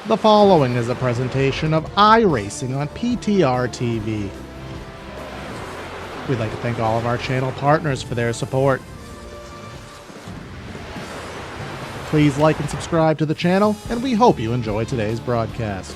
The following is a presentation of iRacing on PTR TV. We'd like to thank all of our channel partners for their support. Please like and subscribe to the channel, and we hope you enjoy today's broadcast.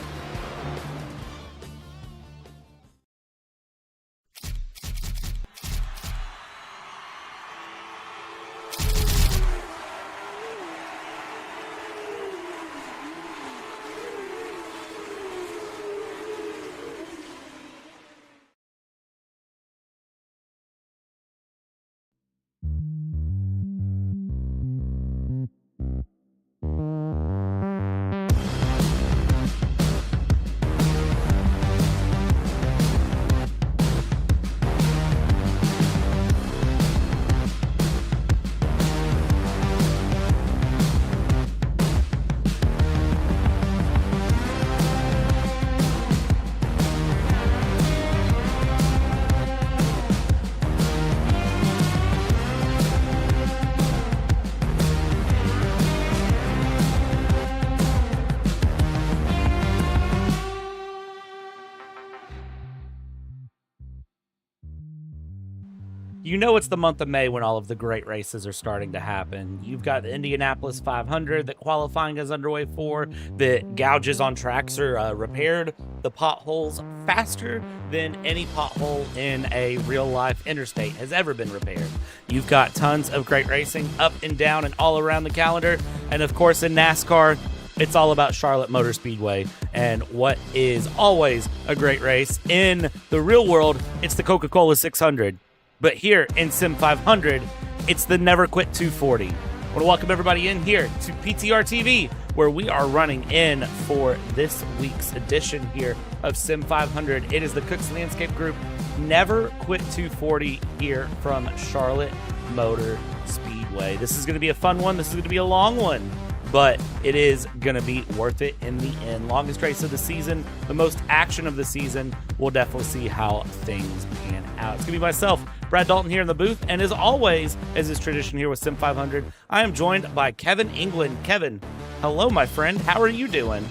You know it's the month of May when all of the great races are starting to happen. You've got the Indianapolis 500 that qualifying is underway for, the gouges on tracks are repaired, the potholes faster than any pothole in a real-life interstate has ever been repaired. You've got tons of great racing up and down and all around the calendar, and of course in NASCAR, it's all about Charlotte Motor Speedway and what is always a great race. In the real world, it's the Coca-Cola 600. But here in Sim 500, it's the Never Quit 240. I want to welcome everybody in here to PTR TV, where we are running in for this week's edition here of Sim 500. It is the Cooks Landscape Group Never Quit 240 here from Charlotte Motor Speedway. This is going to be a fun one. This is going to be a long one, but it is going to be worth it in the end. Longest race of the season, the most action of the season. We'll definitely see how things pan out. It's going to be myself, Brad Dalton, here in the booth. And as always, as is tradition here with Sim 500, I am joined by Kevin England. Kevin, hello, my friend. How are you doing?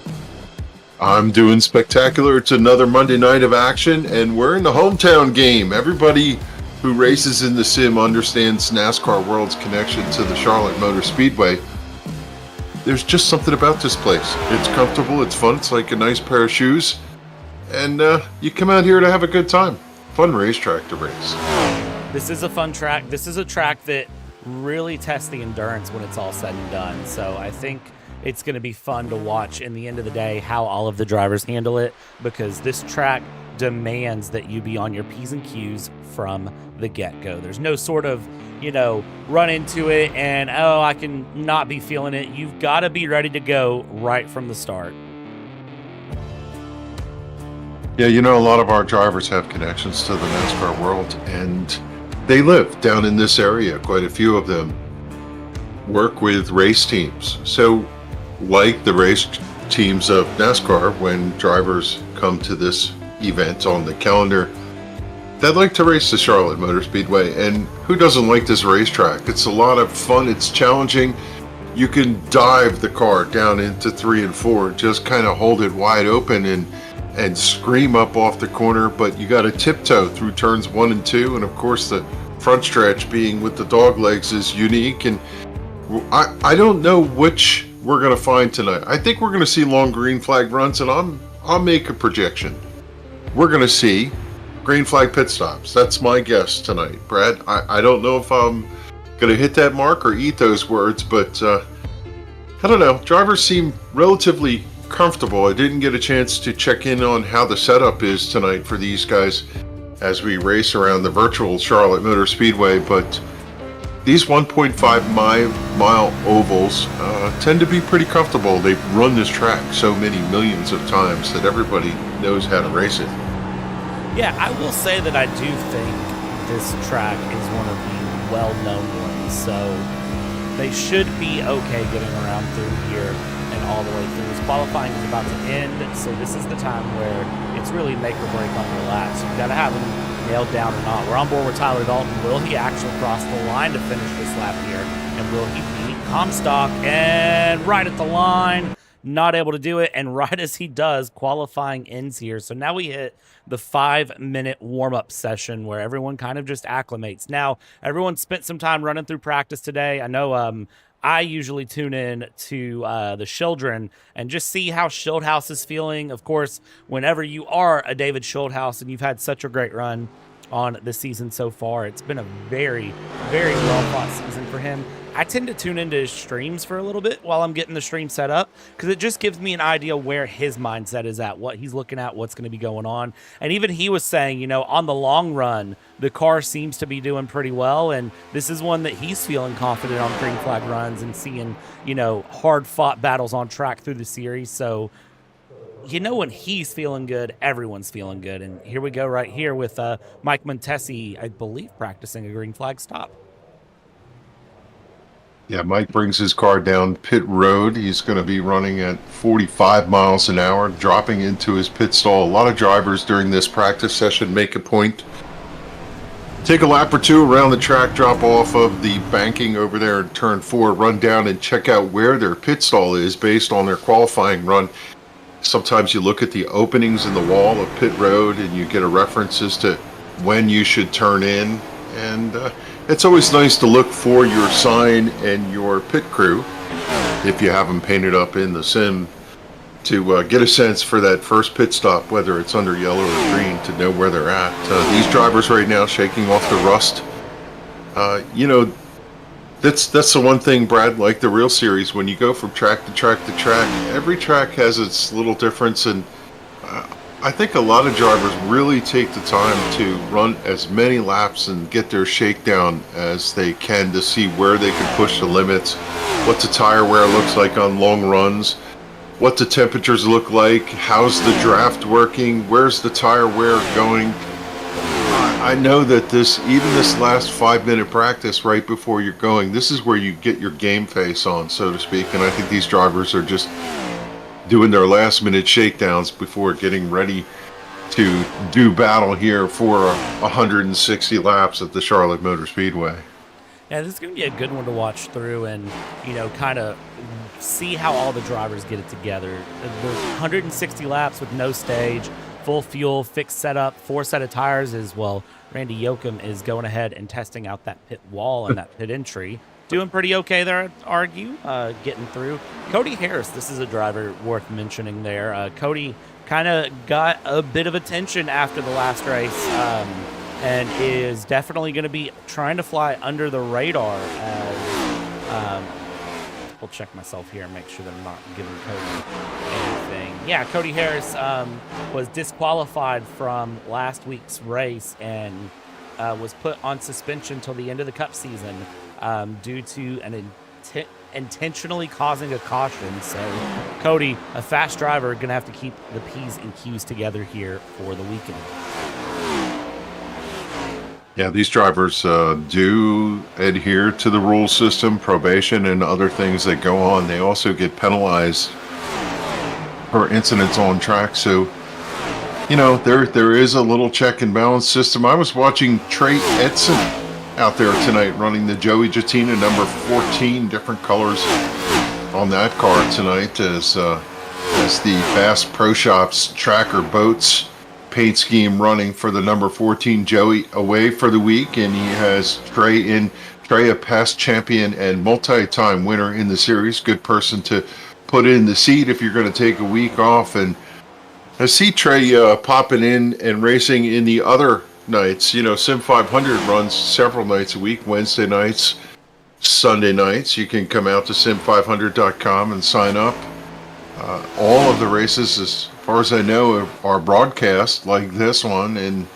I'm doing spectacular. It's another Monday night of action, and we're in the hometown game. Everybody who races in the sim understands NASCAR World's connection to the Charlotte Motor Speedway. There's just something about this place. It's comfortable, it's fun, it's like a nice pair of shoes, and you come out here to have a good time. Fun racetrack to race. This is a fun track. This is a track that really tests the endurance when it's all said and done. So I think it's going to be fun to watch in the end of the day how all of the drivers handle it, because this track demands that you be on your P's and Q's from the get-go. There's no sort of, run into it and, I can not be feeling it. You've got to be ready to go right from the start. Yeah, a lot of our drivers have connections to the NASCAR world, and they live down in this area. Quite a few of them work with race teams. So, like the race teams of NASCAR, when drivers come to this event on the calendar, they'd like to race the Charlotte Motor Speedway. And who doesn't like this racetrack? It's a lot of fun. It's challenging. You can dive the car down into 3 and 4, just kind of hold it wide open and scream up off the corner, but you got to tiptoe through turns 1 and 2, and of course the front stretch being with the dog legs is unique. And I don't know which we're going to find tonight. I think we're going to see long green flag runs, and I'll make a projection. We're going to see green flag pit stops. That's my guess tonight, Brad. I don't know if I'm going to hit that mark or eat those words, but I don't know. Drivers seem relatively comfortable. I didn't get a chance to check in on how the setup is tonight for these guys as we race around the virtual Charlotte Motor Speedway, but these 1.5 mile ovals tend to be pretty comfortable. They've run this track so many millions of times that everybody knows how to race it. Yeah, I will say that I do think this track is one of the well-known ones, so they should be okay getting around through here and all the way through. As qualifying is about to end, so this is the time where it's really make or break on your lap. So you've got to have them nailed down or not. We're on board with Tyler Dalton. Will he actually cross the line to finish this lap here? And will he beat Comstock? And right at the line, not able to do it. And right as he does, qualifying ends here. So now we hit the 5-minute warm-up session where everyone kind of just acclimates. Now, everyone spent some time running through practice today. I know I usually tune in to the children and just see how Schildhouse is feeling. Of course, whenever you are a David Schildhouse and you've had such a great run on the season so far, it's been a very, very well-fought season for him. I tend to tune into his streams for a little bit while I'm getting the stream set up because it just gives me an idea where his mindset is at, what he's looking at, what's going to be going on. And even he was saying, you know, on the long run, the car seems to be doing pretty well. And this is one that he's feeling confident on green flag runs and seeing, you know, hard-fought battles on track through the series. So, you know, when he's feeling good, everyone's feeling good. And here we go right here with Mike Montesi, I believe, practicing a green flag stop. Yeah, Mike brings his car down pit road. He's going to be running at 45 miles an hour, dropping into his pit stall. A lot of drivers during this practice session make a point. Take a lap or two around the track, drop off of the banking over there in turn 4, run down and check out where their pit stall is based on their qualifying run. Sometimes you look at the openings in the wall of pit road and you get a reference as to when you should turn in. And it's always nice to look for your sign and your pit crew, if you have them painted up in the sim, to get a sense for that first pit stop, whether it's under yellow or green, to know where they're at. These drivers right now shaking off the rust. You know, that's the one thing, Brad, like the real series, when you go from track to track to track, every track has its little difference, and I think a lot of drivers really take the time to run as many laps and get their shakedown as they can to see where they can push the limits, what the tire wear looks like on long runs, what the temperatures look like, how's the draft working, where's the tire wear going. I know that even this last 5-minute practice right before you're going, this is where you get your game face on, so to speak, and I think these drivers are just doing their last-minute shakedowns before getting ready to do battle here for 160 laps at the Charlotte Motor Speedway. Yeah, this is going to be a good one to watch through and, you know, kind of see how all the drivers get it together. The 160 laps with no stage, full fuel, fixed setup, 4 set of tires as well. Randy Yoakum is going ahead and testing out that pit wall and that pit entry. Doing pretty okay there, I'd argue, getting through. Cody Harris, this is a driver worth mentioning there. Cody kind of got a bit of attention after the last race and is definitely going to be trying to fly under the radar as we'll check myself here and make sure that I'm not giving Cody anything. Yeah, Cody Harris was disqualified from last week's race and was put on suspension till the end of the Cup season due to an intentionally causing a caution. So Cody, a fast driver, going to have to keep the P's and Q's together here for the weekend. Yeah, these drivers do adhere to the rule system, probation, and other things that go on. They also get penalized for incidents on track. So, you know, there is a little check and balance system. I was watching Trey Edson out there tonight running the Joey Jattina number 14, different colors on that car tonight as the Bass Pro Shops Tracker Boats paint scheme running for the number 14 Joey away for the week, and he has Trey, a past champion and multi-time winner in the series. Good person to put in the seat if you're going to take a week off. And I see Trey popping in and racing in the other nights. You know, Sim500 runs several nights a week, Wednesday nights, Sunday nights. You can come out to sim500.com and sign up. All of the races, as far as I know, are broadcast like this one, and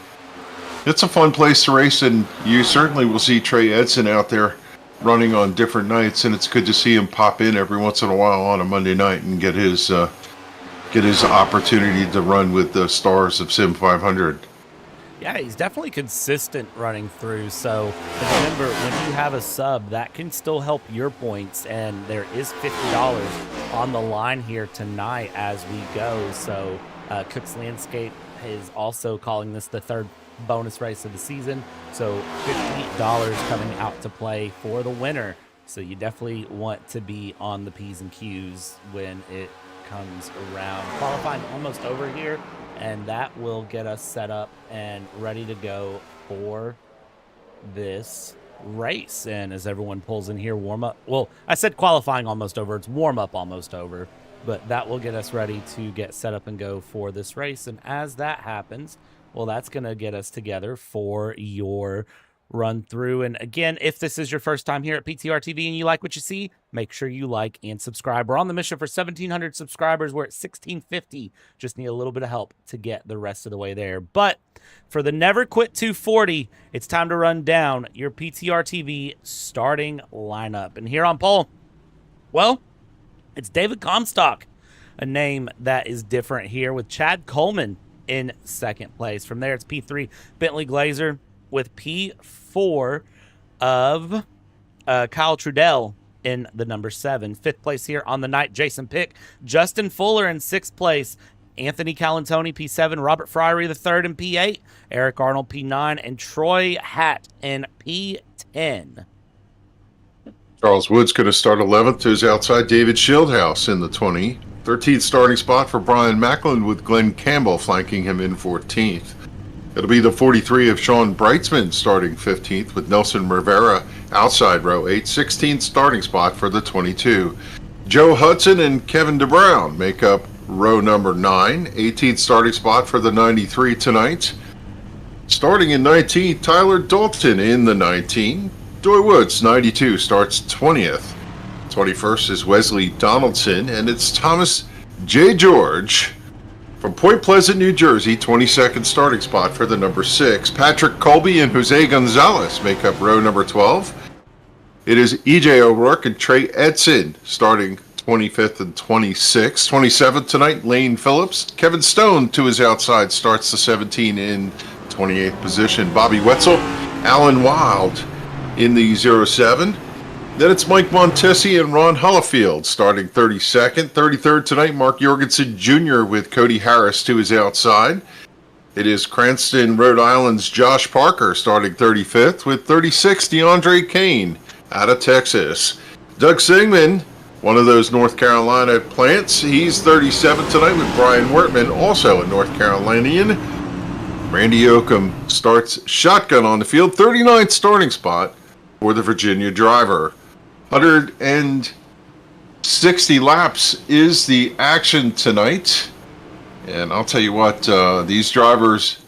it's a fun place to race, and you certainly will see Trey Edson out there running on different nights, and it's good to see him pop in every once in a while on a Monday night and get his opportunity to run with the stars of Sim500. Yeah, he's definitely consistent running through. So remember, when you have a sub, that can still help your points. And there is $50 on the line here tonight as we go. So Cook's Landscape is also calling this the third bonus race of the season. So $50 coming out to play for the winner. So you definitely want to be on the P's and Q's when it comes around. Qualifying almost over here, and that will get us set up and ready to go for this race. And as everyone pulls in here, warm up. Well, I said qualifying almost over. It's warm up almost over, but that will get us ready to get set up and go for this race. And as that happens, well, that's going to get us together for your run through. And again, if this is your first time here at PTR TV and you like what you see, make sure you like and subscribe. We're on the mission for 1,700 subscribers. We're at 1,650. Just need a little bit of help to get the rest of the way there. But for the Never Quit 240, it's time to run down your PTR TV starting lineup. And here on pole, well, it's David Comstock, a name that is different here, with Chad Coleman in second place. From there, it's P3 Bentley Glazer, with P4 of Kyle Trudell in the number 7. Fifth place here on the night, Jason Pick. Justin Fuller in sixth place. Anthony Calantoni, P7. Robert Fryery, the third, in P8. Eric Arnold, P9. And Troy Hatt in P10. Charles Wood's going to start 11th to his outside. David Shieldhouse in the 20. 13th starting spot for Brian Macklin, with Glenn Campbell flanking him in 14th. It'll be the 43 of Sean Breitzman starting 15th, with Nelson Rivera outside row 8. 16th starting spot for the 22. Joe Hudson and Kevin DeBrown make up row number 9. 18th starting spot for the 93 tonight. Starting in 19th, Tyler Dalton in the 19. Joy Woods, 92, starts 20th. 21st is Wesley Donaldson, and it's Thomas J. George from Point Pleasant, New Jersey, 22nd starting spot for the number 6. Patrick Colby and Jose Gonzalez make up row number 12. It is EJ O'Rourke and Trey Edson starting 25th and 26th. 27th tonight, Lane Phillips. Kevin Stone to his outside starts the 17 in 28th position. Bobby Wetzel, Alan Wild in the 07. Then it's Mike Montesi and Ron Hollifield starting 32nd. 33rd tonight, Mark Jorgensen Jr. with Cody Harris to his outside. It is Cranston, Rhode Island's Josh Parker starting 35th, with 36th DeAndre Kane out of Texas. Doug Sigmund, one of those North Carolina plants, he's 37th tonight with Brian Wertman, also a North Carolinian. Randy Oakham starts shotgun on the field, 39th starting spot for the Virginia driver. 160 laps is the action tonight. And I'll tell you what, these drivers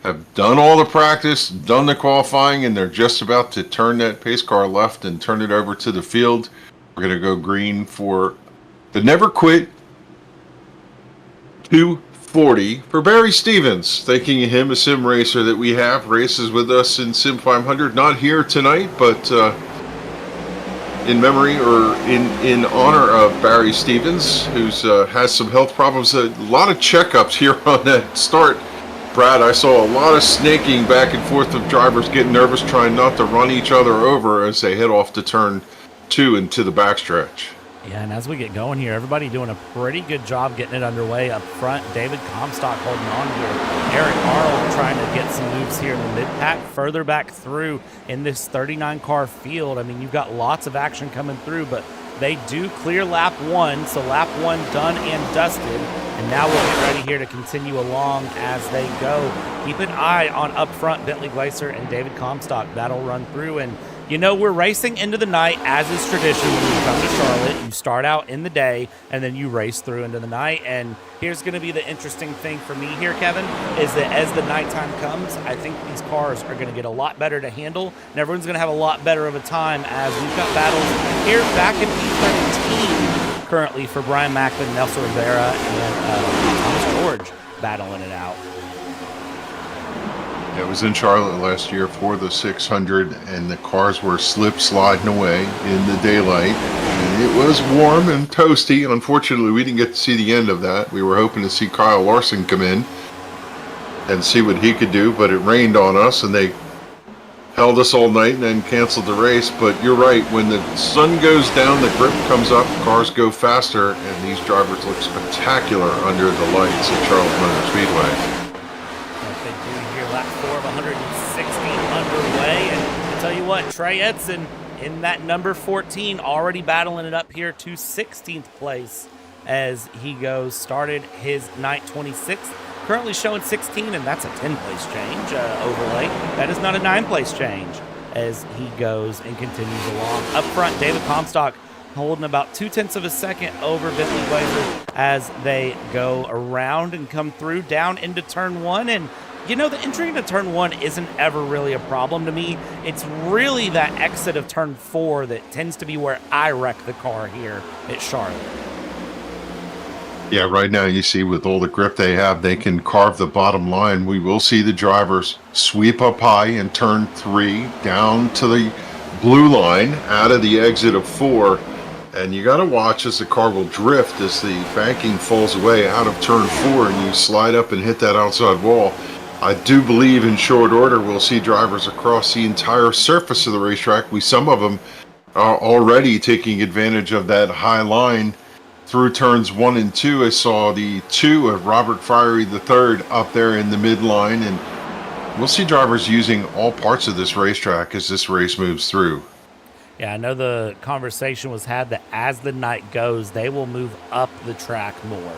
have done all the practice, done the qualifying, and they're just about to turn that pace car left and turn it over to the field. We're going to go green for the Never Quit 240 for Barry Stevens. Thanking him, a sim racer that we have, races with us in Sim500. Not here tonight, but in memory or in honor of Barry Stevens, who's has some health problems. A lot of checkups here on that start. Brad, I saw a lot of snaking back and forth of drivers getting nervous, trying not to run each other over as they head off to turn 2 into the backstretch. Yeah, and as we get going here, everybody doing a pretty good job getting it underway up front. David Comstock holding on here. Eric Arnold trying to get some moves here in the mid-pack, further back through in this 39-car field. I mean, you've got lots of action coming through, but they do clear lap 1, so lap 1 done and dusted. And now we'll get ready here to continue along as they go. Keep an eye on up front, Bentley Glazer and David Comstock. That'll run through. And you know, we're racing into the night, as is tradition when you come to Charlotte. You start out in the day, and then you race through into the night. And here's going to be the interesting thing for me here, Kevin, is that as the nighttime comes, I think these cars are going to get a lot better to handle, and everyone's going to have a lot better of a time as we've got battles here back in P13 currently for Brian Macklin, Nelson Rivera, and Thomas George battling it out. It was in Charlotte last year for the 600, and the cars were sliding away in the daylight. And it was warm and toasty. Unfortunately, we didn't get to see the end of that. We were hoping to see Kyle Larson come in and see what he could do, but it rained on us, and they held us all night and then canceled the race. But you're right, when the sun goes down, the grip comes up, cars go faster, and these drivers look spectacular under the lights at Charlotte Motor Speedway. Lap 4 of 160 underway, and I tell you what, Trey Edson in that number 14 already battling it up here to 16th place as he started his night 26th, currently showing 16, and that's a 10-place change overlay. That is not a 9-place change as he goes and continues along. Up front, David Comstock holding about 0.2 of a second over Bentley Glazer as they go around and come through down into turn 1. And you know, the entry into turn 1 isn't ever really a problem to me. It's really that exit of turn 4 that tends to be where I wreck the car here at Charlotte. Yeah, right now you see with all the grip they have, they can carve the bottom line. We will see the drivers sweep up high in turn 3, down to the blue line, out of the exit of 4. And you got to watch as the car will drift as the banking falls away out of turn 4 and you slide up and hit that outside wall. I do believe in short order we'll see drivers across the entire surface of the racetrack. Some of them are already taking advantage of that high line through turns 1 and 2. I saw the 2 of Robert Fiery III up there in the midline, and we'll see drivers using all parts of this racetrack as this race moves through. Yeah, I know the conversation was had that as the night goes, they will move up the track more.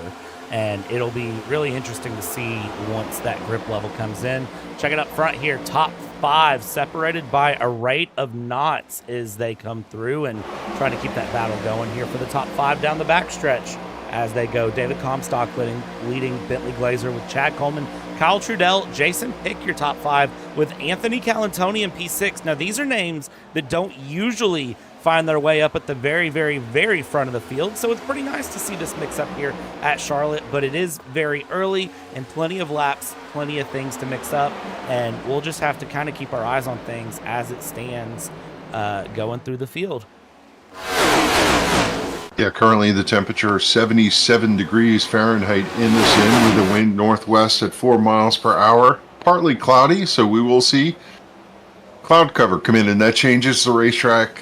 And it'll be really interesting to see once that grip level comes in. Check it up front here. Top 5 separated by a rate of knots as they come through and trying to keep that battle going here for the top 5 down the backstretch as they go. David Comstock leading Bentley Glazer with Chad Coleman, Kyle Trudell, Jason Pick, your top 5 with Anthony Calantoni in P6. Now, these are names that don't usually find their way up at the very, very, very front of the field. So it's pretty nice to see this mix up here at Charlotte, but it is very early and plenty of laps, plenty of things to mix up. And we'll just have to kind of keep our eyes on things as it stands going through the field. Yeah, currently the temperature 77 degrees Fahrenheit in the sim with the wind northwest at 4 miles per hour. Partly cloudy, so we will see cloud cover come in, and that changes the racetrack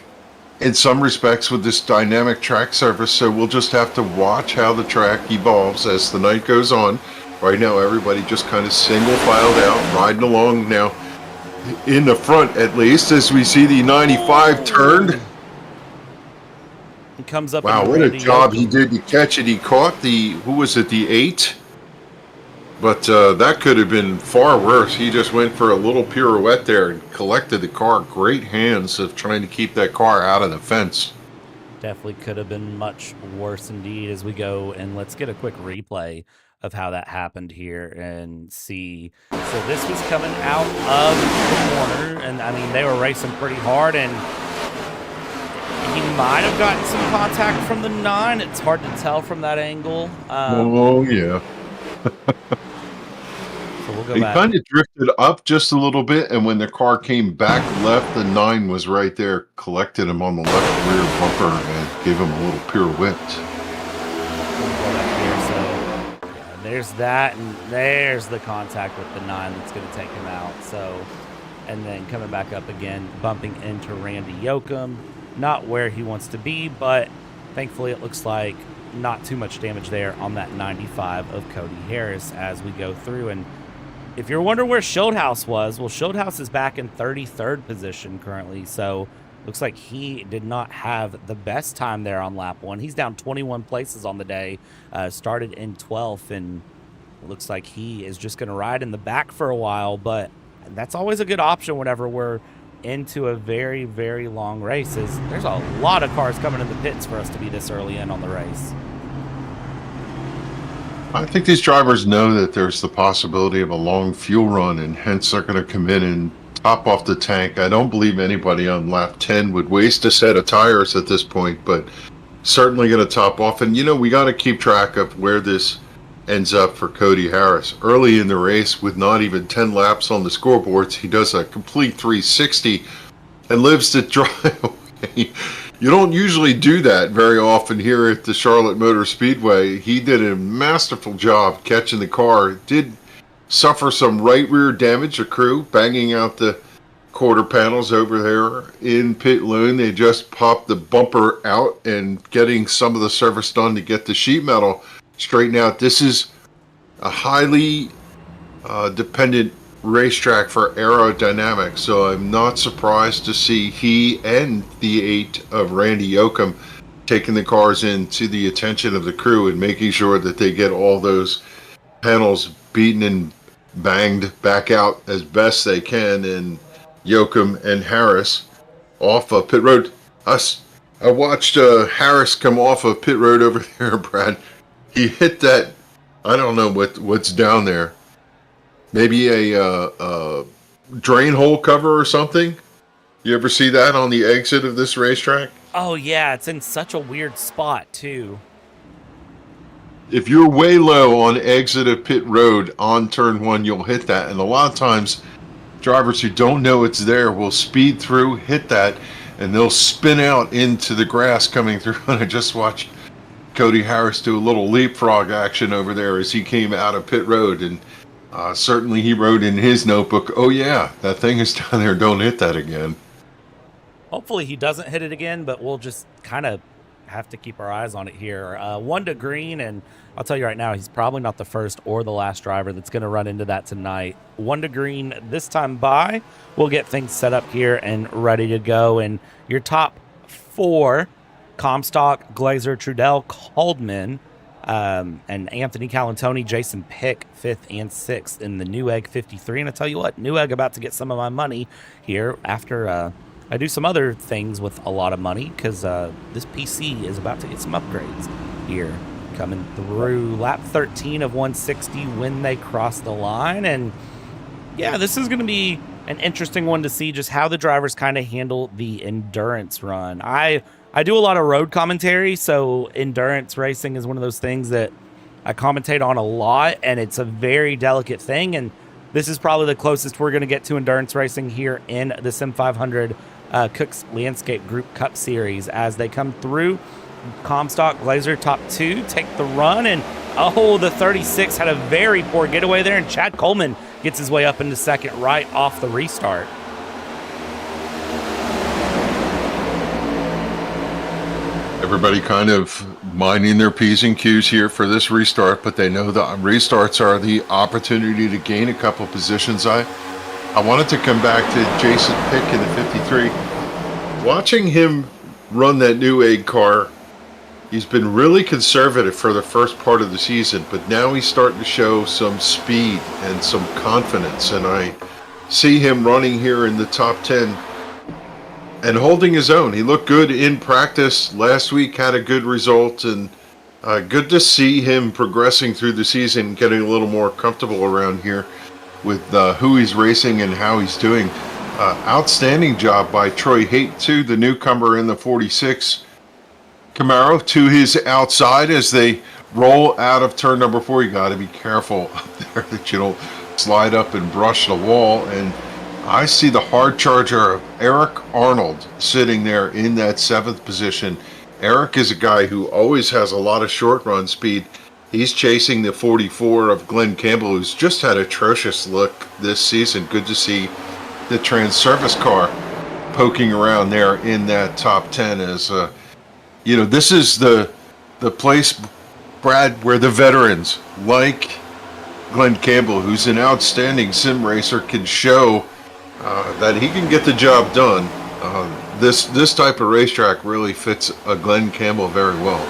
in some respects with this dynamic track surface. So we'll just have to watch how the track evolves as the night goes on. Right now, everybody just kind of single filed out, riding along now in the front at least as we see the 95 turned. He comes up. Wow, what a job he did to catch it. He caught the 8? But that could have been far worse. He just went for a little pirouette there and collected the car. Great hands of trying to keep that car out of the fence. Definitely could have been much worse indeed as we go. And let's get a quick replay of how that happened here and see. So this was coming out of the corner. And, I mean, they were racing pretty hard. And he might have gotten some contact from the 9. It's hard to tell from that angle. Oh, yeah. So we'll go he back. kind of drifted up just a little bit, and when the car came back left, the 9 was right there, collected him on the left rear bumper and gave him a little pirouette. We'll go back here. So yeah, there's that, and there's the contact with the 9 that's going to take him out. So, and then coming back up again, bumping into Randy Yoakum. Not where he wants to be, but thankfully it looks like not too much damage there on that 95 of Cody Harris as we go through. And if you're wondering where Schildhaus was, well, Schildhaus is back in 33rd position currently. So looks like he did not have the best time there on lap 1. He's down 21 places on the day, started in 12th, and it looks like he is just going to ride in the back for a while. But that's always a good option whenever we're into a very, very long race. There's a lot of cars coming in the pits for us to be this early in on the race. I think these drivers know that there's the possibility of a long fuel run, and hence they're going to come in and top off the tank. I don't believe anybody on lap 10 would waste a set of tires at this point, but certainly going to top off. And, you know, we got to keep track of where this ends up for Cody Harris. Early in the race, with not even 10 laps on the scoreboards, he does a complete 360 and lives to drive away. You don't usually do that very often here at the Charlotte Motor Speedway. He did a masterful job catching the car. Did suffer some right rear damage, a crew banging out the quarter panels over there in pit lane. They just popped the bumper out and getting some of the service done to get the sheet metal straighten out. This is a highly dependent racetrack for aerodynamics, so I'm not surprised to see he and the 8 of Randy Yoakum taking the cars into the attention of the crew and making sure that they get all those panels beaten and banged back out as best they can. And Yoakum and Harris off of pit road. I watched Harris come off of pit road over there, Brad. He hit that. I don't know what's down there. Maybe a drain hole cover or something. You ever see that on the exit of this racetrack? Oh yeah, it's in such a weird spot too. If you're way low on exit of pit road on turn one, you'll hit that. And a lot of times, drivers who don't know it's there will speed through, hit that, and they'll spin out into the grass coming through. And I just watched Cody Harris do a little leapfrog action over there as he came out of pit road. And certainly he wrote in his notebook, oh yeah, that thing is down there, don't hit that again. Hopefully he doesn't hit it again, but we'll just kind of have to keep our eyes on it here. 1 to green, and I'll tell you right now, he's probably not the first or the last driver that's going to run into that tonight. 1 to green this time by. We'll get things set up here and ready to go. And your top 4, Comstock, Glazer, Trudell, Caldman, and Anthony Calantoni, Jason Pick, 5th and 6th in the Newegg 53. And I tell you what, Newegg about to get some of my money here after I do some other things with a lot of money, because this PC is about to get some upgrades here. Coming through lap 13 of 160 when they cross the line. And yeah, this is going to be an interesting one to see just how the drivers kind of handle the endurance run. I do a lot of road commentary, so endurance racing is one of those things that I commentate on a lot, and it's a very delicate thing. And this is probably the closest we're going to get to endurance racing here in the Sim500 Cook's Landscape Group Cup Series as they come through. Comstock, Glazer, top 2, take the run, and the 36 had a very poor getaway there, and Chad Coleman gets his way up into second right off the restart. Everybody kind of minding their P's and Q's here for this restart, but they know the restarts are the opportunity to gain a couple positions. I wanted to come back to Jason Pick in the 53. Watching him run that Newegg car, he's been really conservative for the first part of the season, but now he's starting to show some speed and some confidence, and I see him running here in the top 10 and holding his own. He looked good in practice last week, had a good result, and good to see him progressing through the season, getting a little more comfortable around here with who he's racing and how he's doing. Outstanding job by Troy Haight, too, the newcomer in the 46 Camaro, to his outside as they roll out of turn number 4. You got to be careful up there that you don't slide up and brush the wall. And I see the hard charger of Eric Arnold sitting there in that 7th position. Eric is a guy who always has a lot of short run speed. He's chasing the 44 of Glenn Campbell, who's just had atrocious look this season. Good to see the Transervice car poking around there in that top 10 as, this is the place, Brad, where the veterans like Glenn Campbell, who's an outstanding sim racer, can show that he can get the job done. This type of racetrack really fits a Glenn Campbell very well.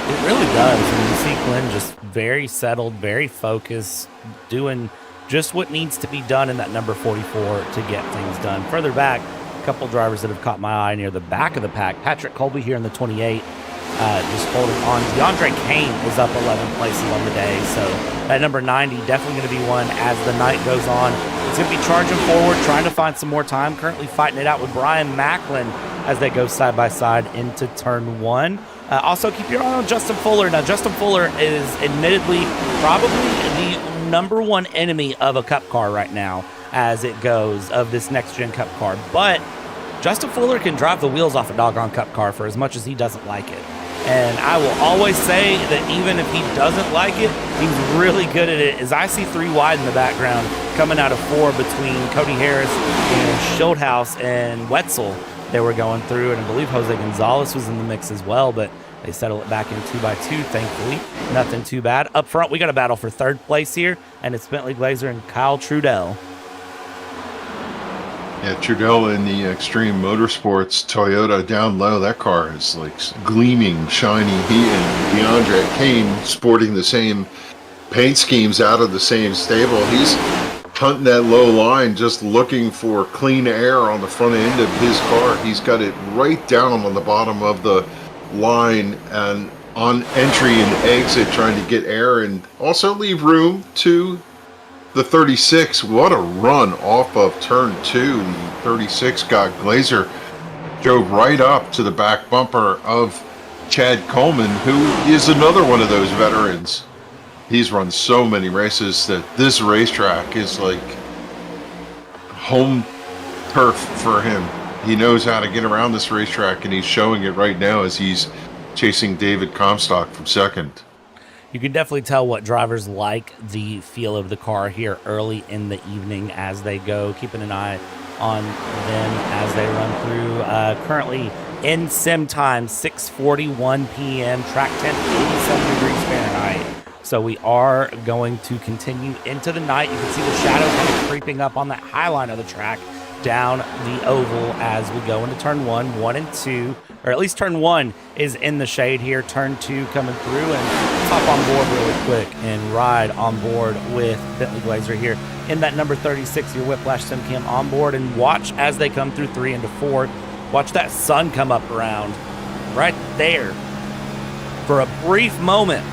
It really does. And you see Glenn just very settled, very focused, doing just what needs to be done in that number 44 to get things done. Further back, a couple drivers that have caught my eye near the back of the pack. Patrick Colby here in the 28, just holding on. DeAndre Kane is up 11 places on the day, so that number 90 definitely going to be one as the night goes on. It's going to be charging forward, trying to find some more time, currently fighting it out with Brian Macklin as they go side by side into turn 1. Also, keep your eye on Justin Fuller. Now, Justin Fuller is admittedly probably the number 1 enemy of a Cup car right now as it goes, of this next-gen Cup car. But Justin Fuller can drive the wheels off a doggone Cup car for as much as he doesn't like it. And I will always say that even if he doesn't like it, he's really good at it. As I see 3 wide in the background coming out of 4 between Cody Harris and Schildhaus and Wetzel. They were going through, and I believe Jose Gonzalez was in the mix as well, but they settle it back in 2x2, thankfully. Nothing too bad. Up front, we got a battle for 3rd place here, and it's Bentley Glazer and Kyle Trudell. Yeah, Trudell in the Extreme Motorsports Toyota down low. That car is like gleaming, shiny. He and DeAndre Kane sporting the same paint schemes out of the same stable. He's hunting that low line, just looking for clean air on the front end of his car. He's got it right down on the bottom of the line and on entry and exit, trying to get air and also leave room to the 36. What a run off of turn 2. The 36 got Glazer, drove right up to the back bumper of Chad Coleman, who is another one of those veterans. He's run so many races that this racetrack is like home turf for him. He knows how to get around this racetrack, and he's showing it right now as he's chasing David Comstock from second. You can definitely tell what drivers like the feel of the car here early in the evening as they go, keeping an eye on them as they run through. Currently in sim time, 6:41 p.m., track temp 87 degrees Fahrenheit. So we are going to continue into the night. You can see the shadow kind of creeping up on that high line of the track down the oval as we go into turn 1 and 2, or at least turn 1 is in the shade here. Turn 2 coming through, and hop on board really quick and ride on board with Bentley Glazer here in that number 36, your Whiplash Sim Cam on board, and watch as they come through 3 into 4. Watch that sun come up around right there for a brief moment.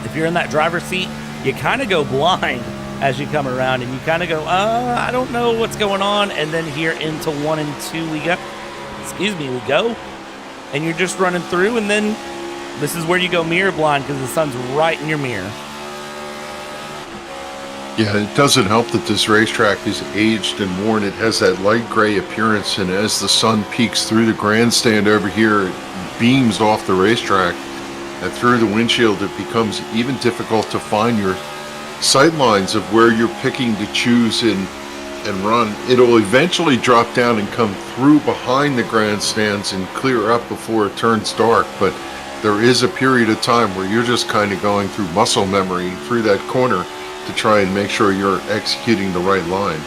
If you're in that driver's seat, you kind of go blind as you come around, and you kind of go, I don't know what's going on. And then here into 1 and 2 we go, and you're just running through, and then this is where you go mirror blind because the sun's right in your mirror. Yeah, it doesn't help that this racetrack is aged and worn. It has that light gray appearance, and as the sun peeks through the grandstand over here, it beams off the racetrack. And through the windshield, it becomes even difficult to find your sight lines of where you're picking to choose and run. It'll eventually drop down and come through behind the grandstands and clear up before it turns dark. But there is a period of time where you're just kind of going through muscle memory through that corner to try and make sure you're executing the right line.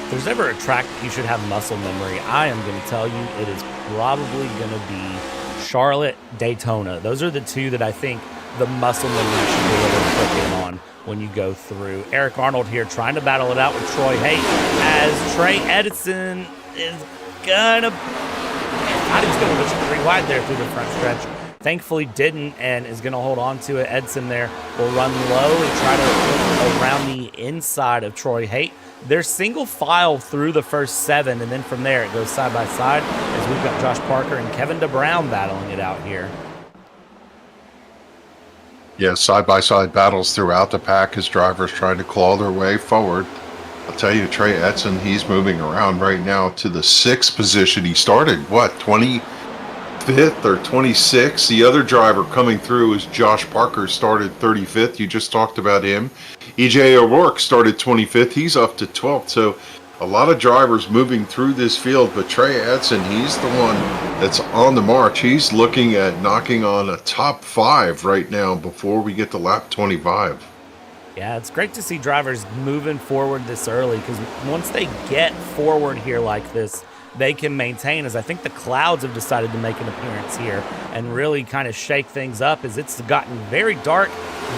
If there's ever a track that you should have muscle memory, I am going to tell you it is probably going to be Charlotte, Daytona. Those are the two that I think the muscle memory should be able to put in on when you go through. Eric Arnold here trying to battle it out with Troy Haight as Trey Edison is gonna, I think he's gonna push it pretty wide there through the front stretch. Thankfully didn't, and is gonna hold on to it. Edson there will run low and try to look around the inside of Troy Haight. They're single file through the first 7, and then from there it goes side by side as we've got Josh Parker and Kevin DeBrown battling it out here. Yeah, side-by-side battles throughout the pack as drivers trying to claw their way forward. I'll tell you, Trey Edson, he's moving around right now to the 6th position. He started, 25th or 26th? The other driver coming through is Josh Parker, started 35th. You just talked about him. EJ O'Rourke started 25th. He's up to 12th. So a lot of drivers moving through this field, but Trey Edson, he's the one that's on the march. He's looking at knocking on a top 5 right now before we get to lap 25. Yeah, it's great to see drivers moving forward this early, because once they get forward here like this, they can maintain, as I think the clouds have decided to make an appearance here and really kind of shake things up, as it's gotten very dark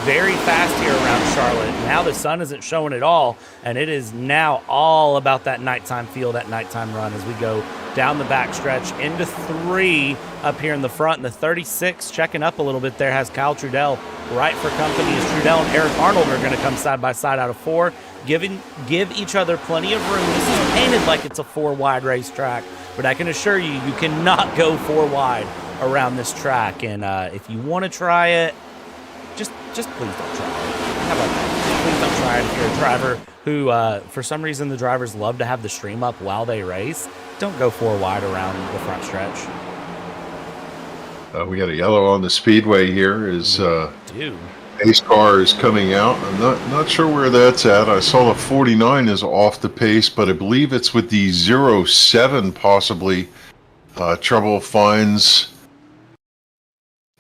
very fast here around Charlotte. Now the sun isn't showing at all, and it is now all about that nighttime feel, that nighttime run as we go down the back stretch into 3 up here in the front. And the 36 checking up a little bit there has Kyle Trudell right for company, as Trudell and Eric Arnold are going to come side by side out of 4, give each other plenty of room. This is painted like it's a 4-wide racetrack, but I can assure you, you cannot go 4 wide around this track. And if you want to try it, just please don't try it. How about that? Please don't try it if you're a driver who, for some reason, the drivers love to have the stream up while they race. Don't go 4 wide around the front stretch. We got a yellow on the speedway here. Pace car is coming out. I'm not sure where that's at. I saw the 49 is off the pace, but I believe it's with the 07 possibly. Trouble finds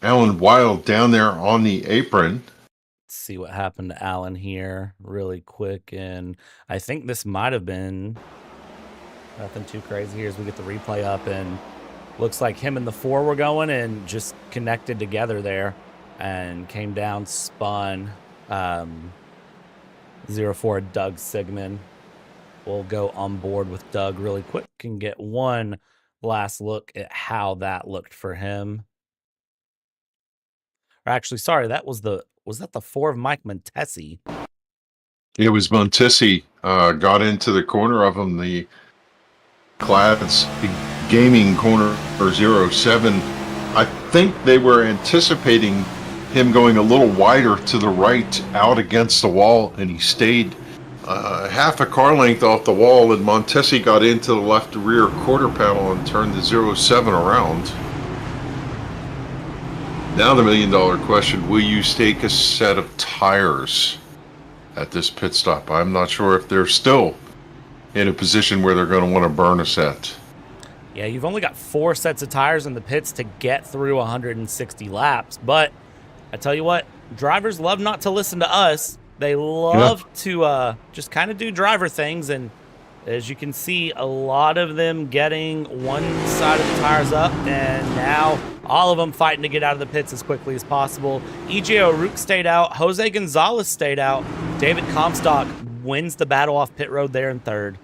Alan Wild down there on the apron. Let's see what happened to Alan here really quick. And I think this might have been Nothing too crazy here as we get the replay up, and looks like him and the 4 were going and just connected together there and came down, spun. 04 Doug Sigmund. We'll go on board with Doug really quick and get one last look at how that looked for him. Or actually, sorry, was that the 4 of Mike Montesi? It was Montesi, got into the corner of him, the Clads Gaming corner for 07. I think they were anticipating him going a little wider to the right out against the wall, and he stayed half a car length off the wall, and Montesi got into the left rear quarter panel and turned the 07 around. Now the $1 million question, will you stake a set of tires at this pit stop? I'm not sure if they're still in a position where they're going to want to burn a set. Yeah, you've only got 4 sets of tires in the pits to get through 160 laps, but I tell you what, drivers love not to listen to us. They love to just kind of do driver things, and as you can see, a lot of them getting one side of the tires up, and now all of them fighting to get out of the pits as quickly as possible. EJ O'Rourke stayed out. Jose Gonzalez stayed out. David Comstock wins the battle off pit road there in 3rd.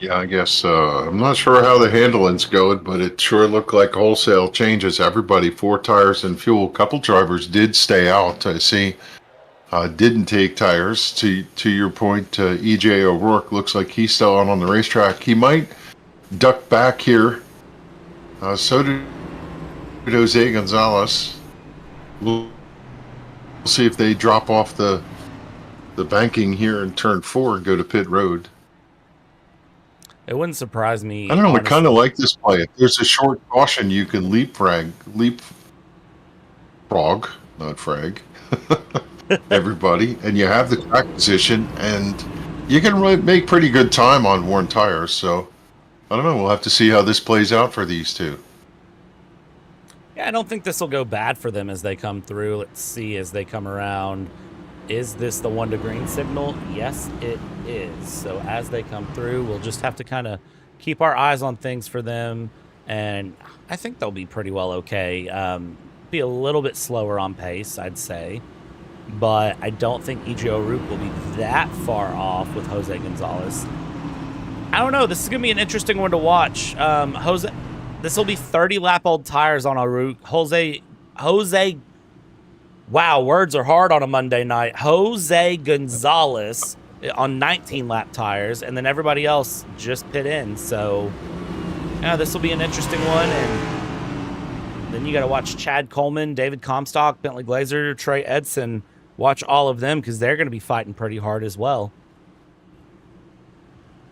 Yeah, I guess I'm not sure how the handling's going, but it sure looked like wholesale changes. Everybody, 4 tires and fuel. A couple drivers did stay out. I see. Didn't take tires. To your point, EJ O'Rourke looks like he's still out on the racetrack. He might duck back here. So did Jose Gonzalez. We'll see if they drop off the banking here in turn 4 and go to pit road. It wouldn't surprise me. I don't know. I kind of like this play. If there's a short caution, you can leapfrog, not frag, everybody, and you have the track position, and you can really make pretty good time on worn tires. So I don't know. We'll have to see how this plays out for these two. Yeah, I don't think this will go bad for them as they come through. Let's see as they come around. Is this the 1 to green signal? Yes, it is. So as they come through, we'll just have to kind of keep our eyes on things for them. And I think they'll be pretty well okay. Be a little bit slower on pace, I'd say. But I don't think EJ O'Rourke will be that far off with Jose Gonzalez. I don't know. This is going to be an interesting one to watch. This will be 30-lap-old tires on O'Rourke. Jose, wow, words are hard on a Monday night. Jose Gonzalez on 19-lap tires, and then everybody else just pit in. So, yeah, this will be an interesting one. And then you got to watch Chad Coleman, David Comstock, Bentley Glazer, Trey Edson. Watch all of them because they're going to be fighting pretty hard as well.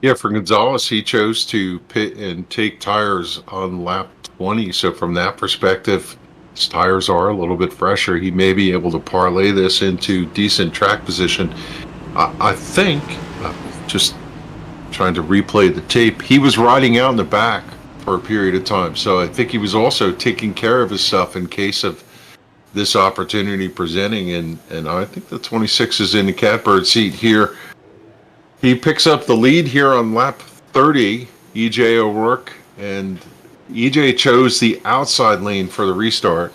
Yeah, for Gonzalez, he chose to pit and take tires on lap 20. So from that perspective, his tires are a little bit fresher. He may be able to parlay this into decent track position. I think, just trying to replay the tape, he was riding out in the back for a period of time. So I think he was also taking care of his stuff in case of this opportunity presenting. And I think the 26 is in the catbird seat here. He picks up the lead here on lap 30, EJ O'Rourke, and EJ chose the outside lane for the restart.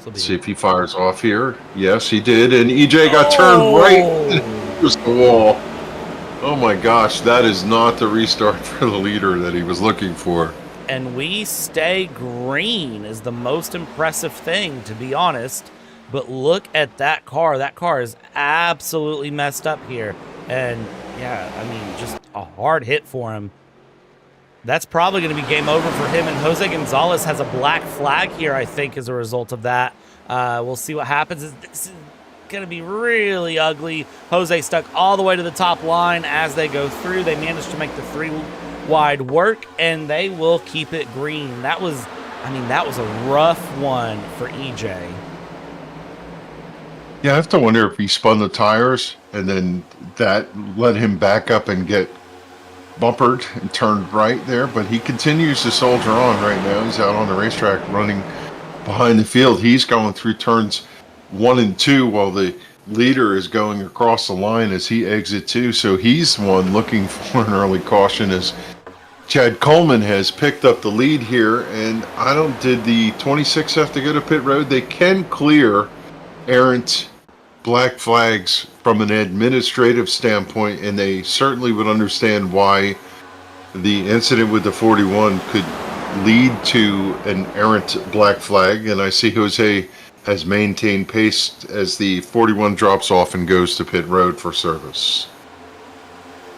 Let's see if he fires off here. Yes, he did, and EJ got turned right into the wall. Oh my gosh, that is not the restart for the leader that he was looking for. And we stay green is the most impressive thing, to be honest. But look at that car. That car is absolutely messed up here. And, yeah, I mean, just a hard hit for him. That's probably going to be game over for him. And Jose Gonzalez has a black flag here, I think, as a result of that. We'll see what happens. This is going to be really ugly. Jose stuck all the way to the top line as they go through. They managed to make the 3 wide work, and they will keep it green. That was a rough one for EJ. Yeah, I have to wonder if he spun the tires and then that let him back up and get bumpered and turned right there. But he continues to soldier on right now. He's out on the racetrack running behind the field. He's going through turns 1 and 2 while the leader is going across the line as he exits too. So he's the one looking for an early caution as Chad Coleman has picked up the lead here. And did the 26 have to go to pit road? They can clear errant black flags from an administrative standpoint, and they certainly would understand why the incident with the 41 could lead to an errant black flag. And I see Jose has maintained pace as the 41 drops off and goes to pit road for service.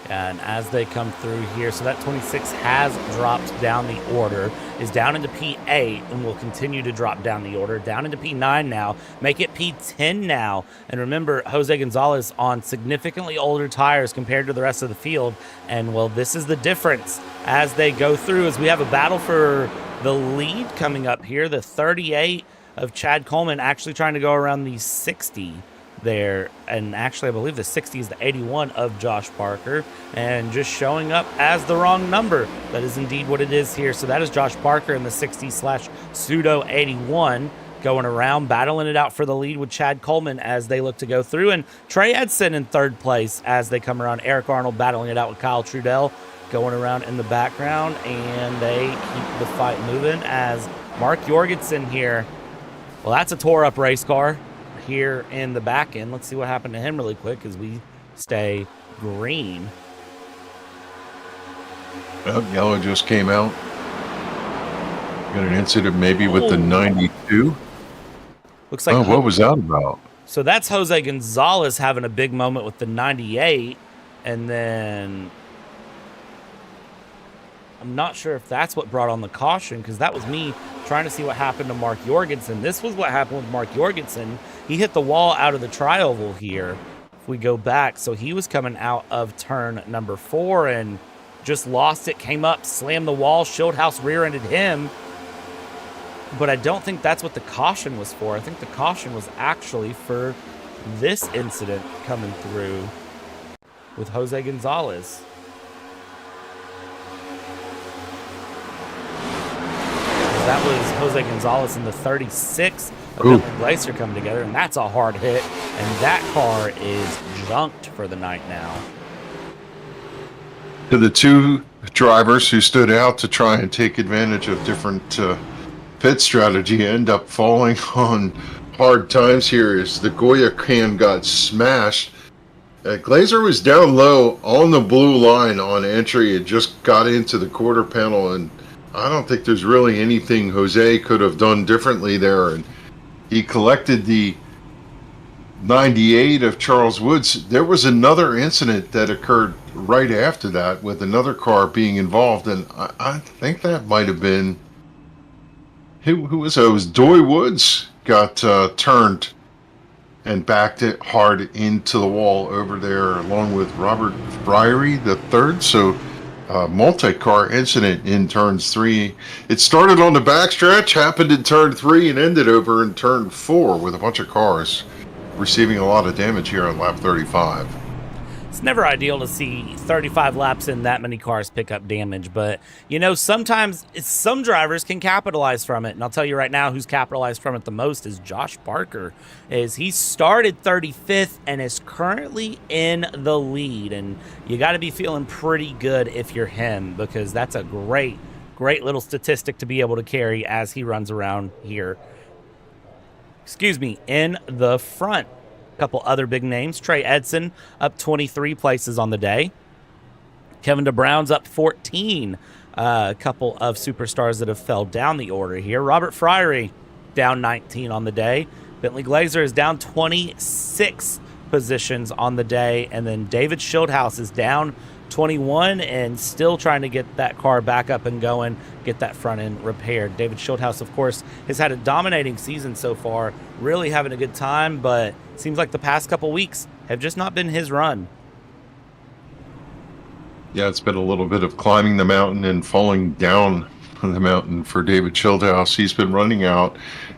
And as they come through here, so that 26 has dropped down the order, is down into P8, and will continue to drop down the order, down into P9 now, make it P10 now. And remember, Jose Gonzalez on significantly older tires compared to the rest of the field. And, well, this is the difference as they go through, as we have a battle for the lead coming up here. The 38 of Chad Coleman actually trying to go around the 60 there, and actually I believe the 60 is the 81 of Josh Parker, and just showing up as the wrong number. That is indeed what it is here. So that is Josh Parker in the 60/pseudo 81 going around, battling it out for the lead with Chad Coleman as they look to go through, and Trey Edson in third place as they come around. Eric Arnold battling it out with Kyle Trudell going around in the background, and they keep the fight moving as Mark Jorgensen here. Well, that's a tore up race car here in the back end. Let's see what happened to him really quick as we stay green. Well, yellow just came out. Got an incident maybe with the 92. Looks like. Oh, what was that about? So that's Jose Gonzalez having a big moment with the 98, and then I'm not sure if that's what brought on the caution, because that was me trying to see what happened to Mark Jorgensen. This was what happened with Mark Jorgensen. He hit the wall out of the tri-oval here. If we go back, so he was coming out of turn number 4 and just lost it, came up, slammed the wall, Schildhouse rear-ended him. But I don't think that's what the caution was for. I think the caution was actually for this incident coming through with Jose Gonzalez. That was Jose Gonzalez in the 36 of Bentley Glacier coming together, and that's a hard hit, and that car is junked for the night now. To the two drivers who stood out to try and take advantage of different pit strategy end up falling on hard times here as the Goya can got smashed. Glazer was down low on the blue line on entry and just got into the quarter panel, and I don't think there's really anything Jose could have done differently there. And he collected the 98 of Charles Woods. There was another incident that occurred right after that with another car being involved, and I think that might have been who was it? It was Doy Woods got turned and backed it hard into the wall over there, along with Robert Fryery the third. So multi-car incident in turns 3. It started on the backstretch, happened in turn 3, and ended over in turn 4 with a bunch of cars receiving a lot of damage here on lap 35. It's never ideal to see 35 laps in that many cars pick up damage, but you know, sometimes some drivers can capitalize from it, and I'll tell you right now who's capitalized from it the most is Josh Parker. He started 35th and is currently in the lead, and you got to be feeling pretty good if you're him, because that's a great little statistic to be able to carry as he runs around here. In the front. Couple other big names. Trey Edson up 23 places on the day. Kevin DeBrown's up 14. A couple of superstars that have fell down the order here. Robert Fryery down 19 on the day. Bentley Glazer is down 26 positions on the day. And then David Schildhouse is down 21 and still trying to get that car back up and going, get that front end repaired. David Schildhouse, of course, has had a dominating season so far, really having a good time, but it seems like the past couple weeks have just not been his run. Yeah, it's been a little bit of climbing the mountain and falling down the mountain for David Schildhouse. He's been running out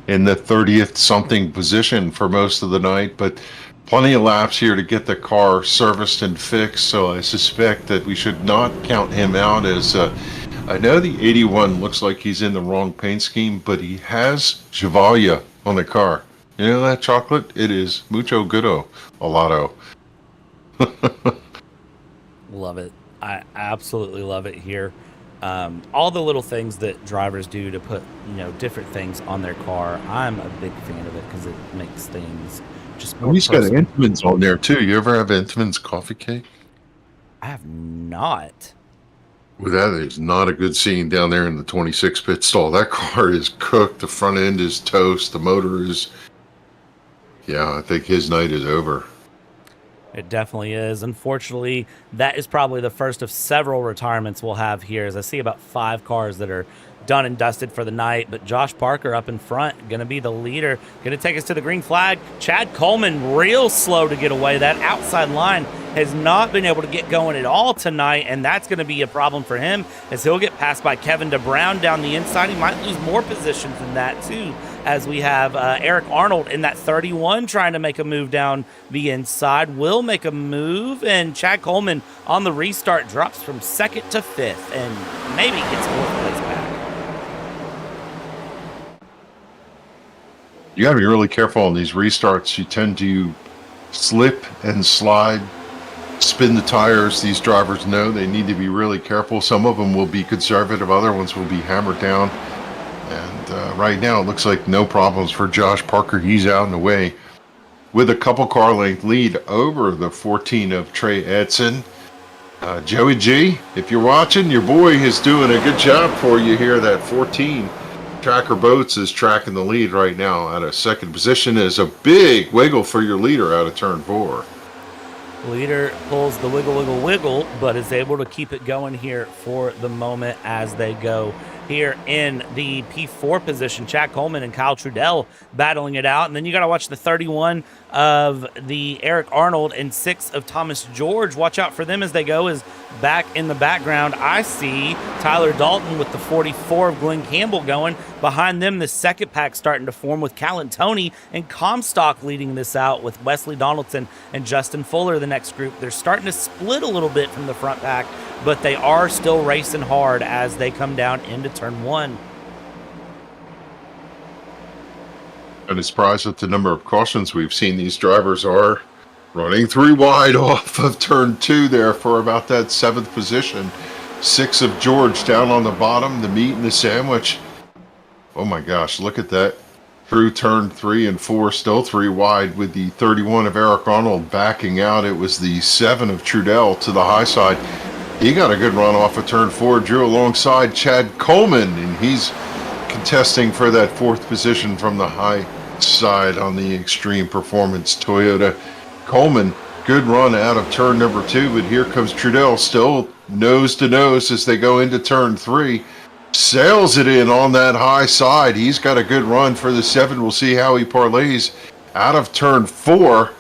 in the 30th something position for most of the night, but plenty of laps here to get the car serviced and fixed, so I suspect that we should not count him out as I know the 81 looks like he's in the wrong paint scheme, but he has Chevalier on the car. You know that chocolate? It is mucho goodo, Olato. Love it. I absolutely love it here. All the little things that drivers do to put, different things on their car. I'm a big fan of it because it makes things just more He's got personal. Entman's on there too. You ever have Entman's coffee cake? I have not. Well, that is not a good scene down there in the 26 pit stall. That car is cooked. The front end is toast. The motor is... Yeah, I think his night is over. It definitely is. Unfortunately, that is probably the first of several retirements we'll have here, as I see about 5 cars that are done and dusted for the night. But Josh Parker up in front, going to be the leader, going to take us to the green flag. Chad Coleman real slow to get away. That outside line has not been able to get going at all tonight, and that's going to be a problem for him, as he'll get passed by Kevin DeBrown down the inside. He might lose more positions than that too, as we have Eric Arnold in that 31 trying to make a move down the inside. Will make a move, and Chad Coleman on the restart drops from 2nd to 5th and maybe gets 4th place back. You got to be really careful on these restarts. You tend to slip and slide, spin the tires. These drivers know they need to be really careful. Some of them will be conservative. Other ones will be hammered down. And right now, it looks like no problems for Josh Parker. He's out and away with a couple car length lead over the 14 of Trey Edson. Joey G, if you're watching, your boy is doing a good job for you here. That 14 Tracker Boats is tracking the lead right now at a 2nd position. Is a big wiggle for your leader out of turn 4. Leader pulls the wiggle, but is able to keep it going here for the moment as they go here in the P4 position. Chad Coleman and Kyle Trudell battling it out. And then you got to watch the 31 of the Eric Arnold and 6 of Thomas George. Watch out for them as they go. Is back in the background, I see Tyler Dalton with the 44 of Glenn Campbell going. Behind them, the 2nd pack starting to form with Callan Tony and Comstock leading this out with Wesley Donaldson and Justin Fuller, the next group. They're starting to split a little bit from the front pack, but they are still racing hard as they come down into turn 1. And it's surprised at the number of cautions we've seen. These drivers are running 3 wide off of turn 2 there for about that 7th position. 6 of George down on the bottom, the meat and the sandwich. Oh my gosh, look at that. Through turn 3 and 4, still 3 wide with the 31 of Eric Arnold backing out. It was the 7 of Trudell to the high side. He got a good run off of turn 4, drew alongside Chad Coleman, and he's contesting for that 4th position from the high side on the Extreme Performance Toyota. Coleman, good run out of turn number 2, but here comes Trudell, still nose to nose as they go into turn 3. Sails it in on that high side. He's got a good run for the 7. We'll see how he parlays out of turn 4.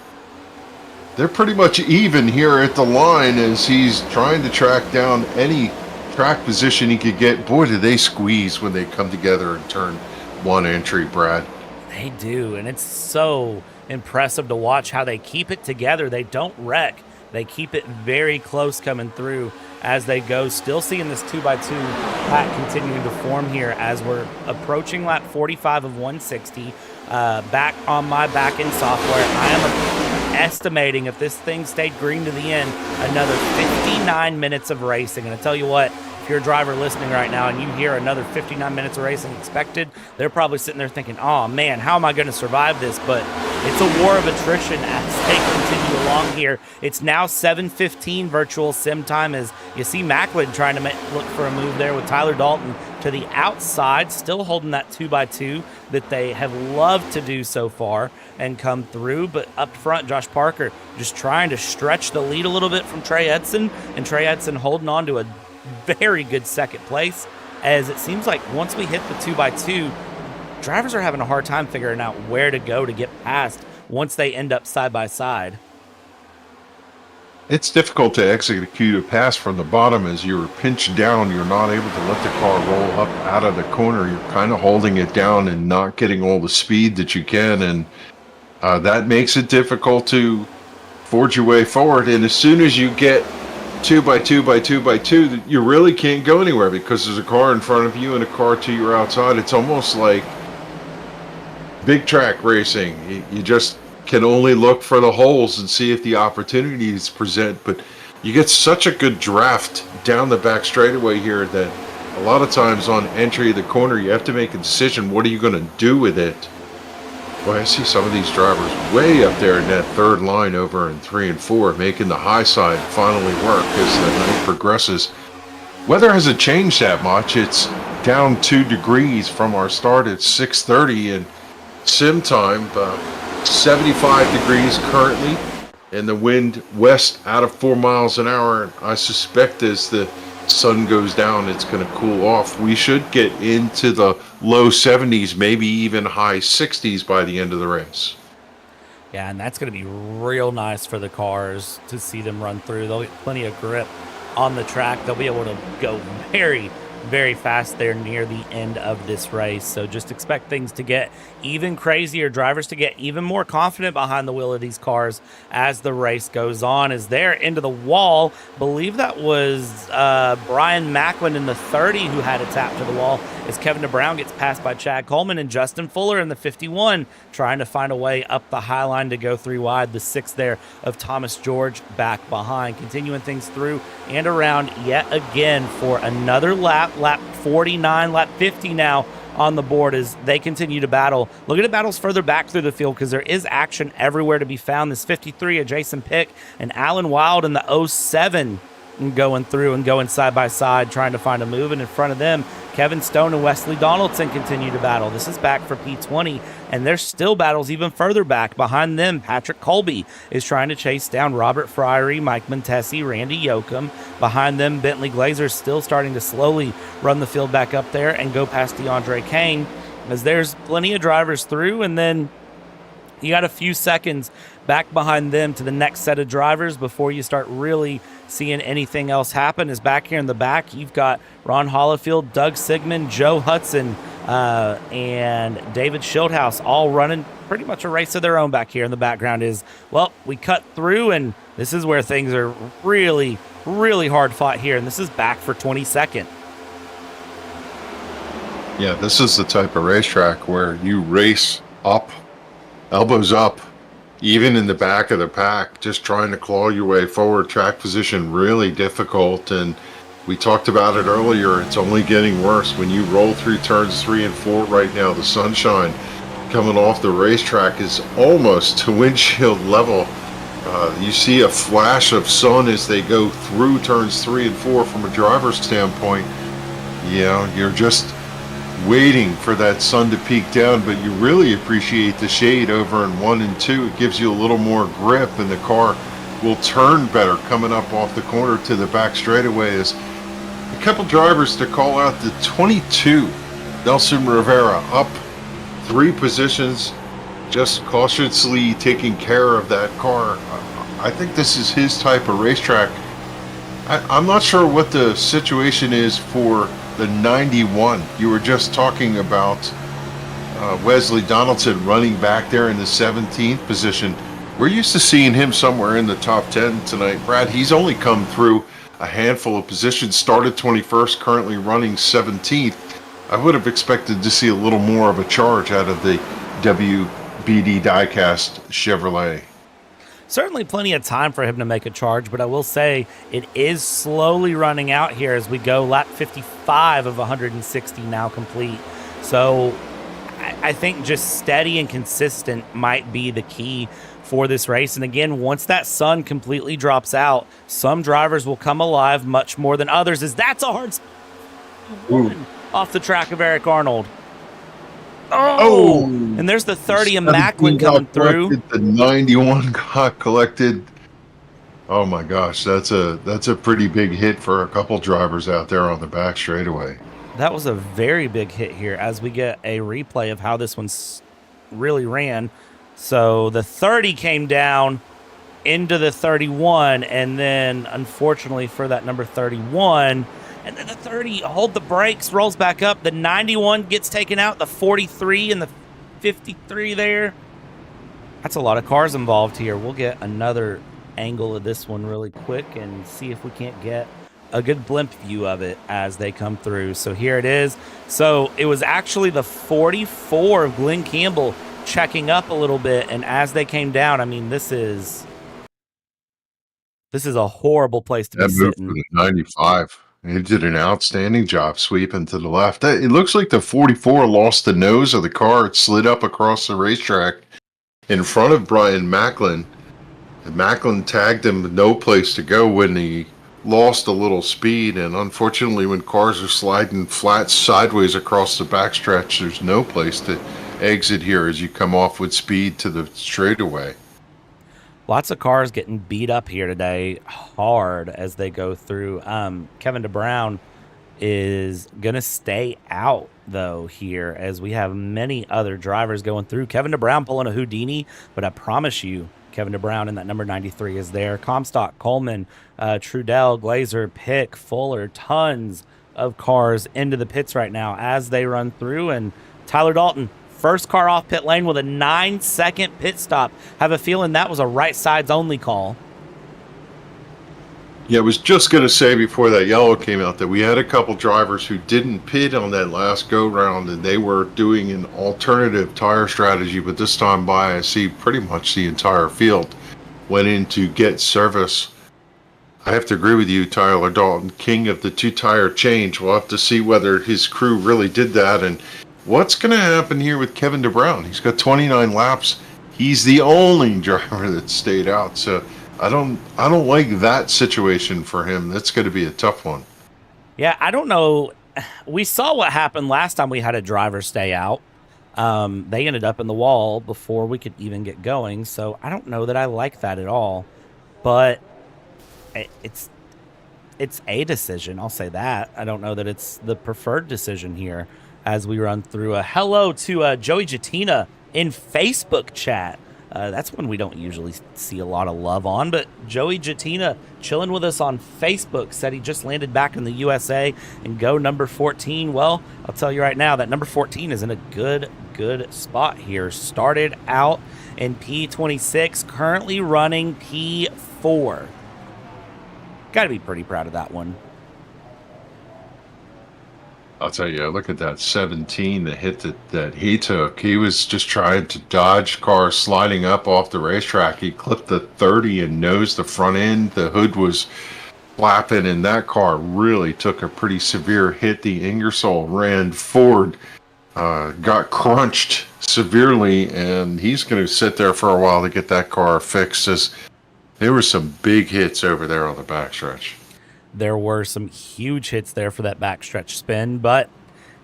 They're pretty much even here at the line as he's trying to track down any track position he could get. Boy, do they squeeze when they come together in turn 1 entry, Brad. They do, and it's so impressive to watch how they keep it together. They don't wreck. They keep it very close coming through as they go. Still seeing this 2x2 pack continuing to form here as we're approaching lap 45 of 160. Back on my back-end software, I am estimating, if this thing stayed green to the end, another 59 minutes of racing. And I tell you what, if you're a driver listening right now and you hear another 59 minutes of racing expected, they're probably sitting there thinking, oh man, how am I going to survive this? But it's a war of attrition as they continue along here. It's now 7:15 virtual sim time as you see Macklin trying to look for a move there with Tyler Dalton to the outside, still holding that 2x2 that they have loved to do so far and come through. But up front, Josh Parker just trying to stretch the lead a little bit from Trey Edson, and Trey Edson holding on to a very good 2nd place, as it seems like once we hit the 2x2, drivers are having a hard time figuring out where to go to get past once they end up side by side. It's difficult to execute a pass from the bottom as you're pinched down. You're not able to let the car roll up out of the corner. You're kind of holding it down and not getting all the speed that you can, and that makes it difficult to forge your way forward. And as soon as you get 2x2, you really can't go anywhere because there's a car in front of you and a car to your outside. It's almost like big track racing, you just can only look for the holes and see if the opportunities present. But you get such a good draft down the back straightaway here that a lot of times on entry of the corner, you have to make a decision. What are you going to do with it? Boy, I see some of these drivers way up there in that third line over in 3 and 4, making the high side finally work as the night progresses. Weather hasn't changed that much. It's down 2 degrees from our start at 6:30 and sim time. 75 degrees currently, and the wind west out of 4 miles an hour. I suspect as the sun goes down, it's going to cool off. We should get into the low 70s, maybe even high 60s by the end of the race. Yeah, and that's going to be real nice for the cars to see them run through. They'll get plenty of grip on the track. They'll be able to go very, very fast there near the end of this race. So just expect things to get even crazier, drivers to get even more confident behind the wheel of these cars as the race goes on. As they're into the wall, believe that was Brian Macklin in the 30 who had a tap to the wall, as Kevin DeBrown gets passed by Chad Coleman, and Justin Fuller in the 51 trying to find a way up the high line to go 3 wide. The 6 there of Thomas George back behind, continuing things through and around yet again for another lap. Lap 49, lap 50 now on the board as they continue to battle. Look at the battles further back through the field because there is action everywhere to be found. This 53 of Jason Pick and Alan Wild in the 07 going through and going side by side trying to find a move, and in front of them Kevin Stone and Wesley Donaldson continue to battle. This is back for P20, and there's still battles even further back. Behind them, Patrick Colby is trying to chase down Robert Friery, Mike Montesi, Randy Yoakum. Behind them, Bentley Glazer's still starting to slowly run the field back up there and go past DeAndre Kane, as there's plenty of drivers through, and then you got a few seconds back behind them to the next set of drivers before you start really seeing anything else happen. Is back here in the back, you've got Ron Hollifield, Doug Sigmund, Joe Hudson, and David Schildhouse all running pretty much a race of their own back here in the background. Is, well, we cut through, and this is where things are really, really hard fought here, and this is back for 22nd. Yeah, this is the type of racetrack where you race up, elbows up, even in the back of the pack, just trying to claw your way forward. Track position really difficult, and we talked about it earlier. It's only getting worse when you roll through turns 3 and 4 right now. The sunshine coming off the racetrack is almost to windshield level. You see a flash of sun as they go through turns 3 and 4 from a driver's standpoint. You know, you're just waiting for that sun to peak down, but you really appreciate the shade over in 1 and 2. It gives you a little more grip, and the car will turn better coming up off the corner to the back straightaway. Is a couple drivers to call out. The 22, Nelson Rivera, up 3 positions, just cautiously taking care of that car. I think this is his type of racetrack. I'm not sure what the situation is for the 91. You were just talking about Wesley Donaldson running back there in the 17th position. We're used to seeing him somewhere in the top 10 tonight. Brad, he's only come through a handful of positions, started 21st, currently running 17th. I would have expected to see a little more of a charge out of the WBD Diecast Chevrolet. Certainly plenty of time for him to make a charge, but I will say it is slowly running out here as we go. Lap 55 of 160 now complete. So I think just steady and consistent might be the key for this race. And again, once that sun completely drops out, some drivers will come alive much more than others, as that's a hard off the track of Eric Arnold. Oh, and there's the 30 of Macklin coming through. The 91 got collected. Oh my gosh, that's a pretty big hit for a couple drivers out there on the back straightaway. That was a very big hit here as we get a replay of how this one's really ran. So the 30 came down into the 31, and then unfortunately for that number 31, and then the 30, hold the brakes, rolls back up. The 91 gets taken out. The 43 and the 53 there. That's a lot of cars involved here. We'll get another angle of this one really quick and see if we can't get a good blimp view of it as they come through. So here it is. So it was actually the 44 of Glenn Campbell checking up a little bit, and as they came down, I mean, this is a horrible place to be That move for sitting. the 95. He did an outstanding job sweeping to the left. It looks like the 44 lost the nose of the car. It slid up across the racetrack in front of Brian Macklin. And Macklin tagged him with no place to go when he lost a little speed. And unfortunately, when cars are sliding flat sideways across the backstretch, there's no place to exit here as you come off with speed to the straightaway. Lots of cars getting beat up here today hard as they go through. Kevin DeBrown is going to stay out, though, here as we have many other drivers going through. Kevin DeBrown pulling a Houdini, but I promise you, Kevin DeBrown in that number 93 is there. Comstock, Coleman, Trudell, Glazer, Pick, Fuller, tons of cars into the pits right now as they run through. And Tyler Dalton, first car off pit lane with a 9-second pit stop. Have a feeling that was a right sides only call. Yeah, I was just going to say before that yellow came out that we had a couple drivers who didn't pit on that last go-round, and they were doing an alternative tire strategy, but this time by, I see pretty much the entire field went in to get service. I have to agree with you, Tyler Dalton, king of the two-tire change. We'll have to see whether his crew really did that, and what's going to happen here with Kevin DeBrown. He's got 29 laps. He's the only driver that stayed out, so I don't like that situation for him. That's going to be a tough one. Yeah, I don't know. We saw what happened last time we had a driver stay out. They ended up in the wall before we could even get going, so I don't know that I like that at all. But it's a decision, I'll say that. I don't know that it's the preferred decision here as we run through. A hello to Joey Jatina in Facebook chat. That's one we don't usually see a lot of love on, but Joey Jatina chilling with us on Facebook said he just landed back in the USA and go number 14. Well, I'll tell you right now that number 14 is in a good spot here. Started out in P26, currently running P4. Got to be pretty proud of that one. I'll tell you, look at that 17, the hit that he took. He was just trying to dodge cars sliding up off the racetrack. He clipped the 30 and nosed the front end. The hood was flapping, and that car really took a pretty severe hit. The Ingersoll ran forward, got crunched severely, and he's going to sit there for a while to get that car fixed. As there were some big hits over there on the backstretch. There were some huge hits there for that backstretch spin, but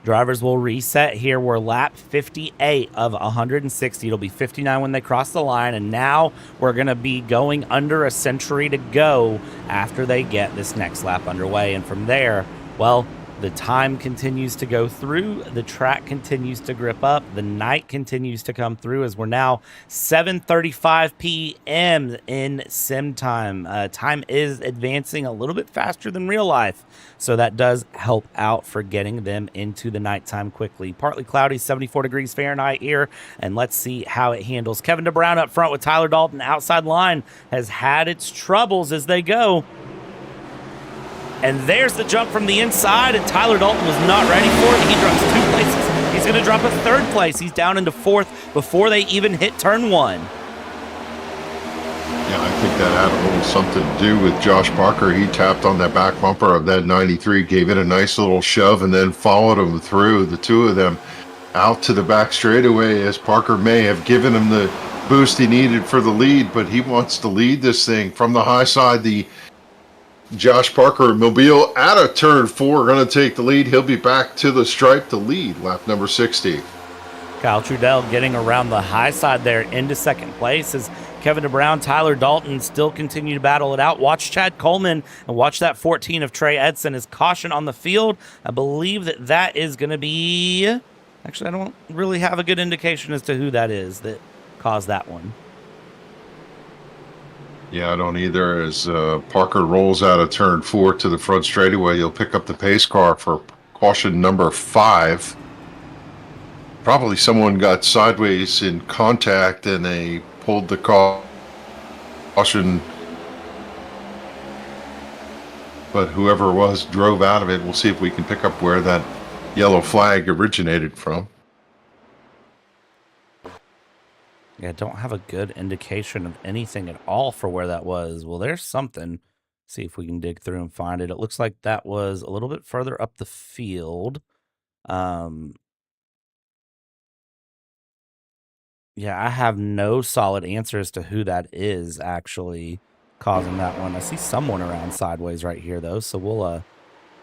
drivers will reset here. We're lap 58 of 160. It'll be 59 when they cross the line, and now we're going to be going under a century to go after they get this next lap underway. And from there, well, the time continues to go through, the track continues to grip up, the night continues to come through as we're now 7:35 p.m. in sim time. Time is advancing a little bit faster than real life, so that does help out for getting them into the nighttime quickly. Partly cloudy, 74 degrees Fahrenheit here, and let's see how it handles. Kevin DeBrown up front with Tyler Dalton. Outside line has had its troubles as they go. And there's the jump from the inside, and Tyler Dalton was not ready for it. He drops 2 places. He's going to drop a 3rd place. He's down into 4th before they even hit turn 1. Yeah, I think that had a little something to do with Josh Parker. He tapped on that back bumper of that 93, gave it a nice little shove, and then followed him through. The two of them out to the back straightaway, as Parker may have given him the boost he needed for the lead, but he wants to lead this thing from the high side. The Josh Parker Mobile at a turn 4 going to take the lead. He'll be back to the stripe to lead lap number 60. Kyle Trudell getting around the high side there into 2nd place as Kevin DeBrown, Tyler Dalton still continue to battle it out. Watch Chad Coleman and watch that 14 of Trey Edson. His caution on the field. I believe that is going to be... Actually, I don't really have a good indication as to who that is that caused that one. Yeah, I don't either. As Parker rolls out of turn 4 to the front straightaway, you'll pick up the pace car for caution number 5. Probably someone got sideways in contact and they pulled the caution. But whoever it was drove out of it. We'll see if we can pick up where that yellow flag originated from. Yeah, I don't have a good indication of anything at all for where that was. Well, there's something. See if we can dig through and find it. It looks like that was a little bit further up the field. Um, yeah, I have no solid answer as to who that is actually causing that one. I see someone around sideways right here though, so we'll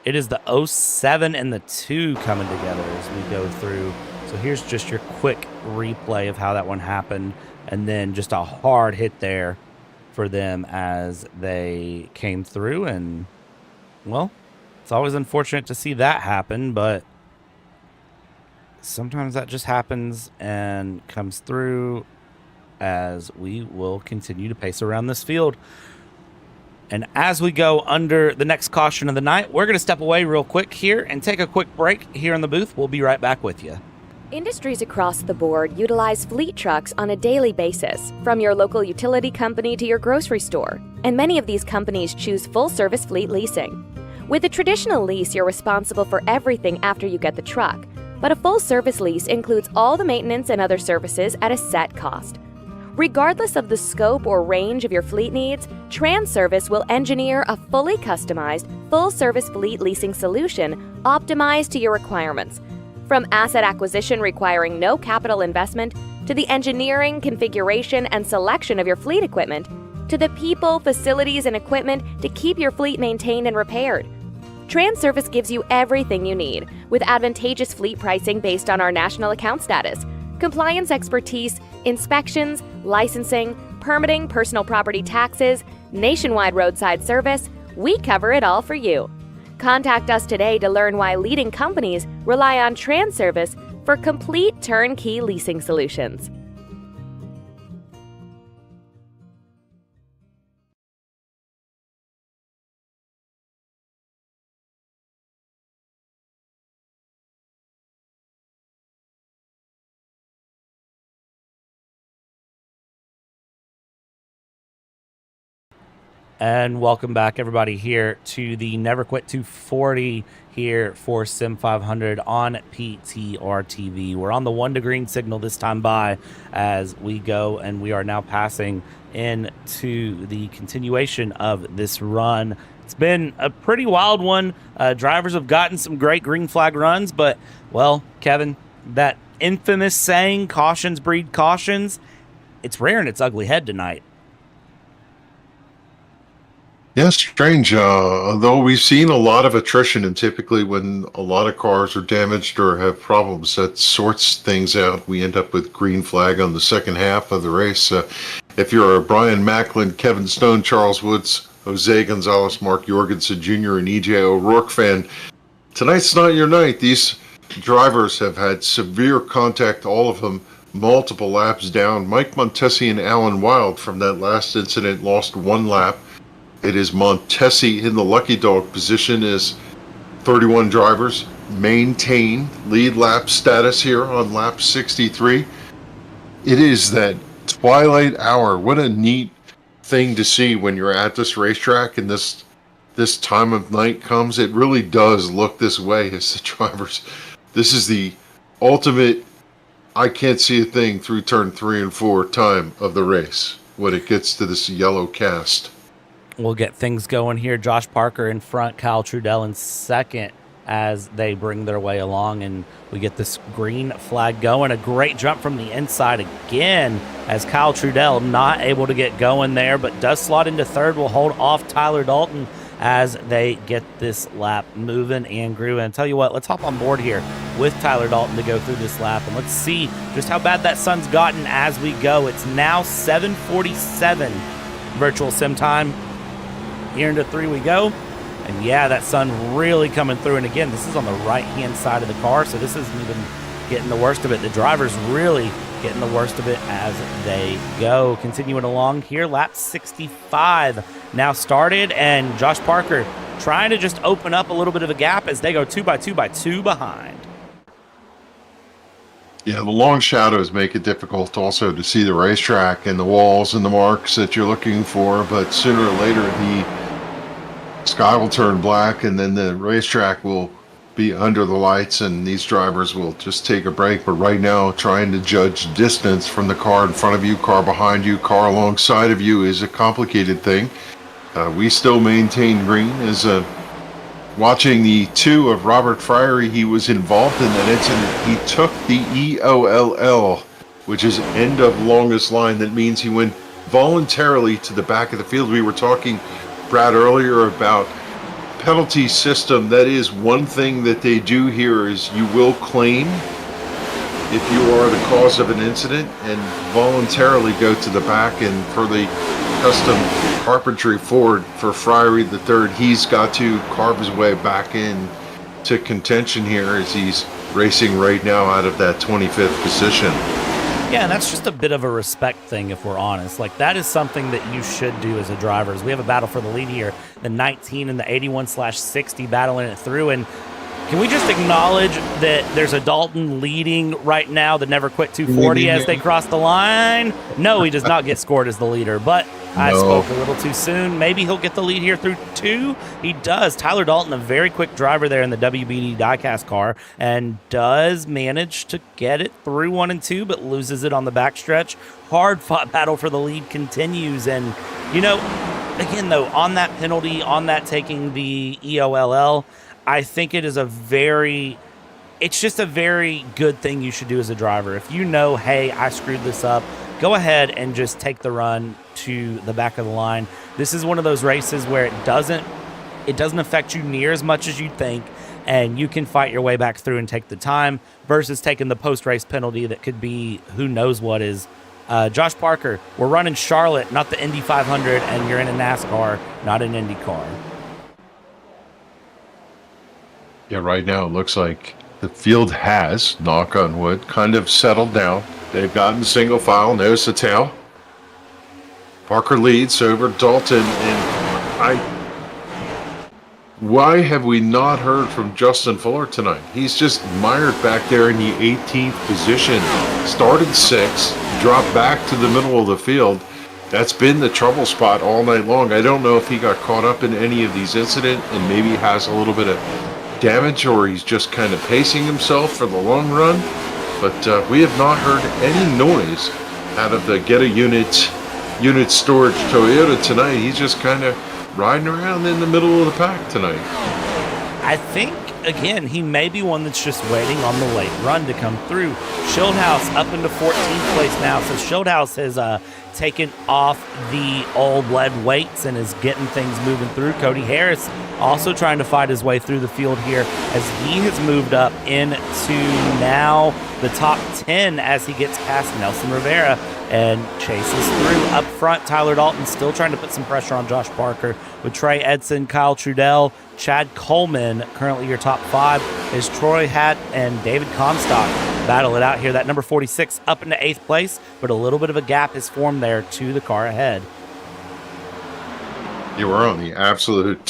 it is the '07 and the 2 coming together as we go through. So here's just your quick replay of how that one happened, and then just a hard hit there for them as they came through. And, well, it's always unfortunate to see that happen, but sometimes that just happens and comes through as we will continue to pace around this field. And as we go under the next caution of the night, we're going to step away real quick here and take a quick break here in the booth. We'll be right back with you. Industries across the board utilize fleet trucks on a daily basis, from your local utility company to your grocery store. And many of these companies choose full-service fleet leasing. With a traditional lease, you're responsible for everything after you get the truck. But a full-service lease includes all the maintenance and other services at a set cost. Regardless of the scope or range of your fleet needs, Transervice will engineer a fully customized, full-service fleet leasing solution optimized to your requirements. From asset acquisition requiring no capital investment, to the engineering, configuration, and selection of your fleet equipment, to the people, facilities, and equipment to keep your fleet maintained and repaired. Transervice gives you everything you need, with advantageous fleet pricing based on our national account status, compliance expertise, inspections, licensing, permitting, personal property taxes, nationwide roadside service. We cover it all for you. Contact us today to learn why leading companies rely on Transervice for complete turnkey leasing solutions. And welcome back, everybody, here to the Never Quit 240 here for Sim500 on PTR TV. We're on the 1 to green signal this time by as we go, and we are now passing into the continuation of this run. It's been a pretty wild one. Drivers have gotten some great green flag runs, but, well, Kevin, that infamous saying, cautions breed cautions, it's rearing its ugly head tonight. Yeah, strange. Though we've seen a lot of attrition, and typically when a lot of cars are damaged or have problems, that sorts things out. We end up with green flag on the second half of the race. If you're a Brian Macklin, Kevin Stone, Charles Woods, Jose Gonzalez, Mark Jorgensen Jr., and EJ O'Rourke fan, tonight's not your night. These drivers have had severe contact, all of them multiple laps down. Mike Montesi and Alan Wild from that last incident lost 1 lap. It is Montesi in the lucky dog position as 31 drivers maintain lead lap status here on lap 63. It is that twilight hour. What a neat thing to see when you're at this racetrack and this time of night comes. It really does look this way as the drivers. This is the ultimate I can't see a thing through turn 3 and 4 time of the race when it gets to this yellow cast. We'll get things going here. Josh Parker in front, Kyle Trudell in second as they bring their way along, and we get this green flag going. A great jump from the inside again as Kyle Trudell not able to get going there, but does slot into third. Will hold off Tyler Dalton as they get this lap moving and grooving. And tell you what, let's hop on board here with Tyler Dalton to go through this lap, and let's see just how bad that sun's gotten as we go. It's now 7:47 virtual sim time. Here into 3 we go. And yeah, that sun really coming through. And again, this is on the right-hand side of the car, so this isn't even getting the worst of it. The driver's really getting the worst of it as they go. Continuing along here, lap 65 now started, and Josh Parker trying to just open up a little bit of a gap as they go 2 by 2 by 2 behind. Yeah, the long shadows make it difficult also to see the racetrack and the walls and the marks that you're looking for, but sooner or later the sky will turn black and then the racetrack will be under the lights and these drivers will just take a break. But right now, trying to judge distance from the car in front of you, car behind you, car alongside of you is a complicated thing. We still maintain green. As watching the 2 of Robert Friery, he was involved in that incident. He took the EOLL, which is end of longest line. That means he went voluntarily to the back of the field. We were talking, Brad, earlier about penalty system. That is one thing that they do here is you will claim if you are the cause of an incident and voluntarily go to the back. And for the custom carpentry Ford for Friery the third, he's got to carve his way back in to contention here as he's racing right now out of that 25th position. Yeah, and that's just a bit of a respect thing, if we're honest. Like, that is something that you should do as a driver. As we have a battle for the lead here, the 19 and the 81/60 battling it through. And can we just acknowledge that there's a Dalton leading right now, the Never Quit 240 as they cross the line? No, he does not get scored as the leader, but I spoke a little too soon. Maybe he'll get the lead here through 2. He does. Tyler Dalton, a very quick driver there in the WBD diecast car, and does manage to get it through 1 and 2, but loses it on the backstretch. Hard-fought battle for the lead continues. And, you know, again, though, on that penalty, on that taking the EOLL, I think it is it's just a very good thing you should do as a driver. If you know, hey, I screwed this up, go ahead and just take the run to the back of the line. This is one of those races where it doesn't affect you near as much as you think, and you can fight your way back through and take the time versus taking the post-race penalty that could be who knows what is. Josh Parker, we're running Charlotte, not the Indy 500, and you're in a NASCAR, not an Indy car. Yeah, right now it looks like the field has, knock on wood, kind of settled down. They've gotten single file, nose to tail. Parker leads over Dalton, and why have we not heard from Justin Fuller tonight? He's just mired back there in the 18th position. Started 6th, dropped back to the middle of the field. That's been the trouble spot all night long. I don't know if he got caught up in any of these incidents and maybe has a little bit of damage, or he's just kind of pacing himself for the long run. But we have not heard any noise out of the Get a Unit Storage Toyota tonight. He's just kind of riding around in the middle of the pack tonight. I think, again, he may be one that's just waiting on the late run to come through. Schildhouse up into 14th place now. So Schildhouse has taken off the old lead weights and is getting things moving through. Cody Harris also trying to fight his way through the field here as he has moved up into now the top 10 as he gets past Nelson Rivera and chases through. Up front, Tyler Dalton still trying to put some pressure on Josh Parker with Trey Edson, Kyle Trudell, Chad Coleman. Currently your top 5 is Troy Hatt and David Comstock. Battle it out here. That number 46 up into 8th place, but a little bit of a gap is formed there to the car ahead. You were on the absolute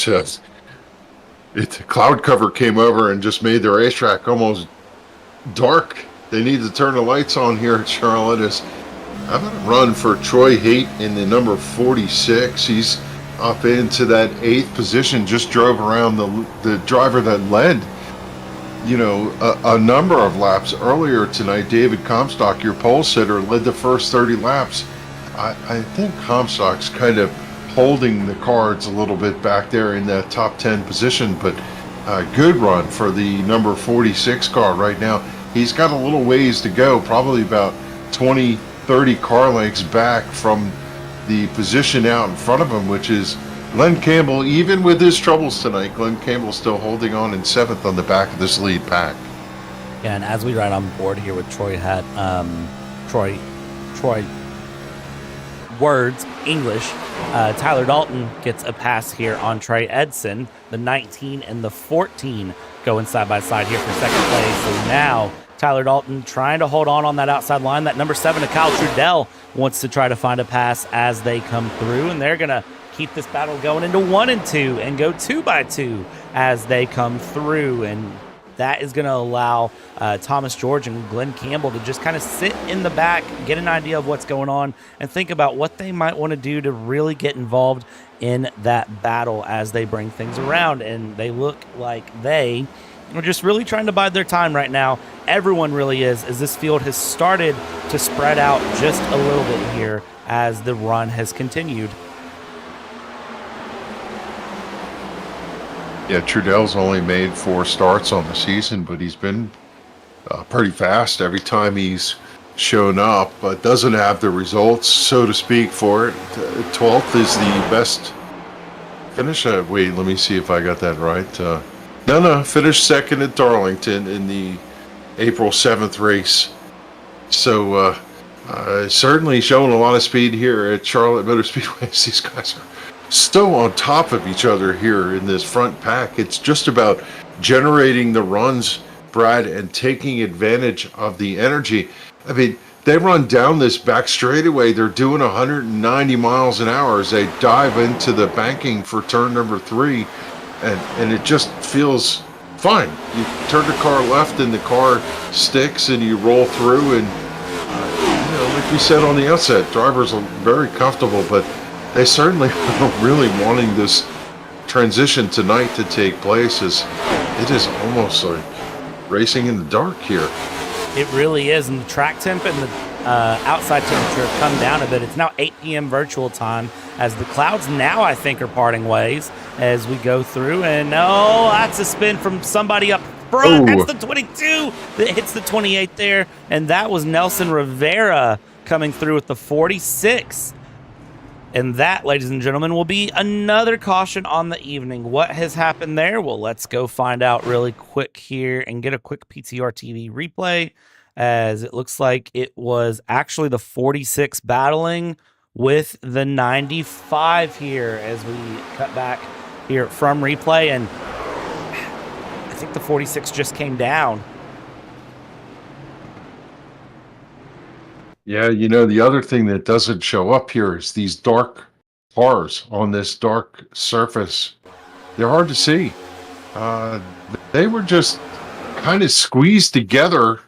cloud cover came over and just made the racetrack almost dark. They need to turn the lights on here at Charlotte. I'm going to run for Troy Haight in the number 46. He's up into that 8th position, just drove around the driver that led, a number of laps earlier tonight. David Comstock, your pole sitter, led the first 30 laps. I think Comstock's kind of holding the cards a little bit back there in that top 10 position, but a good run for the number 46 car right now. He's got a little ways to go, probably about 20-30 car lengths back from the position out in front of him, which is Glenn Campbell. Even with his troubles tonight, Glenn Campbell still holding on in 7th on the back of this lead pack. Yeah, and as we ride on board here with Troy Hatt, Troy words, English, Tyler Dalton gets a pass here on Trey Edson. The 19 and the 14 going side by side here for second place. So now Tyler Dalton trying to hold on that outside line. That number 7 to Kyle Trudell wants to try to find a pass as they come through, and they're going to keep this battle going into 1 and 2 and go 2 by 2 as they come through. And that is going to allow Thomas George and Glenn Campbell to just kind of sit in the back, get an idea of what's going on, and think about what they might want to do to really get involved in that battle as they bring things around. And they look like they We're just really trying to bide their time right now. Everyone really is, as this field has started to spread out just a little bit here as the run has continued. Yeah, Trudell's only made 4 starts on the season, but he's been pretty fast every time he's shown up, but doesn't have the results, so to speak, for it. 12th is the best finish. Wait, let me see if I got that right. No, finished second at Darlington in the April 7th race. So certainly showing a lot of speed here at Charlotte Motor Speedway. These guys are so on top of each other here in this front pack. It's just about generating the runs, Brad, and taking advantage of the energy. I mean, they run down this back straightaway. They're doing 190 miles an hour as they dive into the banking for turn number 3, and it just feels fine. You turn the car left and the car sticks and you roll through, and like we said on the outset, drivers are very comfortable, but they certainly are really wanting this transition tonight to take place, as it is almost like racing in the dark here. It really is, and the track temp and the outside temperature have come down a bit. It's now 8 p.m. virtual time, as the clouds now, I think, are parting ways as we go through. And that's a spin from somebody up front. Ooh. That's the 22 that hits the 28 there, and that was Nelson Rivera coming through with the 46. And that, ladies and gentlemen, will be another caution on the evening. What has happened there? Well, let's go find out really quick here and get a quick PTR TV replay, as it looks like it was actually the 46 battling with the 95 here as we cut back here from replay. And I think the 46 just came down. Yeah, the other thing that doesn't show up here is these dark cars on this dark surface. They're hard to see. They were just kind of squeezed together,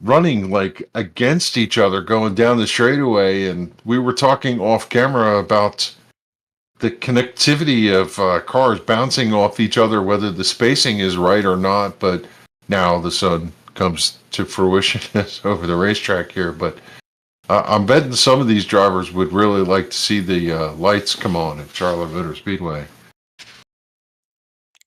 running like against each other, going down the straightaway. And we were talking off camera about the connectivity of cars bouncing off each other, whether the spacing is right or not. But now the sun comes to fruition over the racetrack here. But I'm betting some of these drivers would really like to see the lights come on at Charlotte Motor Speedway.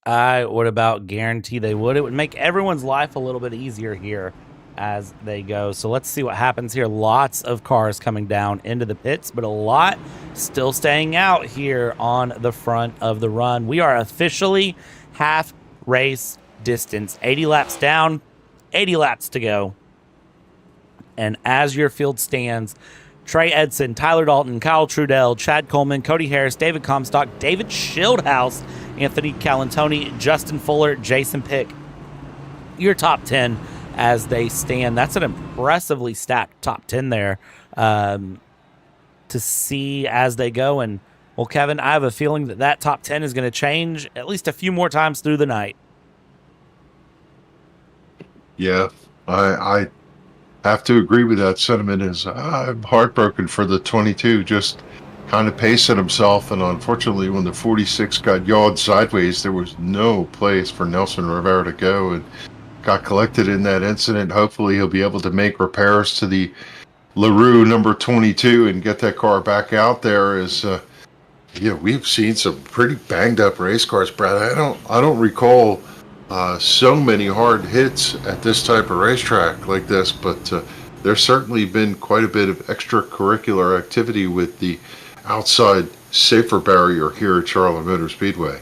I would about guarantee they would. It would make everyone's life a little bit easier here as they go. So let's see what happens here. Lots of cars coming down into the pits, but a lot still staying out here on the front of the run. We are officially half race distance. 80 laps down, 80 laps to go. And as your field stands, Trey Edson, Tyler Dalton, Kyle Trudell, Chad Coleman, Cody Harris, David Comstock, David Schildhouse, Anthony Calantoni, Justin Fuller, Jason Pick. Your top 10 as they stand. That's an impressively stacked top 10 there to see as they go. And, well, Kevin, I have a feeling that top 10 is going to change at least a few more times through the night. Yeah, I have to agree with that sentiment. Is I'm heartbroken for the 22, just kind of pacing himself, and unfortunately when the 46 got yawed sideways, there was no place for Nelson Rivera to go, and got collected in that incident. Hopefully he'll be able to make repairs to the LaRue number 22 and get that car back out there. As we've seen some pretty banged up race cars, Brad. I don't recall so many hard hits at this type of racetrack like this, but there's certainly been quite a bit of extracurricular activity with the outside safer barrier here at Charlotte Motor Speedway.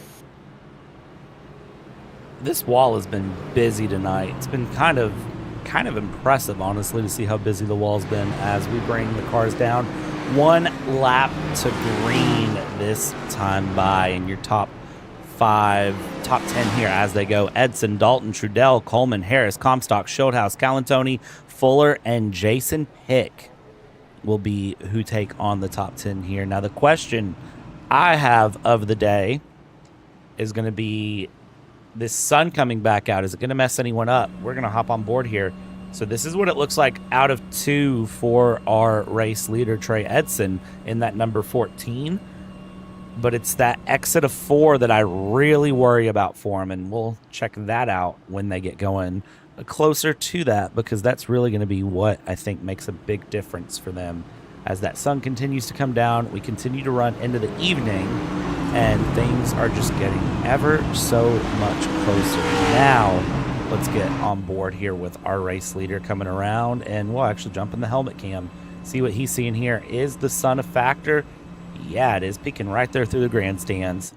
This wall has been busy tonight. It's been kind of impressive, honestly, to see how busy the wall's been as we bring the cars down. 1 lap to green this time by, in your top 10 here as they go. Edson, Dalton, Trudell, Coleman, Harris, Comstock, Schildhouse, Calantoni, Fuller, and Jason Pick will be who take on the top 10 here. Now, the question I have of the day is going to be this sun coming back out. Is it going to mess anyone up? We're going to hop on board here. So this is what it looks like out of 2 for our race leader, Trey Edson, in that number 14. but it's that exit of 4 that I really worry about for him, and we'll check that out when they get going closer to that, because that's really going to be what I think makes a big difference for them. As that sun continues to come down, we continue to run into the evening, and things are just getting ever so much closer. Now, let's get on board here with our race leader coming around, and we'll actually jump in the helmet cam, see what he's seeing here. Is the sun a factor? Yeah, it is, peeking right there through the grandstands.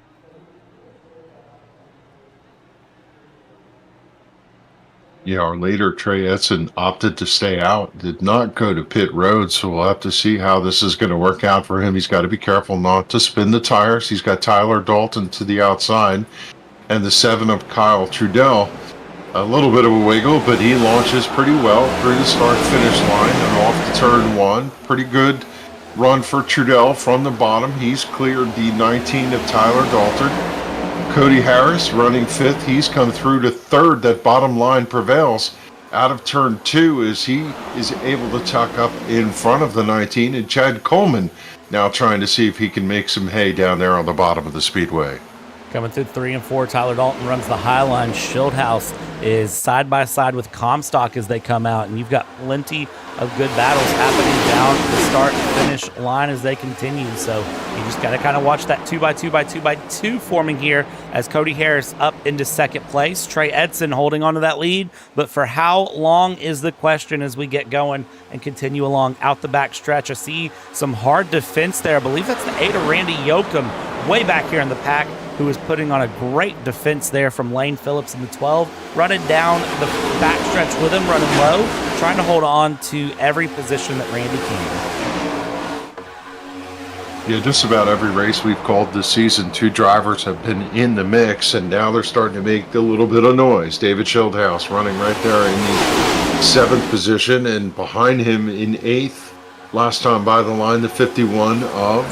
Yeah, our leader, Trey Edson, opted to stay out, did not go to pit road, so we'll have to see how this is going to work out for him. He's got to be careful not to spin the tires. He's got Tyler Dalton to the outside, and the 7 of Kyle Trudell. A little bit of a wiggle, but he launches pretty well through the start-finish line and off to turn 1. Pretty good run for Trudell from the bottom. He's cleared the 19 of Tyler Dalton. Cody Harris running 5th. He's come through to 3rd. That bottom line prevails out of turn 2 as he is able to tuck up in front of the 19. And Chad Coleman now trying to see if he can make some hay down there on the bottom of the speedway. Coming through 3 and 4, Tyler Dalton runs the high line. Schildhaus is side by side with Comstock as they come out, and you've got plenty of good battles happening down the start and finish line as they continue. So you just got to kind of watch that 2x2x2x2 forming here as Cody Harris up into 2nd place. Trey Edson holding on to that lead, but for how long is the question as we get going and continue along out the back stretch. I see some hard defense there. I believe that's the 8 of Randy Yoakum way back here in the pack, who is putting on a great defense there from Lane Phillips in the 12, running down the backstretch with him, running low, trying to hold on to every position that Randy can. Yeah, just about every race we've called this season, 2 drivers have been in the mix, and now they're starting to make a little bit of noise. David Schildhaus running right there in the 7th position, and behind him in 8th, last time by the line, the 51 of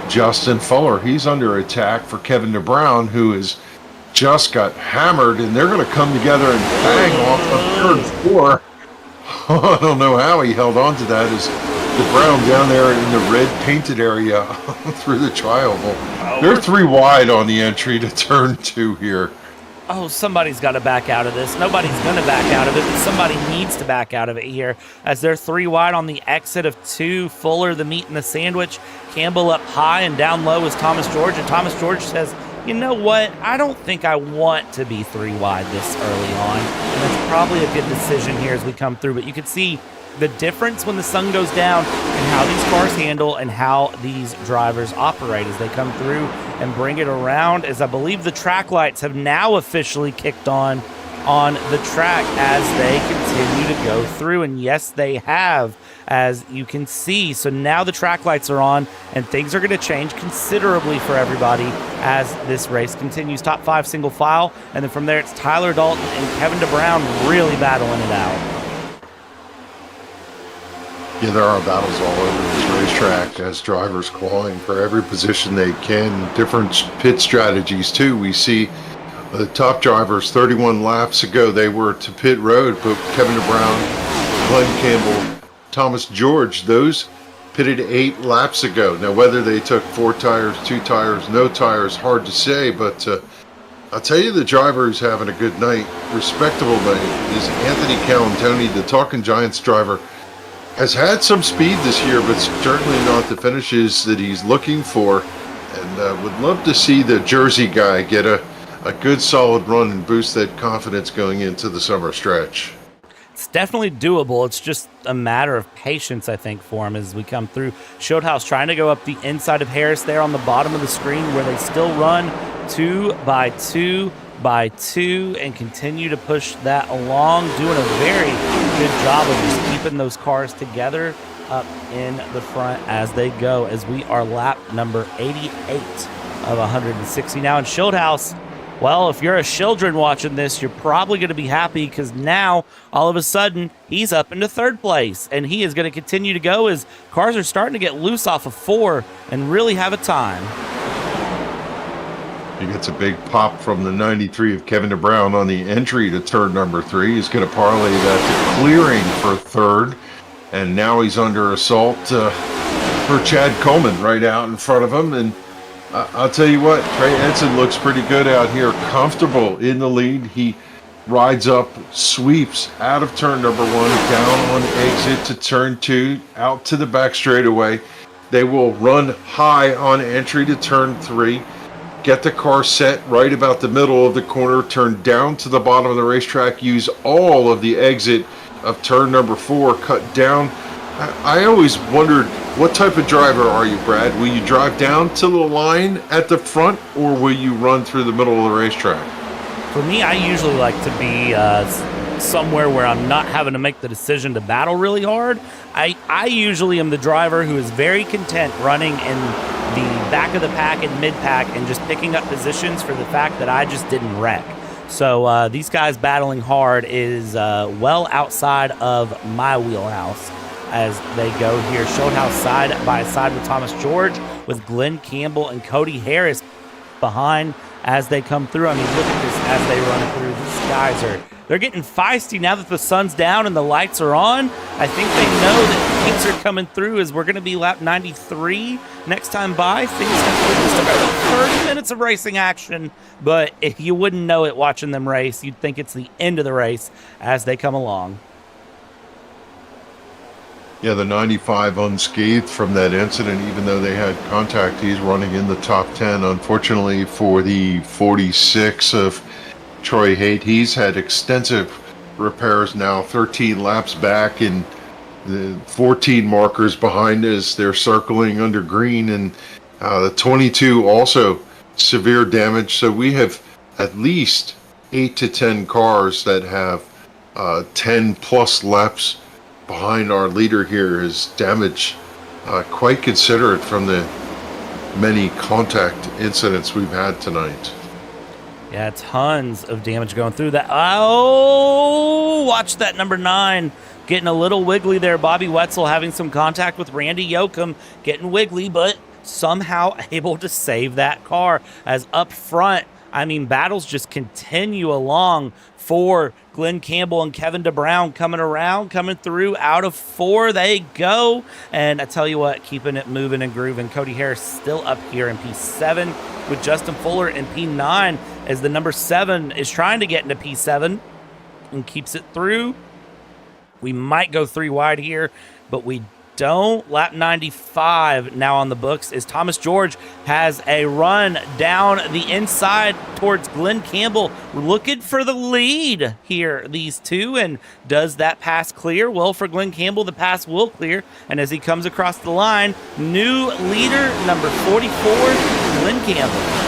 Justin Fuller. He's under attack for Kevin DeBrown, who has just got hammered, and they're going to come together and bang off of turn 4. I don't know how he held on to that as DeBrown down there in the red painted area through the trial. They're 3 wide on the entry to turn 2 here. Oh, somebody's got to back out of this. Nobody's going to back out of it, but somebody needs to back out of it here as they're 3 wide on the exit of 2. Fuller, the meat and the sandwich. Campbell up high, and down low is Thomas George. And Thomas George says, you know what? I don't think I want to be 3 wide this early on. And that's probably a good decision here as we come through. But you can see the difference when the sun goes down and how these cars handle and how these drivers operate as they come through and bring it around, as I believe the track lights have now officially kicked on the track as they continue to go through. And yes, they have, as you can see. So now the track lights are on, and things are going to change considerably for everybody as this race continues. Top 5 single file, and then from there it's Tyler Dalton and Kevin DeBrown really battling it out. Yeah, there are battles all over this racetrack as drivers clawing for every position they can. Different pit strategies, too. We see the top drivers 31 laps ago, they were to pit road, but Kevin DeBrown, Glenn Campbell, Thomas George, those pitted 8 laps ago. Now, whether they took 4 tires, 2 tires, no tires, hard to say, but I'll tell you the driver who's having a good night, respectable night, is Anthony Calantoni, the Talking Giants driver. Has had some speed this year, but certainly not the finishes that he's looking for. And would love to see the Jersey guy get a good solid run and boost that confidence going into the summer stretch. It's definitely doable. It's just a matter of patience, I think, for him as we come through. Schildhaus trying to go up the inside of Harris there on the bottom of the screen where they still run 2 by 2 by 2 and continue to push that along, doing a very good job of just keeping those cars together up in the front as they go, as we are lap number 88 of 160 now. And Schildhaus, well, if you're a children watching this, you're probably going to be happy because now all of a sudden he's up into 3rd place, and he is going to continue to go as cars are starting to get loose off of 4 and really have a time. He gets a big pop from the 93 of Kevin DeBrown on the entry to turn number 3. He's going to parlay that to clearing for 3rd. And now he's under assault for Chad Coleman right out in front of him. And I'll tell you what, Trey Edson looks pretty good out here, comfortable in the lead. He rides up, sweeps out of turn number 1, down on exit to turn 2, out to the back straightaway. They will run high on entry to turn 3, get the car set right about the middle of the corner, turn down to the bottom of the racetrack, use all of the exit of turn number 4, cut down. I always wondered, what type of driver are you, Brad? Will you drive down to the line at the front, or will you run through the middle of the racetrack? For me, I usually like to be somewhere where I'm not having to make the decision to battle really hard. I usually am the driver who is very content running in the back of the pack and mid-pack and just picking up positions for the fact that I just didn't wreck. So these guys battling hard is well outside of my wheelhouse as they go here. Schulthouse side by side with Thomas George, with Glenn Campbell and Cody Harris behind as they come through. I mean, look at this as they run through. These guys they're getting feisty now that the sun's down and the lights are on. I think they know that things are coming through as we're going to be lap 93 next time by. Things have just about 30 minutes of racing action, but if you wouldn't know it watching them race, you'd think it's the end of the race as they come along. Yeah, the 95 unscathed from that incident, even though they had contact. He's running in the top 10. Unfortunately for the 46 of Troy Haight, he's had extensive repairs now, 13 laps back, and the 14 markers behind us. They're circling under green, and the 22 also severe damage. So we have at least 8 to 10 cars that have 10 plus laps behind our leader here. Is damage quite considerate from the many contact incidents we've had tonight. Yeah, tons of damage going through that. Oh, watch that number 9 getting a little wiggly there. Bobby Wetzel having some contact with Randy Yoakum, getting wiggly, but somehow able to save that car. As up front, I mean, battles just continue along for Glenn Campbell and Kevin DeBrown coming through. Out of 4 they go, and I tell you what, keeping it moving and grooving. Cody Harris still up here in P7 with Justin Fuller in P9 as the number 7 is trying to get into P7 and keeps it through. We might go 3 wide here, but we don't. Lap 95 now on the books is Thomas George has a run down the inside towards Glenn Campbell, looking for the lead here, these two, and does that pass clear? Well, for Glenn Campbell, the pass will clear, and as he comes across the line, new leader, number 44, Glenn Campbell.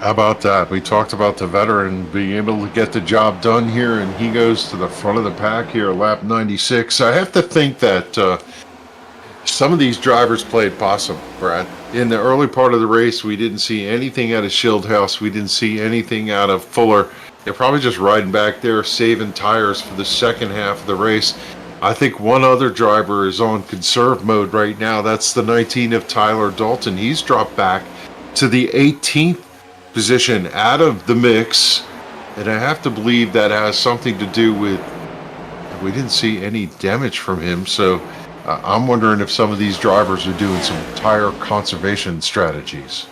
How about that? We talked about the veteran being able to get the job done here, and he goes to the front of the pack here, lap 96. I have to think that some of these drivers played possum, Brad. In the early part of the race, we didn't see anything out of Schildhouse. We didn't see anything out of Fuller. They're probably just riding back there, saving tires for the second half of the race. I think one other driver is on conserve mode right now. That's the 19 of Tyler Dalton. He's dropped back to the 18th position out of the mix, and I have to believe that has something to do with we didn't see any damage from him. So I'm wondering if some of these drivers are doing some tire conservation strategies.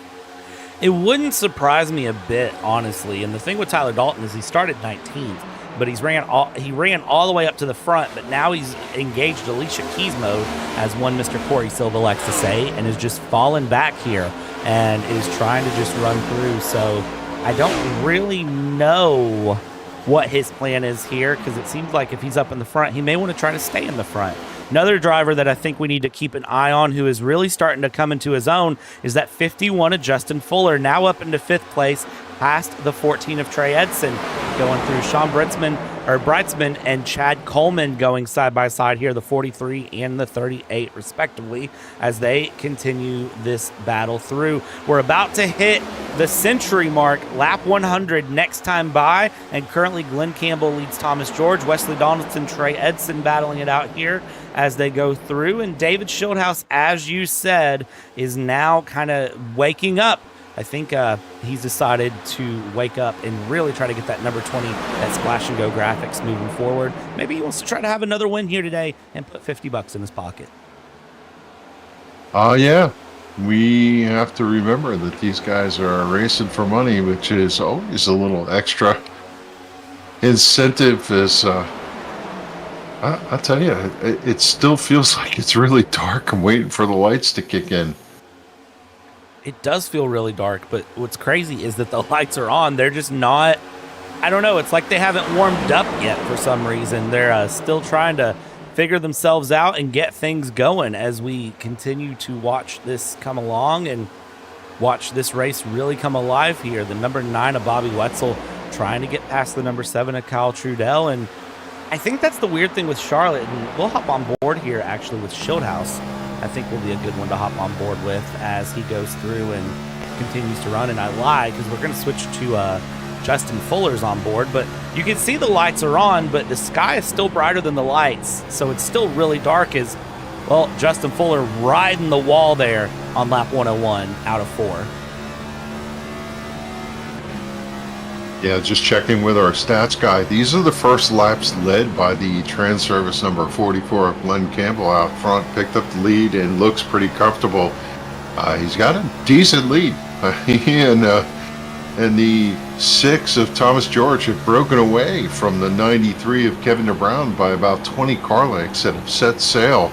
It wouldn't surprise me a bit, honestly. And the thing with Tyler Dalton is he started 19th, but he ran all the way up to the front, but now he's engaged Alicia Keys mode, as one Mr. Corey Silva likes to say, and is just fallen back here and is trying to just run through. So I don't really know what his plan is here, because it seems like if he's up in the front, he may want to try to stay in the front. Another driver that I think we need to keep an eye on, who is really starting to come into his own, is that 51 of Justin Fuller, now up into 5th place, past the 14 of Trey Edson, going through Sean Breitzman and Chad Coleman going side by side here, the 43 and the 38 respectively, as they continue this battle through. We're about to hit the century mark, lap 100 next time by, and currently Glenn Campbell leads Thomas George, Wesley Donaldson, Trey Edson battling it out here as they go through, and David Schildhouse, as you said, is now kind of waking up. I think he's decided to wake up and really try to get that number 20, that splash and go graphics moving forward. Maybe he wants to try to have another win here today and put $50 in his pocket. Yeah. we have to remember that these guys are racing for money, which is always a little extra incentive. As I tell you, it still feels like it's really dark. I'm waiting for the lights to kick in. It does feel really dark, but what's crazy is that the lights are on. They're just not, I don't know, it's like they haven't warmed up yet for some reason. They're still trying to figure themselves out and get things going as we continue to watch this come along and watch this race really come alive here. The number 9 of Bobby Wetzel trying to get past the number 7 of Kyle Trudell. And I think that's the weird thing with Charlotte, and we'll hop on board here actually with Schildhouse. I think will be a good one to hop on board with as he goes through and continues to run. And I lie because we're going to switch to Justin Fuller's on board, but you can see the lights are on, but the sky is still brighter than the lights, so it's still really dark. As well, Justin Fuller riding the wall there on lap 101 out of 4. Yeah, just checking with our stats guy. These are the first laps led by the Transervice number 44 of Glenn Campbell out front. Picked up the lead and looks pretty comfortable. He's got a decent lead. And the 6 of Thomas George have broken away from the 93 of Kevin DeBrown by about 20 car lengths that have set sail.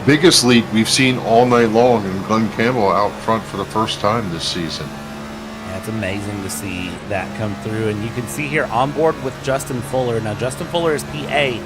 Biggest lead we've seen all night long, and Glenn Campbell out front for the first time this season. It's amazing to see that come through, and you can see here on board with Justin Fuller. Now, Justin Fuller is P8,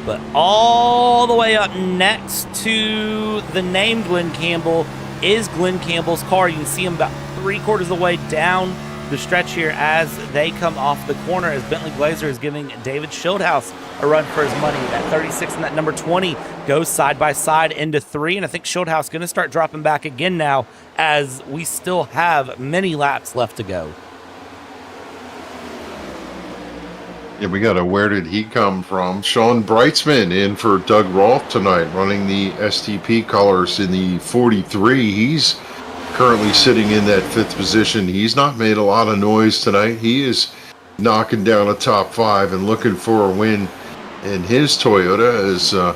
but all the way up next to the name Glenn Campbell is Glenn Campbell's car. You can see him about 3/4 of the way down the stretch here as they come off the corner, as Bentley Glazer is giving David Schildhouse a run for his money. That 36 and that number 20 goes side by side into 3, and I think Schildhouse going to start dropping back again now as we still have many laps left to go. Yeah, we got a where did he come from? Sean Brightsman in for Doug Rolfe tonight, running the STP colors in the 43. He's currently sitting in that 5th position. He's not made a lot of noise tonight. He is knocking down a top 5 and looking for a win in his Toyota.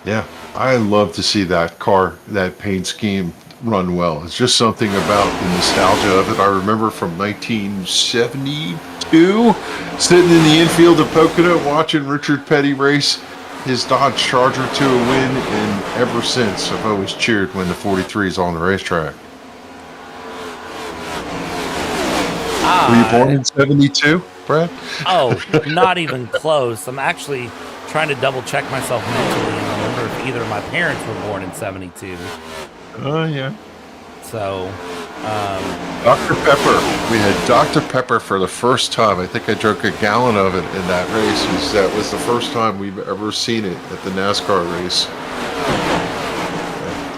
Yeah, I love to see that car, that paint scheme run well. It's just something about the nostalgia of it. I remember from 1972 sitting in the infield of Pocono watching Richard Petty race his Dodge Charger to a win, and ever since I've always cheered when the 43 is on the racetrack. Were you born in 72, Brad? Oh, not even close. I'm actually trying to double check myself mentally and remember if either of my parents were born in 72. Oh, yeah. So, Dr. Pepper. We had Dr. Pepper for the first time. I think I drank a gallon of it in that race. That was the first time we've ever seen it at the NASCAR race.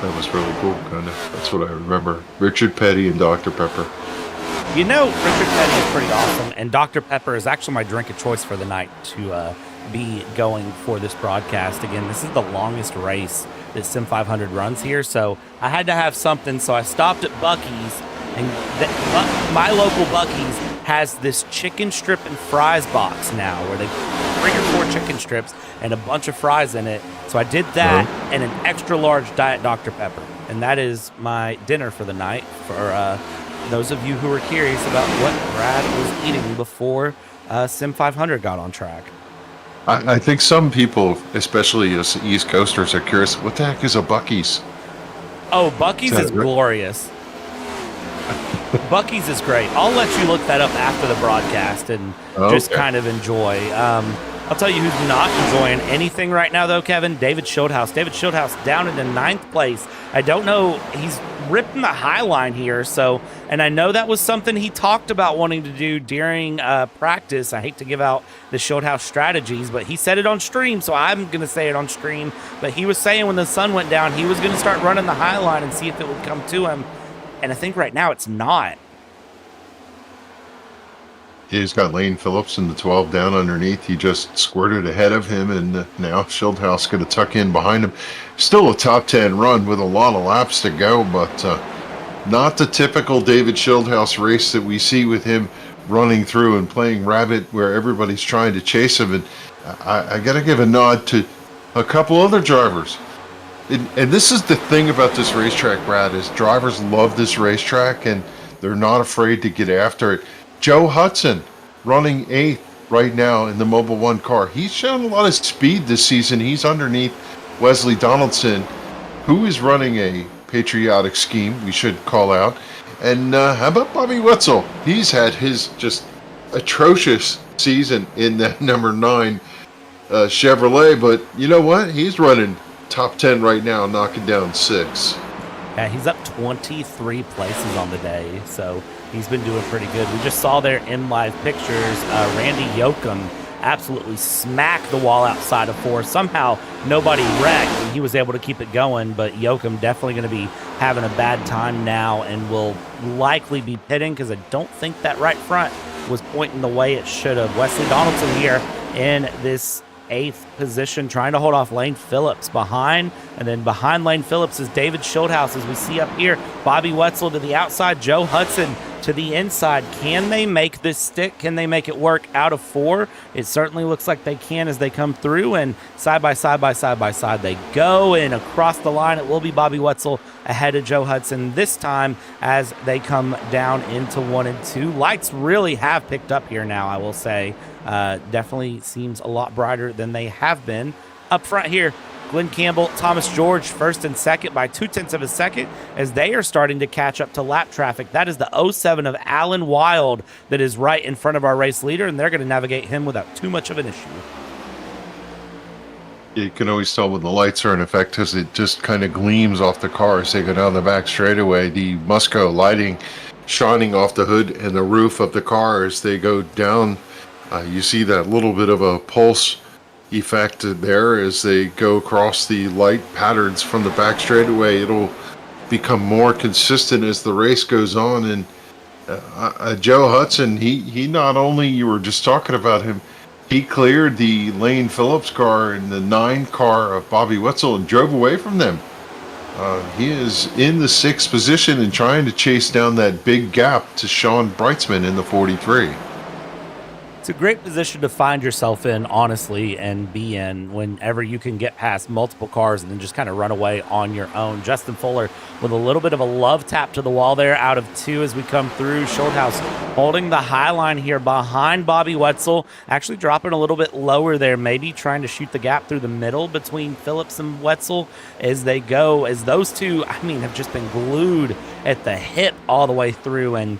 That was really cool, kind of. That's what I remember. Richard Petty and Dr. Pepper. you know, Richard Petty is pretty awesome, and Dr. Pepper is actually my drink of choice for the night to be going for this broadcast. Again, this is the longest race that Sim500 runs here, so I had to have something, so I stopped at Buc-ee's, and my local Buc-ee's has this chicken strip and fries box now, where they 3 or 4 chicken strips and a bunch of fries in it. So I did that and an extra large Diet Dr. Pepper, and that is my dinner for the night for those of you who are curious about what Brad was eating before Sim500 got on track. I think some people, especially us East Coasters, are curious, what the heck is a Buc-ee's? Oh, Buc-ee's is glorious. Buc-ee's is great. I'll let you look that up after the broadcast and just kind of enjoy. I'll tell you who's not enjoying anything right now, though, Kevin. David Schildhouse. David Schildhouse down into 9th place. I don't know. He's ripping the high line here. And I know that was something he talked about wanting to do during practice. I hate to give out the Schildhouse strategies, but he said it on stream, so I'm going to say it on stream. But he was saying when the sun went down, he was going to start running the high line and see if it would come to him. And I think right now it's not. He's got Lane Phillips in the 12 down underneath. He just squirted ahead of him, and now Schildhouse going to tuck in behind him. Still a top 10 run with a lot of laps to go, but not the typical David Schildhouse race that we see with him running through and playing rabbit where everybody's trying to chase him. And I got to give a nod to a couple other drivers. And this is the thing about this racetrack, Brad, is drivers love this racetrack and they're not afraid to get after it. Joe Hudson running 8th right now in the Mobile One car. He's shown a lot of speed this season. He's underneath Wesley Donaldson, who is running a patriotic scheme, we should call out. And how about Bobby Wetzel? He's had his just atrocious season in that number 9 Chevrolet, but you know what? He's running top 10 right now, knocking down 6. Yeah, he's up 23 places on the day, so he's been doing pretty good. We just saw there in live pictures, Randy Yoakum absolutely smacked the wall outside of 4. Somehow nobody wrecked, and he was able to keep it going, but Yoakum definitely going to be having a bad time now and will likely be pitting because I don't think that right front was pointing the way it should have. Wesley Donaldson here in this 8th position, trying to hold off Lane Phillips behind, and then behind Lane Phillips is David Schildhaus, as we see up here. Bobby Wetzel to the outside, Joe Hudson to the inside. Can they make this stick? Can they make it work out of 4? It certainly looks like they can as they come through, and side by side they go, and across the line it will be Bobby Wetzel ahead of Joe Hudson this time as they come down into 1 and 2. Lights really have picked up here now, I will say. Definitely seems a lot brighter than they have been. Up front here, Glenn Campbell, Thomas George, 1st and 2nd by 0.2 of a second as they are starting to catch up to lap traffic. That is the 07 of Alan Wild that is right in front of our race leader, and they're going to navigate him without too much of an issue. You can always tell when the lights are in effect because it just kind of gleams off the car as they go down the back straightaway. The Musco lighting shining off the hood and the roof of the car as they go down. You see that little bit of a pulse effect there as they go across the light patterns from the back straightaway. It'll become more consistent as the race goes on. And Joe Hudson, he not only, you were just talking about him, he cleared the Lane Phillips car and the 9 car of Bobby Wetzel and drove away from them. He is in the 6th position and trying to chase down that big gap to Sean Brightsman in the 43. It's a great position to find yourself in, honestly, and be in whenever you can get past multiple cars and then just kind of run away on your own. Justin Fuller with a little bit of a love tap to the wall there out of 2 as we come through. Schildhaus holding the high line here behind Bobby Wetzel, actually dropping a little bit lower there, maybe trying to shoot the gap through the middle between Phillips and Wetzel as they go, as those two, I mean, have just been glued at the hip all the way through. And,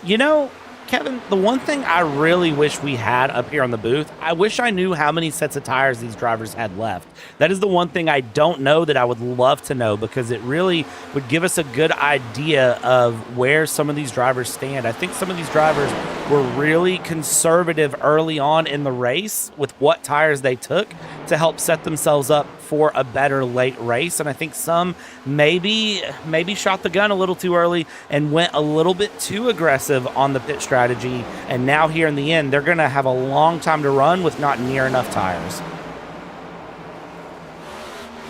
you know, Kevin, the one thing I really wish we had up here on the booth, I wish I knew how many sets of tires these drivers had left. That is the one thing I don't know that I would love to know, because it really would give us a good idea of where some of these drivers stand. I think some of these drivers were really conservative early on in the race with what tires they took to help set themselves up for a better late race. And I think some maybe shot the gun a little too early and went a little bit too aggressive on the pit strategy. And now here in the end, they're going to have a long time to run with not near enough tires.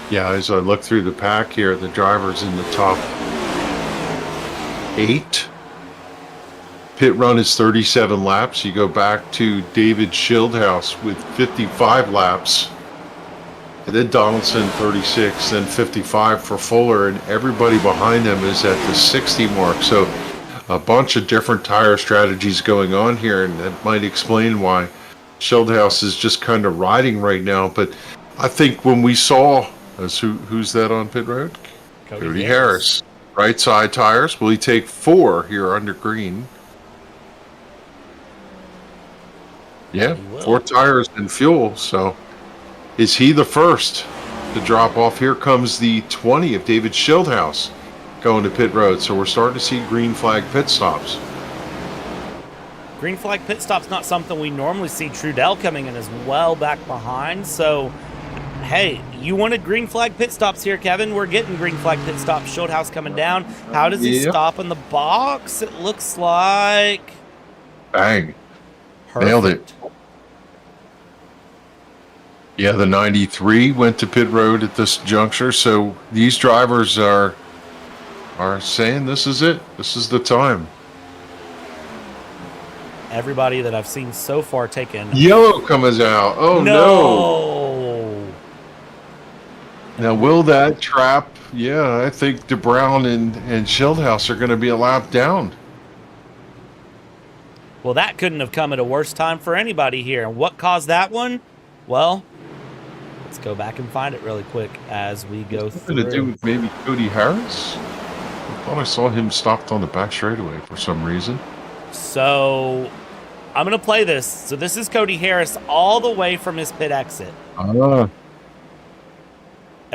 Yeah, as I look through the pack here, the drivers in the top 8. Pit run is 37 laps. You go back to David Schildhaus with 55 laps. And then Donaldson 36, then 55 for Fuller, and everybody behind them is at the 60 mark. So a bunch of different tire strategies going on here, and that might explain why Schildhaus is just kind of riding right now. But I think when we saw, who's that on pit road? Cody Harris. Right side tires. Will he take 4 here under green? Yeah, 4 tires and fuel. So is he the first to drop off? Here comes the 20 of David Schildhaus going to pit road. So we're starting to see green flag pit stops. Green flag pit stop's not something we normally see. Trudell coming in as well back behind. So, hey, you wanted green flag pit stops here, Kevin. We're getting green flag pit stops. Schildhaus coming down. How does he stop in the box? It looks like... Bang. Perfect. Nailed it. Yeah, the 93 went to pit road at this juncture. So these drivers are saying this is it. This is the time. Everybody that I've seen so far taken... Yellow comes out. Oh, no. Now, will that trap? Yeah, I think DeBrown and Schildhouse are going to be a lap down. Well, that couldn't have come at a worse time for anybody here. And what caused that one? Well, let's go back and find it really quick as we go through. Something to do with maybe Cody Harris? I thought I saw him stopped on the back straightaway for some reason. So I'm going to play this. So this is Cody Harris all the way from his pit exit. And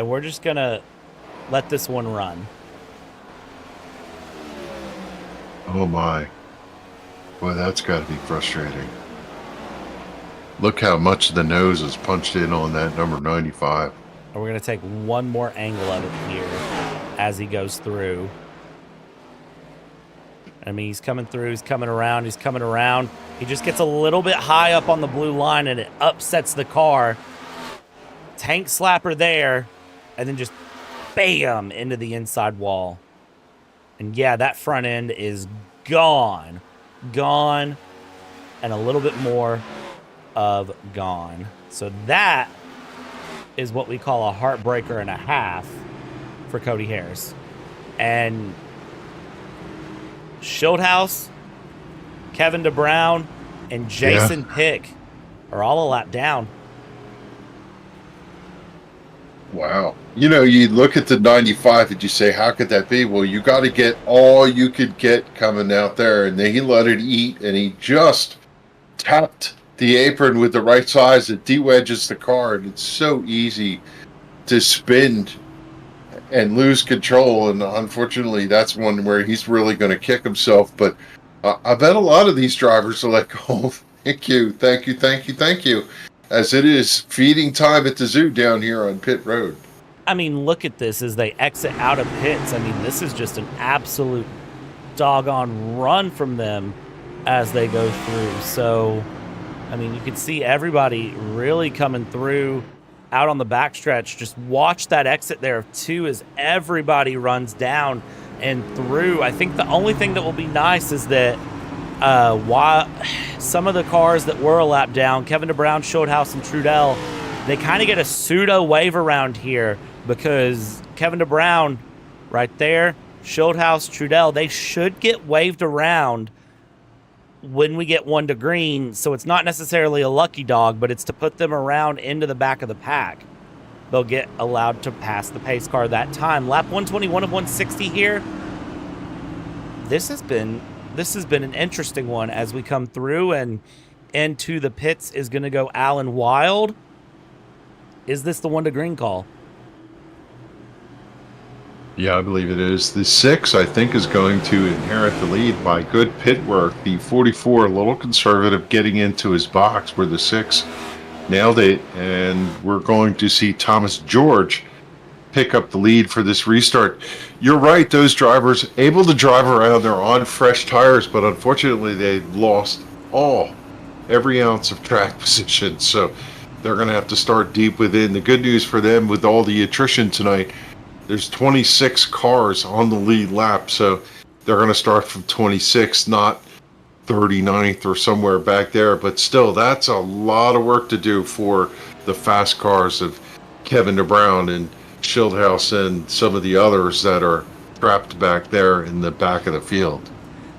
we're just going to let this one run. Oh my. Boy, that's got to be frustrating. Look how much the nose is punched in on that number 95. And we're going to take one more angle of it here as he goes through. I mean, he's coming through, he's coming around, he's coming around. He just gets a little bit high up on the blue line and it upsets the car. Tank slapper there, and then just bam into the inside wall. And yeah, that front end is gone. Gone, and a little bit more of gone. So that is what we call a heartbreaker and a half for Cody Harris. And Schildhouse, Kevin DeBrown, and Jason Pick are all a lap down. Wow. You know, you look at the 95 and you say, how could that be? Well, you got to get all you could get coming out there. And then he let it eat, and he just tapped the apron with the right size. It de-wedges the car, and it's so easy to spin and lose control. And unfortunately, that's one where he's really going to kick himself. But I bet a lot of these drivers are like, oh, thank you, thank you, thank you, thank you. As it is feeding time at the zoo down here on pit road. I mean, look at this as they exit out of pits. I mean, this is just an absolute doggone run from them as they go through. So, I mean, you can see everybody really coming through out on the backstretch. Just watch that exit there of 2 as everybody runs down and through. I think the only thing that will be nice is that while some of the cars that were a lap down, Kevin DeBrown, Schildhouse, and Trudell, they kind of get a pseudo wave around here because Kevin DeBrown right there, Schildhouse, Trudell, they should get waved around when we get 1 to green. So it's not necessarily a lucky dog, but it's to put them around into the back of the pack. They'll get allowed to pass the pace car that time. Lap 121 of 160 here. This has been an interesting one as we come through, and into the pits is going to go Alan Wild. Is this the 1 to green call? Yeah, I believe it is. The 6, I think, is going to inherit the lead by good pit work. The 44, a little conservative, getting into his box where the 6 nailed it. And we're going to see Thomas George pick up the lead for this restart. You're right, those drivers able to drive around, they're on fresh tires, but unfortunately they've lost every ounce of track position. So they're going to have to start deep within. The good news for them with all the attrition tonight, there's 26 cars on the lead lap, so they're going to start from 26, not 39th or somewhere back there. But still, that's a lot of work to do for the fast cars of Kevin DeBrown and Schildhouse and some of the others that are trapped back there in the back of the field.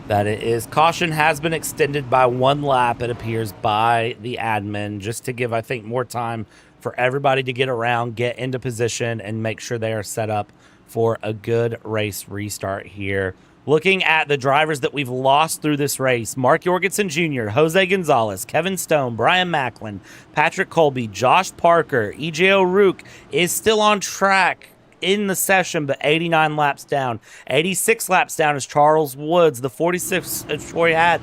That it is. Caution has been extended by 1 lap, it appears, by the admin, just to give, I think, more time for everybody to get around, get into position, and make sure they are set up for a good race restart here. Looking at the drivers that we've lost through this race, Mark Jorgensen Jr., Jose Gonzalez, Kevin Stone, Brian Macklin, Patrick Colby, Josh Parker, EJ O'Rourke is still on track in the session, but 89 laps down. 86 laps down is Charles Woods. The 46 Troy Hatt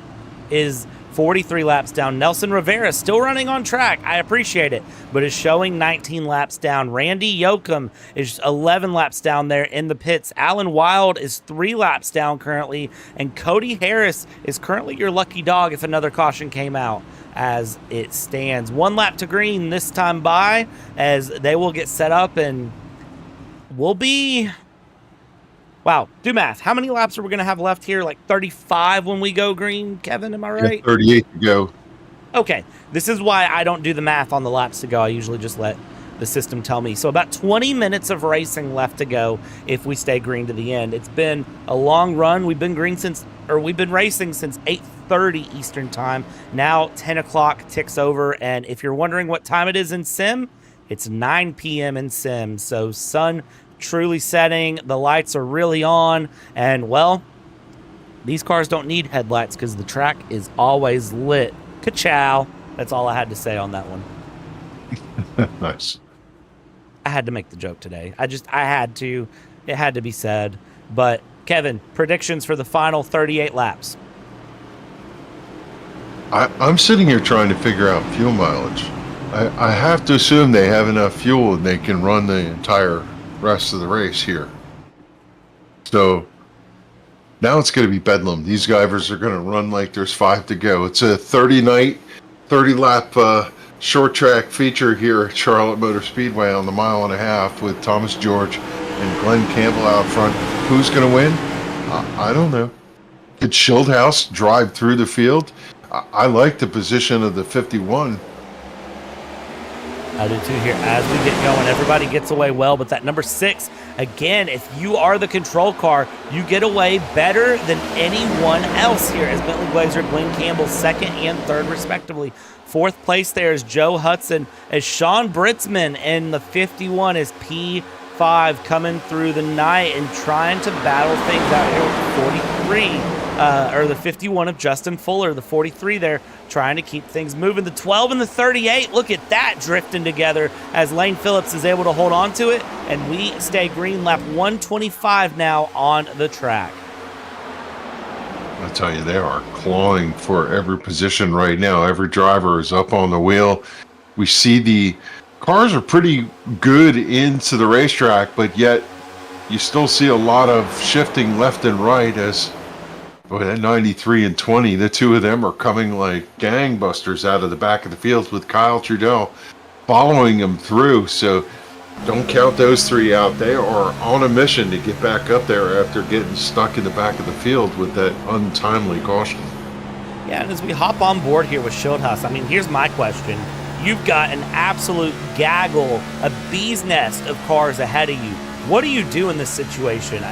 is 43 laps down. Nelson Rivera still running on track. I appreciate it, but is showing 19 laps down. Randy Yoakum is 11 laps down there in the pits. Alan Wild is 3 laps down currently, and Cody Harris is currently your lucky dog if another caution came out as it stands. 1 lap to green this time by as they will get set up, and we'll be... Wow, do math. How many laps are we going to have left here? Like 35 when we go green, Kevin, am I right? Yeah, 38 to go. Okay, this is why I don't do the math on the laps to go. I usually just let the system tell me. So about 20 minutes of racing left to go if we stay green to the end. It's been a long run. We've been racing since 8:30 Eastern time. Now 10 o'clock ticks over, and if you're wondering what time it is in Sim, it's 9 p.m. in Sim. So sun truly setting, the lights are really on, and well, these cars don't need headlights because the track is always lit. Ka-chow. That's all I had to say on that one. Nice. I had to make the joke today. I had to. It had to be said. But, Kevin, predictions for the final 38 laps. I'm sitting here trying to figure out fuel mileage. I have to assume they have enough fuel and they can run the entire rest of the race here. So now it's going to be bedlam. These drivers are going to run like there's 5 to go. It's a 30 lap short track feature here at Charlotte Motor Speedway on the 1.5 miles with Thomas George and Glenn Campbell out front. Who's going to win? I don't know. Could Schildhouse drive through the field? I like the position of the 51. I do too here. As we get going, everybody gets away well, but that number 6, again, if you are the control car, you get away better than anyone else here as Bentley Glazer, Glenn Campbell, 2nd and 3rd respectively. 4th place there is Joe Hudson, as Sean Britzman in the 51 is P5 coming through the night and trying to battle things out here with 43. Or the 51 of Justin Fuller, the 43 there, trying to keep things moving. The 12 and the 38, look at that drifting together as Lane Phillips is able to hold on to it, and we stay green. Lap 125 now on the track. I tell you, they are clawing for every position right now. Every driver is up on the wheel. We see the cars are pretty good into the racetrack, but yet you still see a lot of shifting left and right as at 93 and 20, the two of them are coming like gangbusters out of the back of the field with Kyle Trudell following them through. So don't count those 3 out. They are on a mission to get back up there after getting stuck in the back of the field with that untimely caution. Yeah, and as we hop on board here with Schildhouse, I mean, here's my question. You've got an absolute gaggle, a bee's nest of cars ahead of you. What do you do in this situation?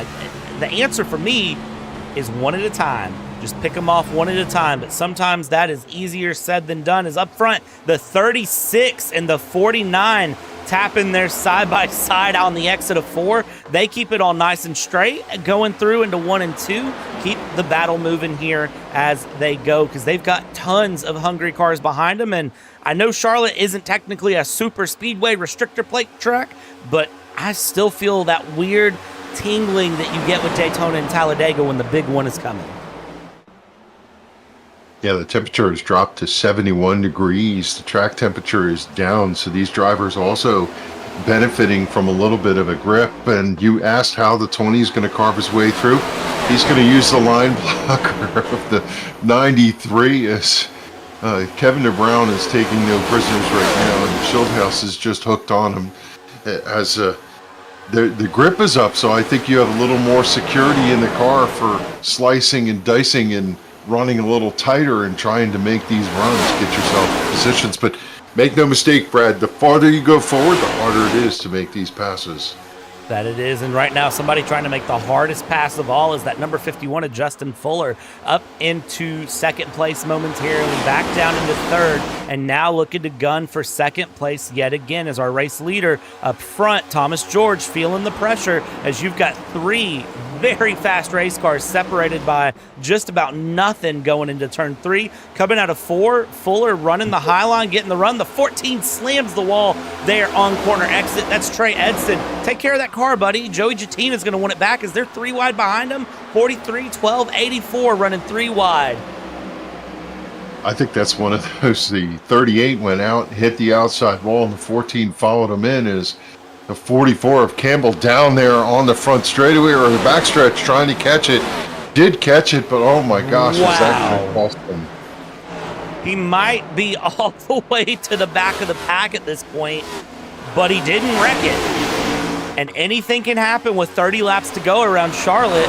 The answer for me is one at a time. Just pick them off one at a time, but sometimes that is easier said than done. Is up front, the 36 and the 49 tapping their side-by-side on the exit of 4. They keep it all nice and straight, going through into 1 and 2. Keep the battle moving here as they go, because they've got tons of hungry cars behind them, and I know Charlotte isn't technically a super speedway restrictor plate track, but I still feel that weird tingling that you get with Daytona and Talladega when the big one is coming. Yeah, the temperature has dropped to 71 degrees. The track temperature is down, so these drivers also benefiting from a little bit of a grip. And you asked how the 20 is going to carve his way through. He's going to use the line blocker of the 93 as Kevin DeBrown is taking no prisoners right now, and Schildhouse is just hooked on him as the grip is up, so I think you have a little more security in the car for slicing and dicing and running a little tighter and trying to make these runs, get yourself positions. But make no mistake, Brad, the farther you go forward, the harder it is to make these passes. That it is, and right now somebody trying to make the hardest pass of all is that number 51 of Justin Fuller, up into 2nd place momentarily, back down into 3rd, and now looking to gun for 2nd place yet again as our race leader up front. Thomas George feeling the pressure as you've got 3 very fast race cars separated by just about nothing going into turn 3. Coming out of 4, Fuller running the high line, getting the run. The 14 slams the wall there on corner exit. That's Trey Edson. Take care of that car, buddy. Joey Jattina is going to win it back as they're 3 wide behind him. 43, 12, 84 running 3 wide. I think that's one of those. The 38 went out, hit the outside wall, and the 14 followed him in as the 44 of Campbell down there on the front straightaway or the backstretch trying to catch it. Did catch it, but oh my gosh, wow. Was that going to cost him? He might be all the way to the back of the pack at this point, but he didn't wreck it. And anything can happen with 30 laps to go around Charlotte.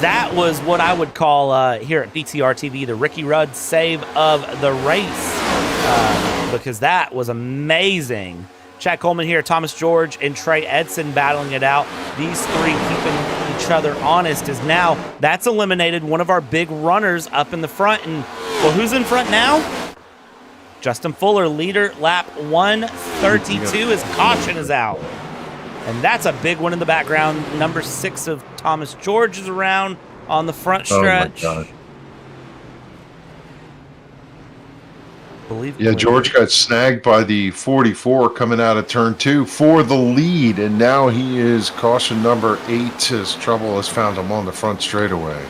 That was what I would call here at BTR TV the Ricky Rudd save of the race, because that was amazing. Chad Coleman here, Thomas George, and Trey Edson battling it out. These three keeping each other honest as now that's eliminated one of our big runners up in the front. And, well, who's in front now? Justin Fuller, leader, lap 132. His caution is out. And that's a big one in the background. Number 6 of Thomas George is around on the front stretch. Oh, my God. Yeah, George got snagged by the 44 coming out of turn 2 for the lead, and now he is caution number 8. His trouble has found him on the front straightaway.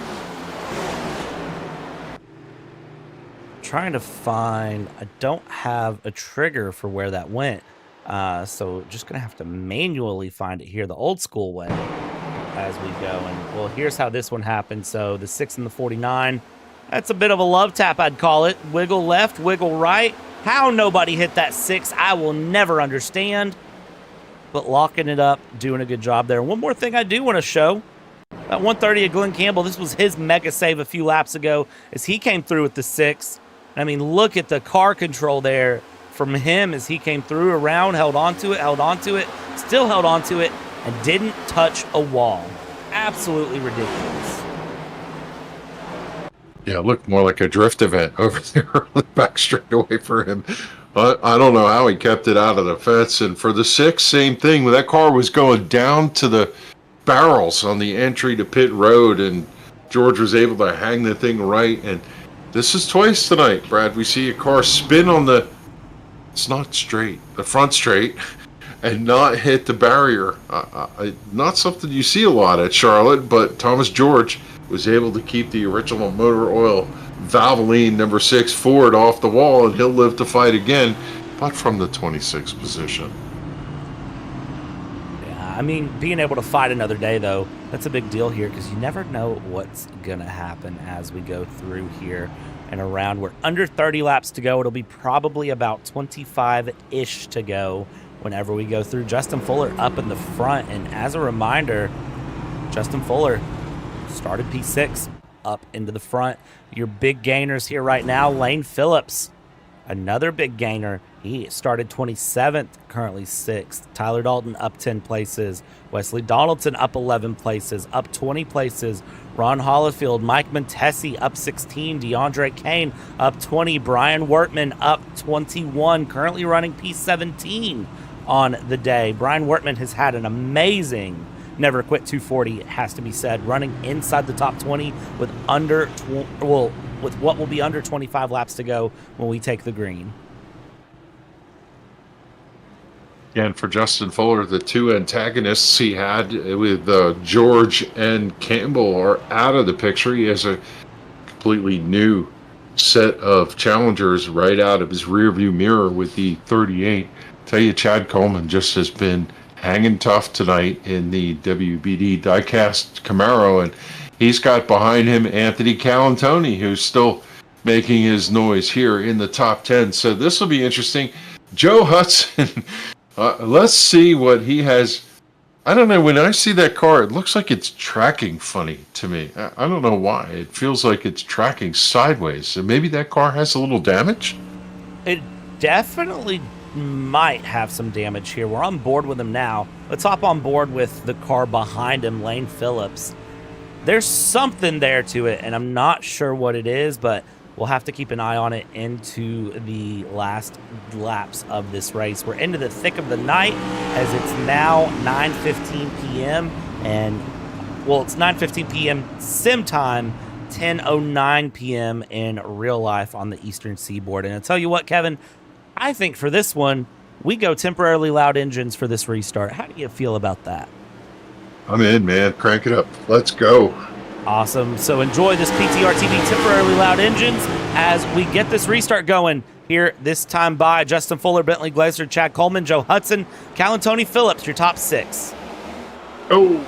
Trying to find, I don't have a trigger for where that went, so just gonna have to manually find it here the old school way as we go. And well, here's how this one happened. So the 6 and the 49, that's a bit of a love tap, I'd call it. Wiggle left, wiggle right. How nobody hit that 6, I will never understand. But locking it up, doing a good job there. One more thing I do want to show. That 130 of Glenn Campbell, this was his mega save a few laps ago as he came through with the 6. I mean, look at the car control there from him as he came through around, held onto it, still held onto it, and didn't touch a wall. Absolutely ridiculous. Yeah, it looked more like a drift event over there on the back straightaway for him. I don't know how he kept it out of the fence. And for the 6, same thing. That car was going down to the barrels on the entry to pit road, and George was able to hang the thing right. And this is twice tonight, Brad. We see a car spin on it's not straight, the front straight, and not hit the barrier. Not something you see a lot at Charlotte, but Thomas George was able to keep the original motor oil Valvoline number 6 Ford off the wall, and he'll live to fight again, but from the 26th position. Yeah, I mean, being able to fight another day, though, that's a big deal here because you never know what's going to happen as we go through here and around. We're under 30 laps to go. It'll be probably about 25-ish to go whenever we go through. Justin Fuller up in the front, and as a reminder, Justin Fuller started P6 up into the front. Your big gainers here right now, Lane Phillips, another big gainer. He started 27th, currently 6th. Tyler Dalton up 10 places. Wesley Donaldson up 11 places, up 20 places. Ron Hollifield, Mike Montesi up 16. DeAndre Kane up 20. Brian Wertman up 21, currently running P17 on the day. Brian Wertman has had an amazing Never Quit 240, it has to be said, running inside the top 20 with with what will be under 25 laps to go when we take the green. And for Justin Fuller, the 2 antagonists he had with George and Campbell are out of the picture. He has a completely new set of challengers right out of his rearview mirror with the 38. Tell you, Chad Coleman just has been hanging tough tonight in the WBD diecast Camaro, and he's got behind him Anthony Calantoni, who's still making his noise here in the top 10. So this will be interesting. Joe Hudson, let's see what he has. I don't know, when I see that car, it looks like it's tracking funny to me. I don't know why. It feels like it's tracking sideways. So maybe that car has a little damage? It definitely might have some damage here. We're on board with him now. Let's hop on board with the car behind him, Lane Phillips. There's something there to it, and I'm not sure what it is, but we'll have to keep an eye on it into the last laps of this race. We're into the thick of the night as it's now 9:15 p.m. and, well, it's 9:15 p.m. sim time, 10:09 p.m. in real life on the Eastern Seaboard. And I'll tell you what, Kevin, I think for this one, we go temporarily loud engines for this restart. How do you feel about that? I'm in, man. Crank it up. Let's go. Awesome. So enjoy this PTR TV temporarily loud engines as we get this restart going here this time by Justin Fuller, Bentley Glazer, Chad Coleman, Joe Hudson, Calantoni Phillips, your top 6. Oh.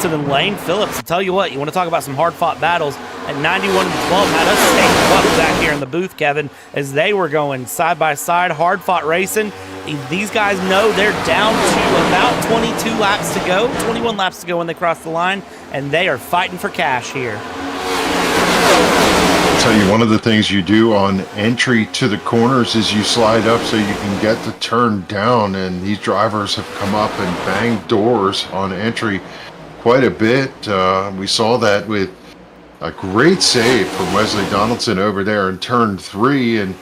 Donaldson and Lane Phillips. I tell you what, you want to talk about some hard-fought battles. At 91 and 12, had us staying up back here in the booth, Kevin, as they were going side by side, hard-fought racing. These guys know they're down to about 22 laps to go, 21 laps to go when they cross the line, and they are fighting for cash here. I'll tell you, one of the things you do on entry to the corners is you slide up so you can get the turn down, and these drivers have come up and banged doors on entry quite a bit. We saw that with a great save from Wesley Donaldson over there in turn 3, and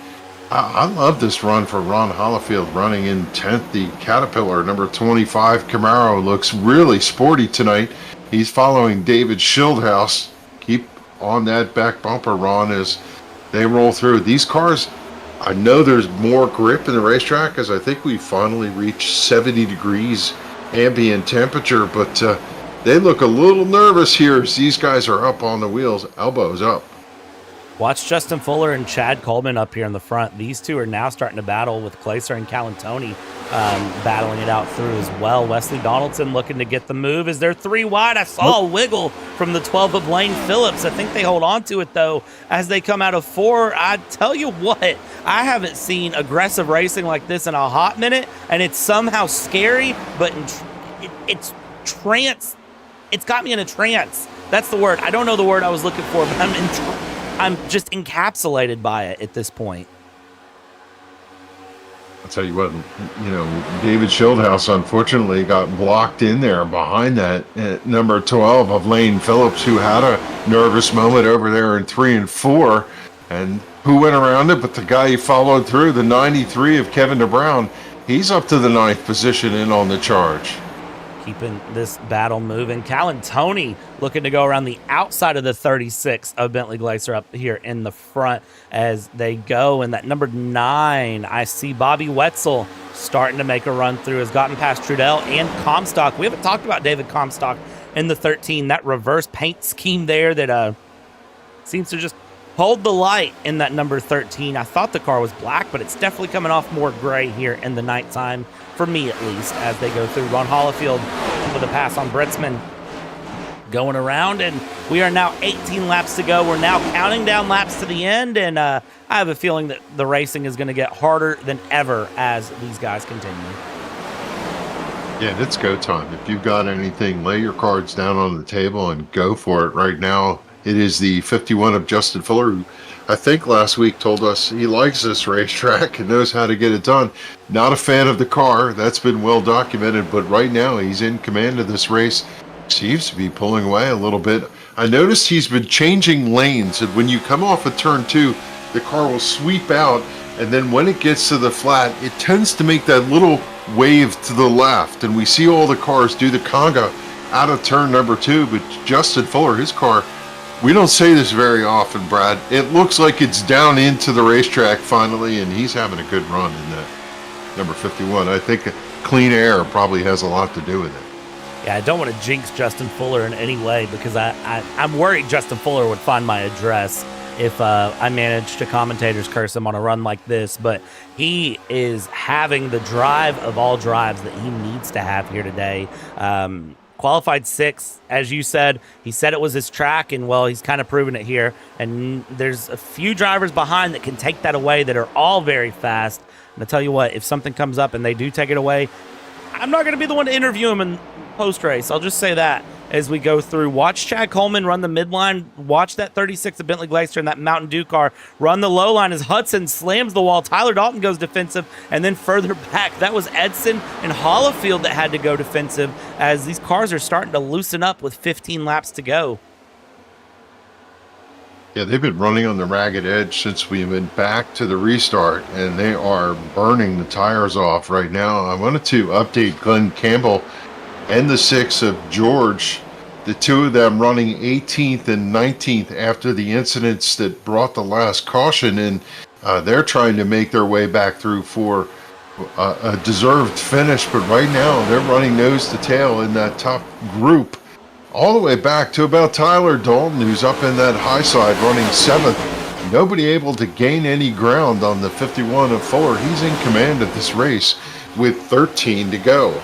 I love this run for Ron Hollifield running in 10th. The Caterpillar number 25 Camaro looks really sporty tonight. He's following David Schildhouse. Keep on that back bumper, Ron, as they roll through. These cars, I know there's more grip in the racetrack, as I think we finally reached 70 degrees ambient temperature, but they look a little nervous here as these guys are up on the wheels, elbows up. Watch Justin Fuller and Chad Coleman up here in the front. These two are now starting to battle with Glaser and Calantoni battling it out through as well. Wesley Donaldson looking to get the move. Is there 3 wide? I saw a wiggle from the 12 of Lane Phillips. I think they hold on to it, though, as they come out of 4. I tell you what, I haven't seen aggressive racing like this in a hot minute, and it's somehow scary, but it's trance. It's got me in a trance. That's the word. I don't know the word I was looking for, but I'm just encapsulated by it at this point. I'll tell you what, David Schildhouse unfortunately got blocked in there behind that number 12 of Lane Phillips, who had a nervous moment over there in 3 and 4, and who went around it, but the guy he followed through, the 93 of Kevin DeBrown, he's up to the 9th position in on the charge. Keeping this battle moving. Calantoni looking to go around the outside of the 36 of Bentley Glaser up here in the front as they go. And that number 9, I see Bobby Wetzel starting to make a run through, has gotten past Trudell and Comstock. We haven't talked about David Comstock in the 13. That reverse paint scheme there that seems to just hold the light in that number 13. I thought the car was black, but it's definitely coming off more gray here in the nighttime, for me at least, as they go through. Ron Hollifield with a pass on Britzman going around, and we are now 18 laps to go. We're now counting down laps to the end, and I have a feeling that the racing is going to get harder than ever as these guys continue. Yeah, it's go time. If you've got anything, lay your cards down on the table and go for it right now. It is the 51 of Justin Fuller, who I think last week told us he likes this racetrack and knows how to get it done. Not a fan of the car. That's been well documented, but right now he's in command of this race. Seems to be pulling away a little bit. I noticed he's been changing lanes, and when you come off of turn 2, the car will sweep out, and then when it gets to the flat, it tends to make that little wave to the left, and we see all the cars do the conga out of turn number 2, but Justin Fuller, his car, we don't say this very often, Brad. It looks like it's down into the racetrack finally, and he's having a good run in that number 51. I think clean air probably has a lot to do with it. Yeah, I don't want to jinx Justin Fuller in any way, because I'm worried Justin Fuller would find my address if I managed to commentator's curse him on a run like this. But he is having the drive of all drives that he needs to have here today. Qualified 6th, as you said. He said it was his track, and well, he's kind of proven it here. And there's a few drivers behind that can take that away that are all very fast. And I tell you what, if something comes up and they do take it away, I'm not going to be the one to interview him in post-race. I'll just say that as we go through. Watch Chad Coleman run the midline. Watch that 36 of Bentley Glaser and that Mountain Dew car run the low line as Hudson slams the wall. Tyler Dalton goes defensive, and then further back, that was Edson and Hollifield that had to go defensive as these cars are starting to loosen up with 15 laps to go. Yeah, they've been running on the ragged edge since we went back to the restart, and they are burning the tires off right now. I wanted to update Glenn Campbell and the 6 of George, the two of them running 18th and 19th after the incidents that brought the last caution, and they're trying to make their way back through for a deserved finish, but right now they're running nose to tail in that top group, all the way back to about Tyler Dalton, who's up in that high side running 7th. Nobody able to gain any ground on the 51 of Fuller. He's in command of this race with 13 to go.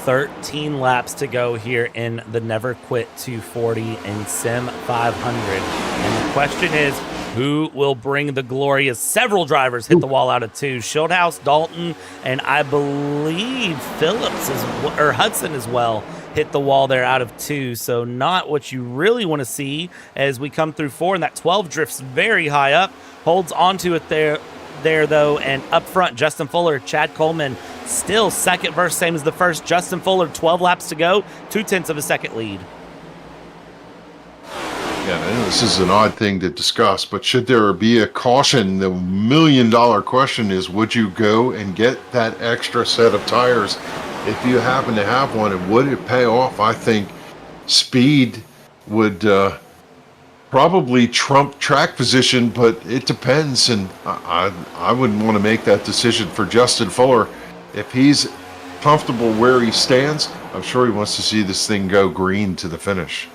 13 laps to go here in the Never Quit 240 in Sim 500. And the question is, who will bring the glory as several drivers hit the wall out of 2? Schildhouse, Dalton, and I believe Hudson as well hit the wall there out of 2. So not what you really want to see as we come through 4. And that 12 drifts very high up, holds onto it there though, and up front, Justin Fuller, Chad Coleman, still second verse, same as the first. Justin Fuller, 12 laps to go, 0.2 of a second lead. Yeah, I know this is an odd thing to discuss, but should there be a caution, the million-dollar question is, would you go and get that extra set of tires if you happen to have one, and would it pay off? I think speed would probably trump track position, but it depends, and I wouldn't want to make that decision for Justin Fuller. If he's comfortable where he stands, I'm sure he wants to see this thing go green to the finish.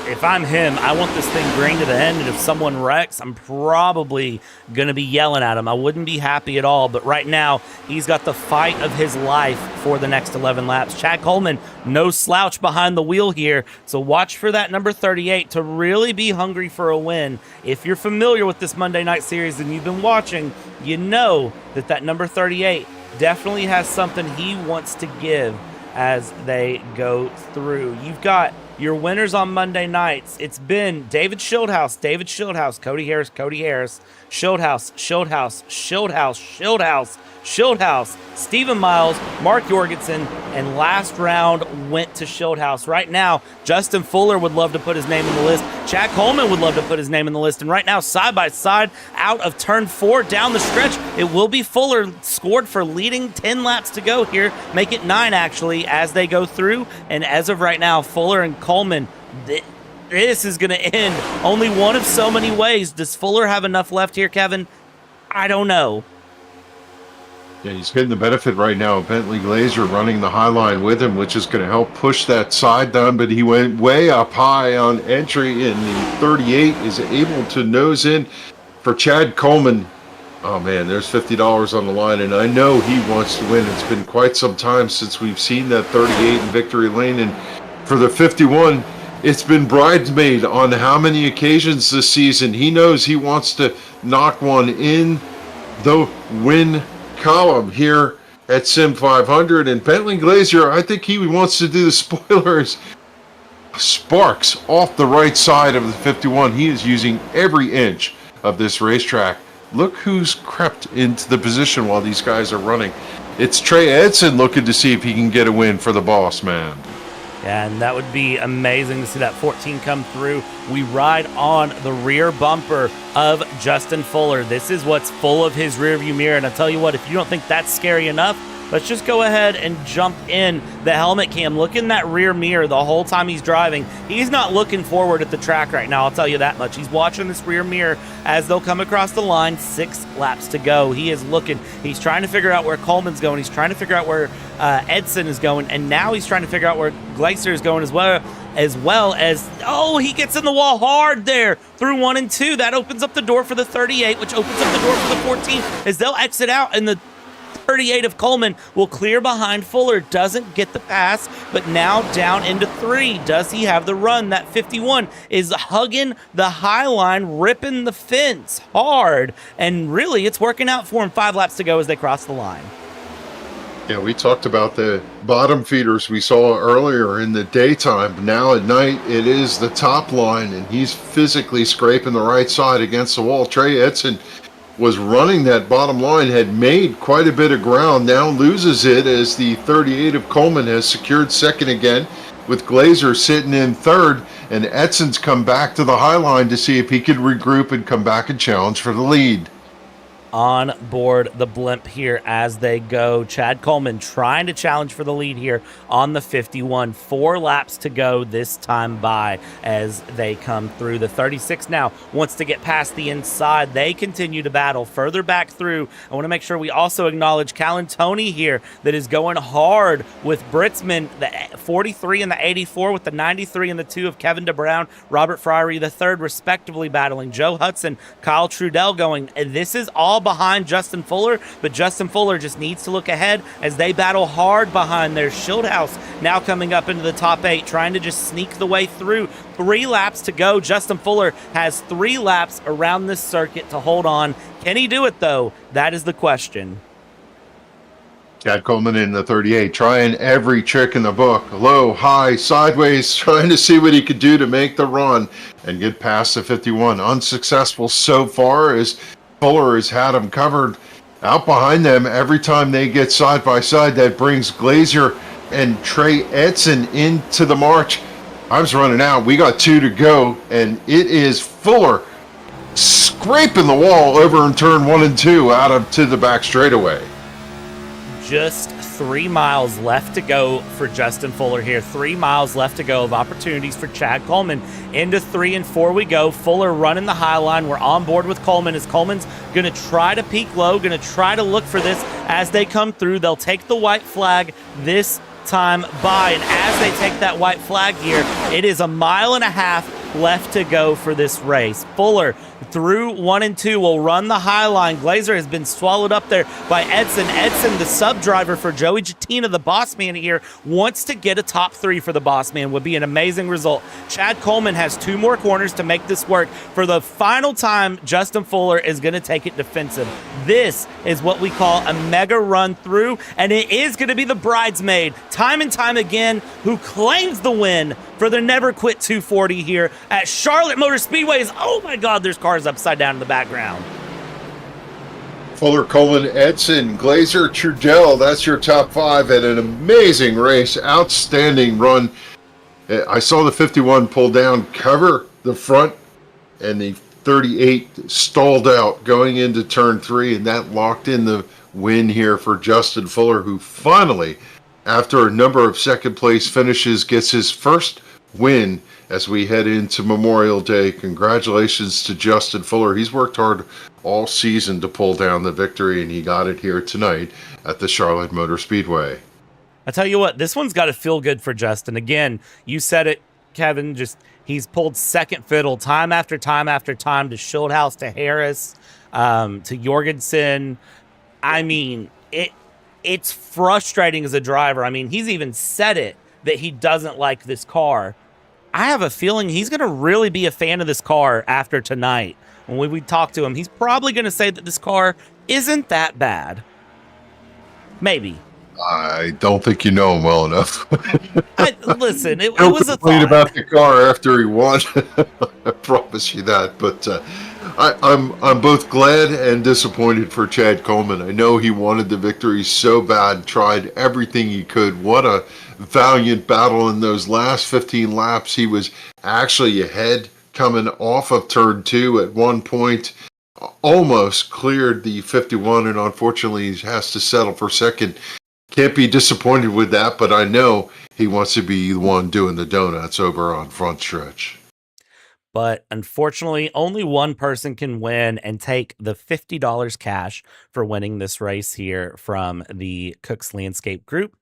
If I'm him, I want this thing green to the end, and if someone wrecks, I'm probably going to be yelling at him. I wouldn't be happy at all, but right now, he's got the fight of his life for the next 11 laps. Chad Coleman, no slouch behind the wheel here, so watch for that number 38 to really be hungry for a win. If you're familiar with this Monday Night Series and you've been watching, you know that number 38 definitely has something he wants to give as they go through. You've got your winners on Monday nights. It's been David Schildhouse, Cody Harris, Schildhouse, Stephen Miles, Mark Jorgensen, and last round went to Schildhouse. Right now, Justin Fuller would love to put his name in the list. Chad Coleman would love to put his name in the list. And right now, side by side, out of turn 4 down the stretch, it will be Fuller scored for leading 10 laps to go here. Make it 9, actually, as they go through. And as of right now, Fuller and Coleman, this is going to end only one of so many ways. Does Fuller have enough left here, Kevin? I don't know. Yeah, he's getting the benefit right now. Bentley Glazer running the high line with him, which is going to help push that side down, but he went way up high on entry, and the 38 is able to nose in for Chad Coleman. Oh man, there's $50 on the line, and I know he wants to win. It's been quite some time since we've seen that 38 in victory lane, and for the 51, it's been bridesmaid on how many occasions this season. He knows he wants to knock one in the win column here at Sim 500, and Bentley Glazer, I think he wants to do the spoilers. Sparks off the right side of the 51. He is using every inch of this racetrack. Look who's crept into the position while these guys are running. It's Trey Edson looking to see if he can get a win for the boss man. Yeah, and that would be amazing to see that 14 come through. We ride on the rear bumper of Justin Fuller. This is what's full of his rearview mirror. And I tell you what, if you don't think that's scary enough, let's just go ahead and jump in the helmet cam. Look in that rear mirror the whole time he's driving. He's not looking forward at the track right now, I'll tell you that much. He's watching this rear mirror as they'll come across the line. 6 laps to go. He is looking. He's trying to figure out where Coleman's going. He's trying to figure out where Edson is going. And now he's trying to figure out where Glazer is going as well as, oh, he gets in the wall hard there through 1 and 2. That opens up the door for the 38, which opens up the door for the 14 as they'll exit out, and the 38 of Coleman will clear behind Fuller. Doesn't get the pass, but now down into 3. Does he have the run? That 51 is hugging the high line, ripping the fence hard, and really it's working out for him. 5 laps to go as they cross the line. Yeah, we talked about the bottom feeders we saw earlier in the daytime. Now at night, it is the top line, and he's physically scraping the right side against the wall. Trey Edson was running that bottom line, had made quite a bit of ground, now loses it as the 38 of Coleman has secured second again, with Glazer sitting in third, and Edson's come back to the high line to see if he could regroup and come back and challenge for the lead. On board the blimp here as they go. Chad Coleman trying to challenge for the lead here on the 51. 4 laps to go this time by as they come through. The 36 now wants to get past the inside. They continue to battle further back through. I want to make sure we also acknowledge Callan Tony here that is going hard with Britzman, the 43 and the 84, with the 93 and the 2 of Kevin DeBrown, Robert Fryery the third respectively battling. Joe Hudson, Kyle Trudell going. And this is all all behind Justin Fuller, but Justin Fuller just needs to look ahead as they battle hard behind their Schildhaus, now coming up into the top 8, trying to just sneak the way through. 3 laps to go. Justin Fuller has 3 laps around this circuit to hold on. Can he do it, though? That is the question. Chad Coleman in the 38, trying every trick in the book. Low, high, sideways, trying to see what he could do to make the run and get past the 51. Unsuccessful so far, as Fuller has had him covered out behind them every time they get side by side. That brings Glazer and Trey Edson into the march. Time's running out. We got 2 to go, and it is Fuller scraping the wall over in turn 1 and 2 out of to the back straightaway. Just 3 miles left to go for Justin Fuller here. 3 miles left to go of opportunities for Chad Coleman. Into 3 and 4 we go. Fuller running the high line. We're on board with Coleman, as Coleman's going to try to peak low, going to try to look for this as they come through. They'll take the white flag this time by, and as they take that white flag here, it is 1.5 miles left to go for this race. Fuller through 1 and 2 will run the high line. Glazer has been swallowed up there by Edson. Edson, the sub driver for Joey Jattina, the boss man here, wants to get a top 3 for the boss man. Would be an amazing result. Chad Coleman has 2 more corners to make this work. For the final time, Justin Fuller is going to take it defensive. This is what we call a mega run through, and it is going to be the bridesmaid, time and time again, who claims the win for the Never Quit 240 here at Charlotte Motor Speedways. Oh my God, there's cars upside down in the background. Fuller, Coleman, Edson, Glazer, Trudell, that's your top 5 at an amazing race. Outstanding run. I saw the 51 pull down, cover the front, and the 38 stalled out going into turn 3, and that locked in the win here for Justin Fuller, who finally, after a number of second place finishes, gets his first win as we head into Memorial Day. Congratulations to Justin Fuller. He's worked hard all season to pull down the victory, and he got it here tonight at the Charlotte Motor Speedway. I tell you what, this one's got to feel good for Justin. Again, you said it, Kevin, just he's pulled second fiddle time after time after time to Schildhaus, to Harris, to Jorgensen. I mean, it's frustrating as a driver. I mean, he's even said it that he doesn't like this car. I have a feeling he's going to really be a fan of this car after tonight. When we talk to him, he's probably going to say that this car isn't that bad. Maybe. I don't think you know him well enough. Listen, it was a thought. About the car after he won. I promise you that. But I'm both glad and disappointed for Chad Coleman. I know he wanted the victory so bad, tried everything he could. What a valiant battle in those last 15 laps. He was actually ahead coming off of turn 2 at one point. Almost cleared the 51, and unfortunately he has to settle for second. Can't be disappointed with that, but I know he wants to be the one doing the donuts over on front stretch. But unfortunately, only one person can win and take the $50 cash for winning this race here from the Cook's Landscape Group.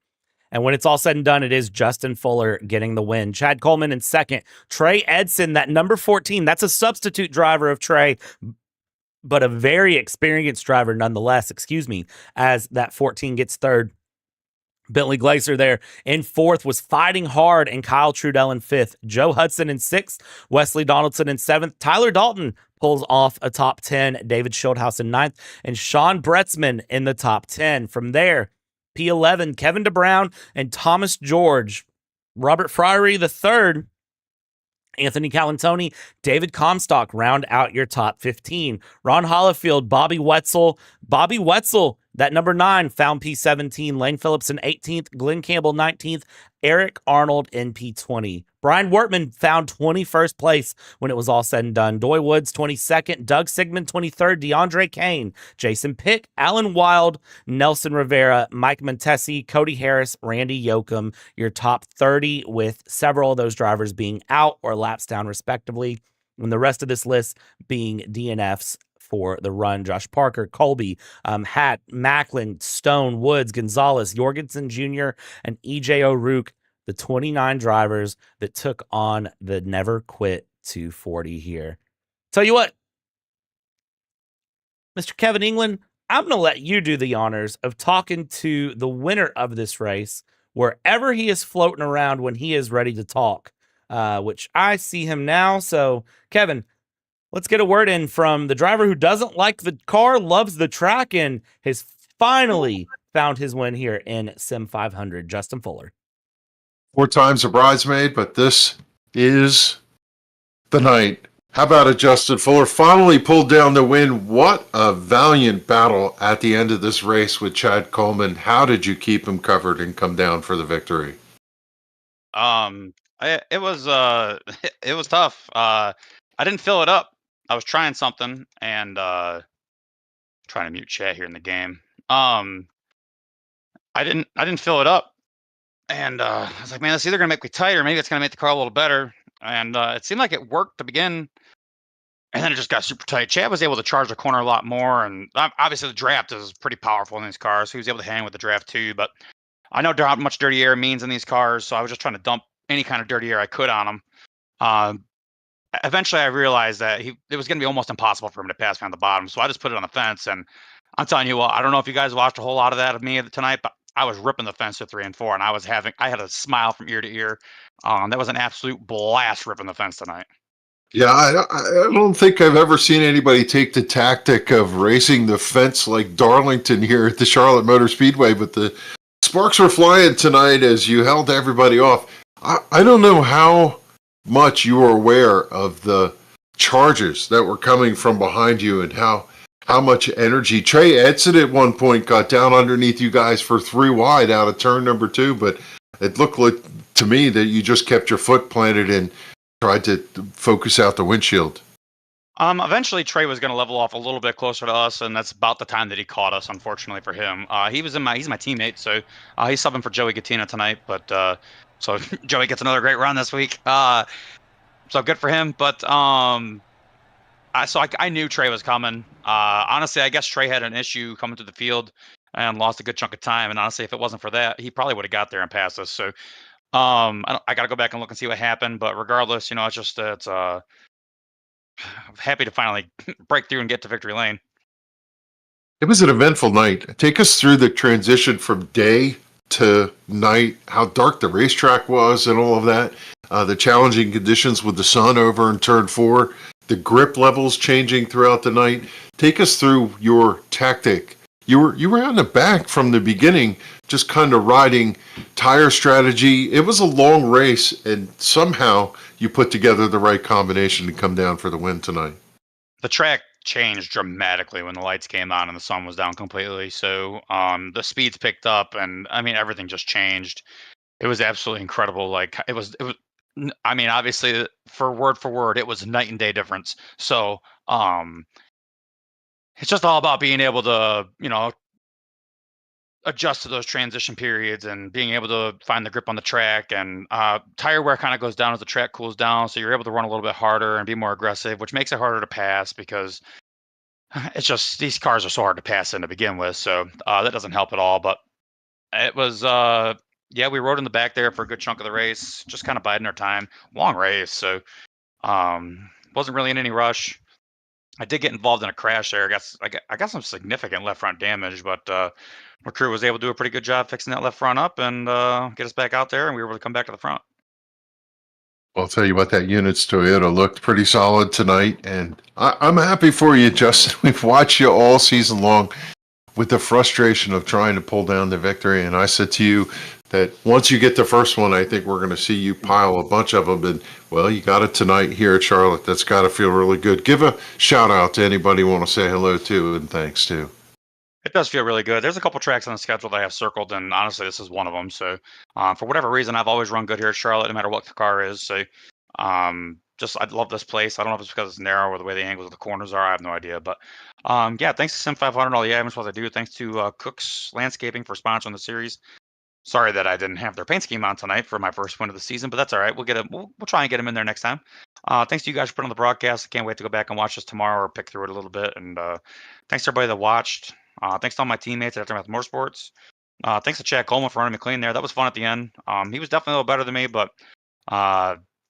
And when it's all said and done, it is Justin Fuller getting the win. Chad Coleman in second. Trey Edson, that number 14, that's a substitute driver of Trey, but a very experienced driver nonetheless, as that 14 gets third. Bentley Glazer there in fourth was fighting hard, and Kyle Trudell in fifth. Joe Hudson in sixth. Wesley Donaldson in seventh. Tyler Dalton pulls off a top 10. David Schildhaus in ninth. And Sean Bretzman in the top 10. From there, P11, Kevin DeBrown and Thomas George. Robert Fryery the third. Anthony Calantoni, David Comstock round out your top 15. Ron Hollifield, Bobby Wetzel, that number 9, found P17. Lane Phillips in 18th. Glenn Campbell 19th. Eric Arnold in P20. Brian Wortman found 21st place when it was all said and done. Doy Woods 22nd. Doug Sigmund 23rd. DeAndre Kane, Jason Pick, Alan Wild, Nelson Rivera, Mike Montesi, Cody Harris, Randy Yoakum. Your top 30, with several of those drivers being out or laps down respectively, and the rest of this list being DNFs for the run. Josh Parker, Colby, Hatt, Macklin, Stone, Woods, Gonzalez, Jorgensen Jr., and EJ O'Rourke, the 29 drivers that took on the Never Quit 240 here. Tell you what, Mr. Kevin England, I'm going to let you do the honors of talking to the winner of this race, wherever he is floating around when he is ready to talk, which I see him now. So, Kevin, let's get a word in from the driver who doesn't like the car, loves the track, and has finally found his win here in Sim 500, Justin Fuller. 4 times a bridesmaid, but this is the night. How about it, Justin Fuller? Finally pulled down the win. What a valiant battle at the end of this race with Chad Coleman. How did you keep him covered and come down for the victory? It was it was tough. I didn't fill it up. I was trying something and trying to mute chat here in the game. I didn't fill it up, and I was like, man, it's either gonna make me tighter, maybe it's gonna make the car a little better. And it seemed like it worked to begin, and then it just got super tight. Chad was able to charge the corner a lot more, and obviously the draft is pretty powerful in these cars. So he was able to hang with the draft too. But I know how much dirty air means in these cars, so I was just trying to dump any kind of dirty air I could on him. Eventually, I realized that it was going to be almost impossible for him to pass me on the bottom, so I just put it on the fence. And I'm telling you what, I don't know if you guys watched a whole lot of that of me tonight, but I was ripping the fence at 3 and 4, and I had a smile from ear to ear. That was an absolute blast ripping the fence tonight. Yeah, I don't think I've ever seen anybody take the tactic of racing the fence like Darlington here at the Charlotte Motor Speedway, but the sparks were flying tonight as you held everybody off. I don't know how much you were aware of the charges that were coming from behind you and how much energy. Trey Edson at one point got down underneath you guys for 3 wide out of turn number 2, but it looked like to me that you just kept your foot planted and tried to focus out the windshield. Eventually Trey was going to level off a little bit closer to us, and that's about the time that he caught us. Unfortunately for him, he's my teammate, so he's subbing for Joey Gattina tonight. But so Joey gets another great run this week. So good for him. But I knew Trey was coming. Honestly, I guess Trey had an issue coming to the field and lost a good chunk of time. And honestly, if it wasn't for that, he probably would have got there and passed us. So I got to go back and look and see what happened. But regardless, it's I'm happy to finally break through and get to victory lane. It was an eventful night. Take us through the transition from day to night, how dark the racetrack was and all of that, the challenging conditions with the sun over in turn 4, the grip levels changing throughout the night. Take us through your tactic. You were on the back from the beginning, just kind of riding tire strategy. It was a long race, and somehow you put together the right combination to come down for the win tonight. The track changed dramatically when the lights came on and the sun was down completely. So the speeds picked up, and I mean everything just changed. It was absolutely incredible. Like it was. I mean, obviously, for word, it was a night and day difference. So it's just all about being able to, adjust to those transition periods and being able to find the grip on the track. And tire wear kind of goes down as the track cools down, so you're able to run a little bit harder and be more aggressive, which makes it harder to pass because it's just these cars are so hard to pass in to begin with. So that doesn't help at all. But it was we rode in the back there for a good chunk of the race, just kind of biding our time. Long race, so wasn't really in any rush. I did get involved in a crash there. I got some significant left front damage, but my crew was able to do a pretty good job fixing that left front up and get us back out there, and we were able to come back to the front. Well, I'll tell you what, that unit's Toyota looked pretty solid tonight, and I'm happy for you, Justin. We've watched you all season long with the frustration of trying to pull down the victory, and I said to you that once you get the first one, I think we're going to see you pile a bunch of them, and, well, you got it tonight here at Charlotte. That's got to feel really good. Give a shout-out to anybody you want to say hello to, and thanks to. It does feel really good. There's a couple tracks on the schedule that I have circled, and honestly, this is one of them. So, for whatever reason, I've always run good here at Charlotte, no matter what the car is. So, I love this place. I don't know if it's because it's narrow or the way the angles of the corners are. I have no idea. But, thanks to Sim500 and all the admin I do. Thanks to Cook's Landscaping for sponsoring the series. Sorry that I didn't have their paint scheme on tonight for my first win of the season, but that's all right. We'll get him. We'll try and get him in there next time. Thanks to you guys for putting on the broadcast. I can't wait to go back and watch this tomorrow or pick through it a little bit. And thanks to everybody that watched. Thanks to all my teammates at Aftermath Motorsports. Thanks to Chad Coleman for running me clean there. That was fun at the end. He was definitely a little better than me, but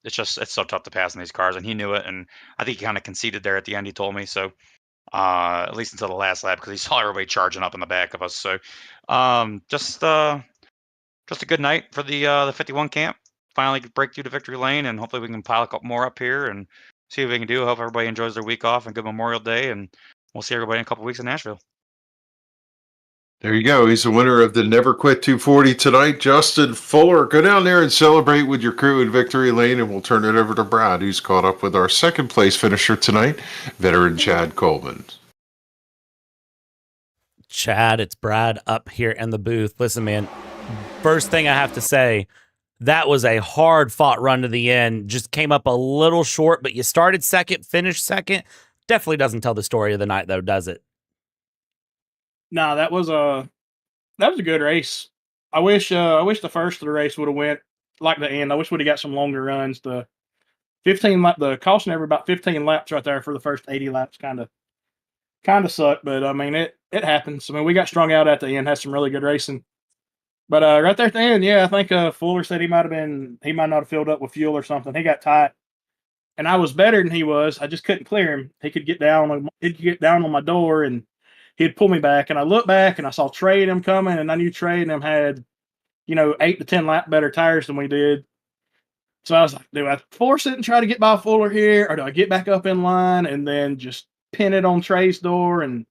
it's so tough to pass in these cars, and he knew it. And I think he kind of conceded there at the end. He told me so. at least until the last lap because he saw everybody charging up in the back of us. So just a good night for the 51 camp. Finally break through the victory lane, and hopefully we can pile a couple more up here and see what we can do. Hope everybody enjoys their week off and good Memorial Day, and we'll see everybody in a couple weeks in Nashville. There you go. He's the winner of the Never Quit 240 tonight, Justin Fuller. Go down there and celebrate with your crew in victory lane, and we'll turn it over to Brad, who's caught up with our second place finisher tonight, veteran Chad Coleman. Chad, it's Brad up here in the booth. Listen, man, first thing I have to say, that was a hard fought run to the end. Just came up a little short, but you started second, finished second. Definitely doesn't tell the story of the night, though, does it? No, that was a good race. I wish the first of the race would have went like the end. I wish we'd have got some longer runs. The cautionary about 15 laps right there for the first 80 laps kind of sucked, but I mean it happens. I mean we got strung out at the end, had some really good racing. But right there at the end, yeah, I think Fuller said he might not have filled up with fuel or something. He got tight. And I was better than he was. I just couldn't clear him. He could get down on my door and he'd pull me back. And I looked back and I saw Trey and him coming, and I knew Trey and him had, 8 to 10 lap better tires than we did. So I was like, do I force it and try to get by Fuller here, or do I get back up in line and then just pin it on Trey's door and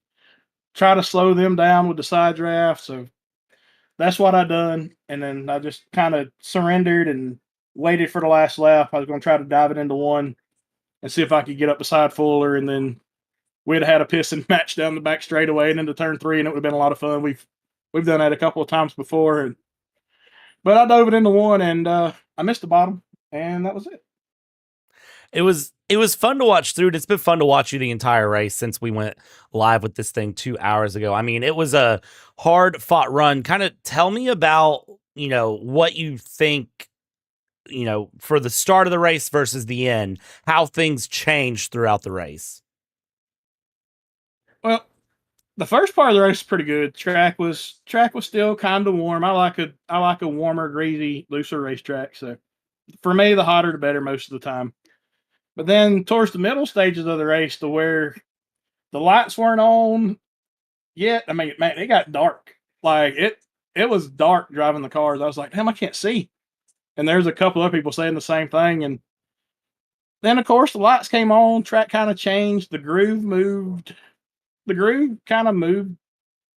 try to slow them down with the side draft? So that's what I done. And then I just kind of surrendered and waited for the last lap. I was going to try to dive it into one and see if I could get up beside Fuller. And then we'd have had a piston match down the back straightaway and into turn 3, and it would have been a lot of fun. We've done that a couple of times before. But I dove it into one, and I missed the bottom, and that was it. It was fun to watch through. It's been fun to watch you the entire race since we went live with this thing 2 hours ago. I mean, it was a hard fought run. Kind of tell me about, what you think, for the start of the race versus the end, how things changed throughout the race. Well, the first part of the race was pretty good. Track was still kind of warm. I like a warmer, greasy, looser racetrack. So for me, the hotter the better most of the time. But then towards the middle stages of the race, to where the lights weren't on yet, I mean, man, it got dark. Like it was dark driving the cars. I was like, damn, I can't see. And there's a couple of people saying the same thing. And then, of course, the lights came on. Track kind of changed. The groove kind of moved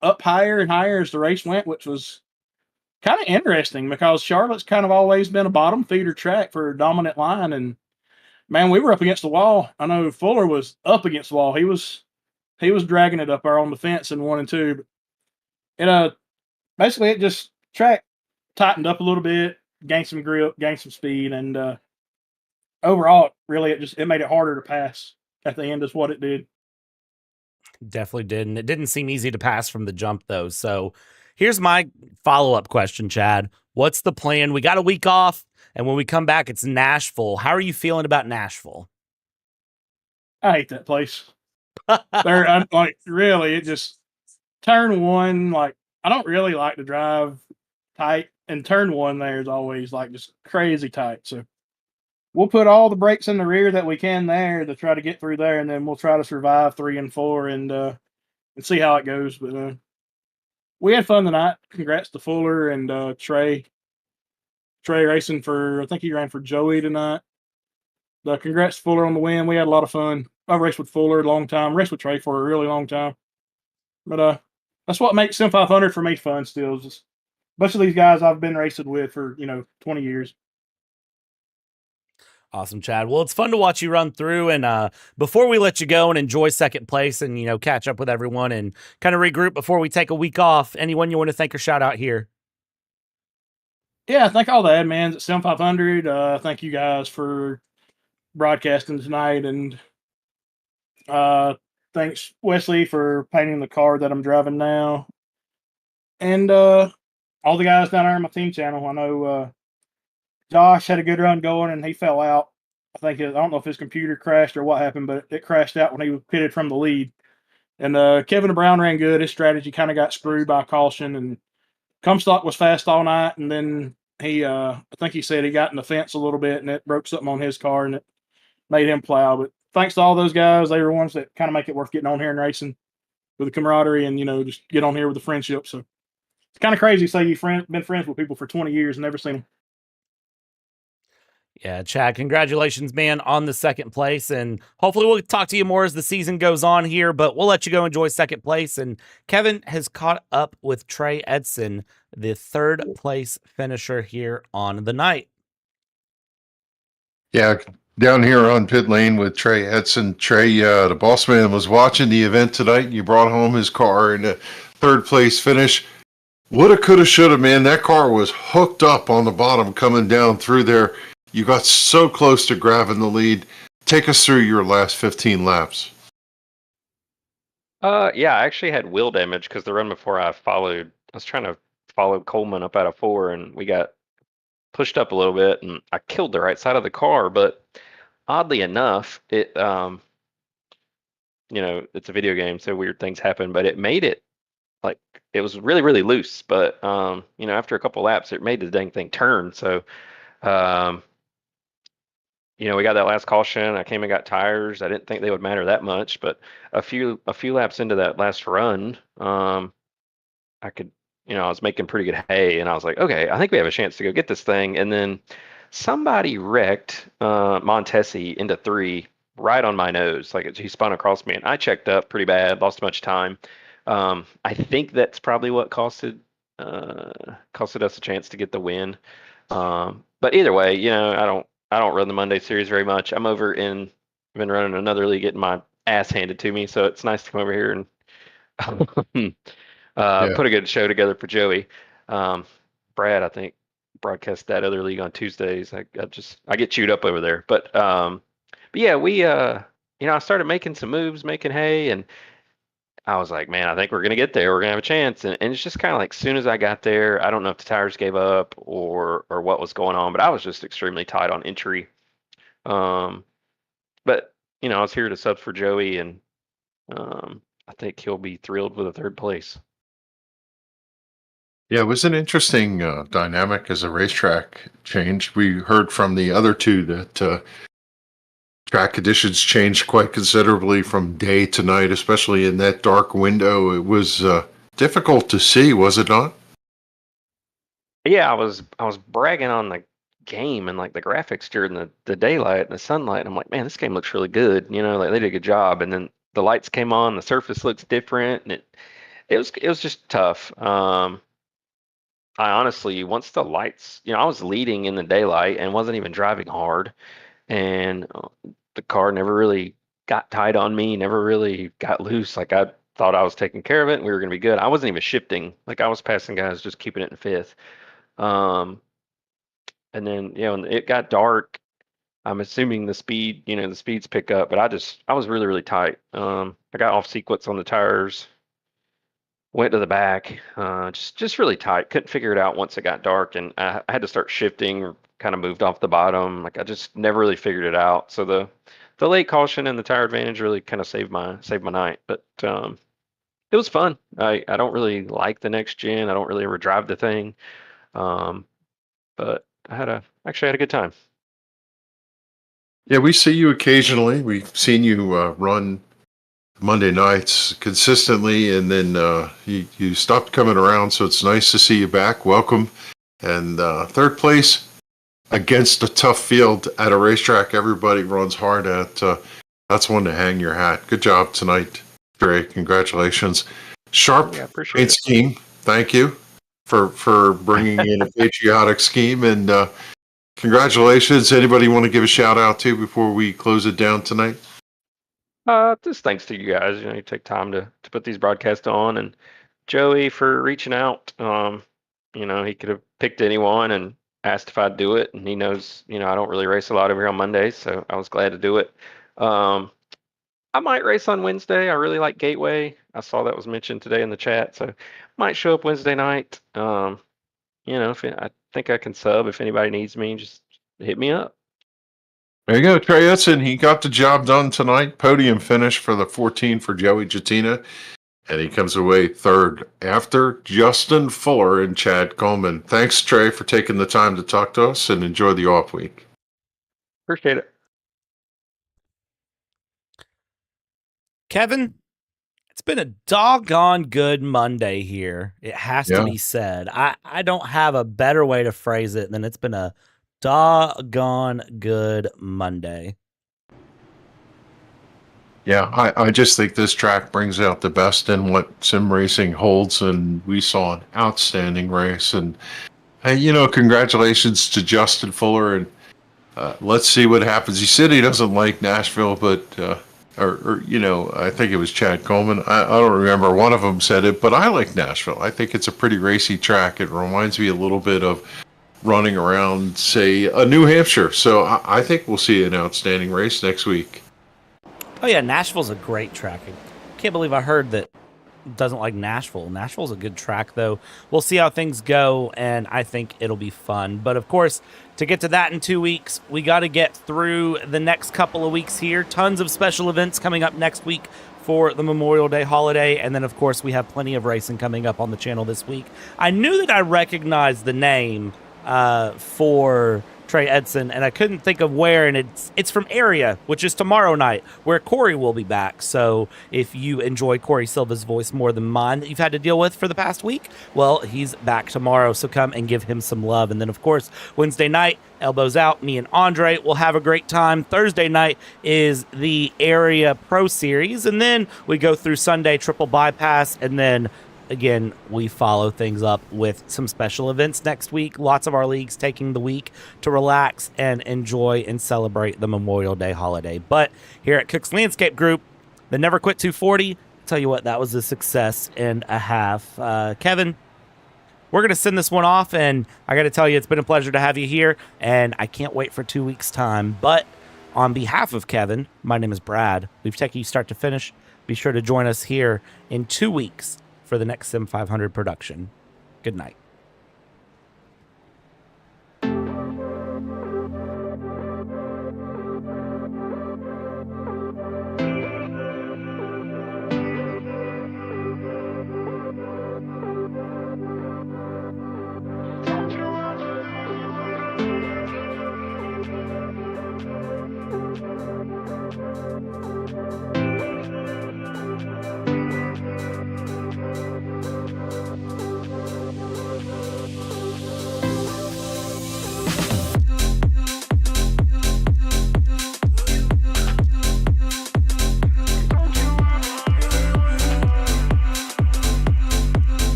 up higher and higher as the race went, which was kind of interesting because Charlotte's kind of always been a bottom feeder track for a dominant line. And man, we were up against the wall. I know Fuller was up against the wall. He was dragging it up there on the fence in 1 and 2. But basically it just track tightened up a little bit, gained some grip, gained some speed, and overall, really, it made it harder to pass at the end. Is what it did. Definitely did. And it didn't seem easy to pass from the jump, though. So here's my follow-up question, Chad. What's the plan? We got a week off, and when we come back, it's Nashville. How are you feeling about Nashville? I hate that place. Really, it just turn 1. Like, I don't really like to drive tight, and turn 1 there is always like just crazy tight. So we'll put all the brakes in the rear that we can there to try to get through there, and then we'll try to survive 3 and 4 and see how it goes. But we had fun tonight. Congrats to Fuller and Trey. Trey racing I think he ran for Joey tonight. Congrats to Fuller on the win. We had a lot of fun. I raced with Fuller a long time. Raced with Trey for a really long time. But that's what makes Sim500 for me fun still. Just a bunch of these guys I've been racing with for 20 years. Awesome, Chad. Well, it's fun to watch you run through. And before we let you go and enjoy second place and, catch up with everyone and kind of regroup before we take a week off, anyone you want to thank or shout out here? Yeah, thank all the admins at Sim500. Thank you guys for broadcasting tonight. And thanks, Wesley, for painting the car that I'm driving now. And all the guys down there on my team channel. I know Josh had a good run going, and he fell out. I don't know if his computer crashed or what happened, but it crashed out when he was pitted from the lead. And Kevin Brown ran good. His strategy kind of got screwed by caution, and Comstock was fast all night. And then I think he said he got in the fence a little bit, and it broke something on his car, and it made him plow. But thanks to all those guys. They were ones that kind of make it worth getting on here and racing with the camaraderie and, just get on here with the friendship. So it's kind of crazy. Say you've been friends with people for 20 years and never seen them. Yeah, Chad, congratulations, man, on the second place. And hopefully we'll talk to you more as the season goes on here, but we'll let you go enjoy second place. And Kevin has caught up with Trey Edson, the third place finisher here on the night. Yeah, down here on pit lane with Trey Edson. Trey, the boss man, was watching the event tonight, and you brought home his car in a third place finish. Woulda, coulda, shoulda, man. That car was hooked up on the bottom coming down through there. You got so close to grabbing the lead. Take us through your last 15 laps. Yeah, I actually had wheel damage because the run before I was trying to follow Coleman up out of 4, and we got pushed up a little bit, and I killed the right side of the car. But oddly enough, it's a video game, so weird things happen. But it made it like it was really, really loose. But after a couple laps, it made the dang thing turn. So, we got that last caution. I came and got tires. I didn't think they would matter that much, but a few laps into that last run, I could, I was making pretty good hay, and I was like, okay, I think we have a chance to go get this thing. And then somebody wrecked Montesi into 3 right on my nose. Like he spun across me, and I checked up pretty bad, lost a bunch of time. I think that's probably what costed us a chance to get the win. But either way, I don't run the Monday series very much. I've been running another league, getting my ass handed to me, so it's nice to come over here and put a good show together for Joey. Brad, I think, broadcast that other league on Tuesdays. I get chewed up over there, but yeah, we I started making some moves, making hay, and I was like, man, I think we're gonna get there. We're gonna have a chance, and it's just kind of like, as soon as I got there, I don't know if the tires gave up or what was going on, but I was just extremely tight on entry. But I was here to sub for Joey, and I think he'll be thrilled with a third place. Yeah, it was an interesting dynamic as the racetrack changed. We heard from the other two that track conditions changed quite considerably from day to night, especially in that dark window. It was difficult to see, was it not? Yeah, I was bragging on the game and like the graphics during the daylight and the sunlight. I'm like, man, this game looks really good. Like they did a good job. And then the lights came on, the surface looks different, and it was just tough. I honestly, once the lights, I was leading in the daylight and wasn't even driving hard, and the car never really got tight on me, never really got loose. Like I thought I was taking care of it and we were going to be good. I wasn't even shifting. Like I was passing guys, just keeping it in 5th. And then, when it got dark, I'm assuming the speeds pick up, but I was really, really tight. I got off sequence on the tires, went to the back, just really tight. Couldn't figure it out once it got dark, and I had to start shifting, kind of moved off the bottom. Like I just never really figured it out. So the late caution and the tire advantage really kind of saved my night. But it was fun. I don't really like the next gen. I don't really ever drive the thing. But I actually had a good time. Yeah, we see you occasionally. We've seen you run Monday nights consistently, and then you stopped coming around, so it's nice to see you back. Welcome. And third place against a tough field at a racetrack everybody runs hard at. That's one to hang your hat. Good job tonight, Trey. Congratulations. Sharp paint scheme. Thank you for bringing in a patriotic scheme, and congratulations. Anybody want to give a shout out to before we close it down tonight? Just thanks to you guys. You take time to put these broadcasts on, and Joey for reaching out. He could have picked anyone and asked if I'd do it, and he knows, I don't really race a lot over here on Mondays, so I was glad to do it. I might race on Wednesday. I really like Gateway. I saw that was mentioned today in the chat, so might show up Wednesday night. I think I can sub if anybody needs me. Just hit me up. There you go, Trey Edson. He got the job done tonight. Podium finish for the 14 for Joey Jatina. And he comes away third after Justin Fuller and Chad Coleman. Thanks, Trey, for taking the time to talk to us, and enjoy the off week. Appreciate it. Kevin, it's been a doggone good Monday here. It has to Yeah. be said. I don't have a better way to phrase it than it's been a doggone good Monday. Yeah, I just think this track brings out the best in what sim racing holds, and we saw an outstanding race. And hey, congratulations to Justin Fuller, and let's see what happens. He said he doesn't like Nashville, but I think it was Chad Coleman. I don't remember. One of them said it, but I like Nashville. I think it's a pretty racy track. It reminds me a little bit of running around, say, New Hampshire. So I think we'll see an outstanding race next week. Oh yeah, Nashville's a great track. I can't believe I heard that doesn't like Nashville. Nashville's a good track, though. We'll see how things go, and I think it'll be fun. But of course, to get to that in 2 weeks, we got to get through the next couple of weeks here. Tons of special events coming up next week for the Memorial Day holiday, and then of course we have plenty of racing coming up on the channel this week. I knew that I recognized the name for Trey Edson, and I couldn't think of where, and it's from Area, which is tomorrow night, where Corey will be back. So if you enjoy Corey Silva's voice more than mine that you've had to deal with for the past week, well, he's back tomorrow, so come and give him some love. And then, of course, Wednesday night, Elbows Out, me and Andre will have a great time. Thursday night is the Area Pro Series, and then we go through Sunday Triple Bypass, and then again, we follow things up with some special events next week. Lots of our leagues taking the week to relax and enjoy and celebrate the Memorial Day holiday. But here at Cook's Landscape Group, the Never Quit 240, tell you what, that was a success and a half. Kevin, we're going to send this one off, and I got to tell you, it's been a pleasure to have you here, and I can't wait for 2 weeks' time. But on behalf of Kevin, my name is Brad. We've taken you start to finish. Be sure to join us here in 2 weeks for the next Sim 500 production. Good night.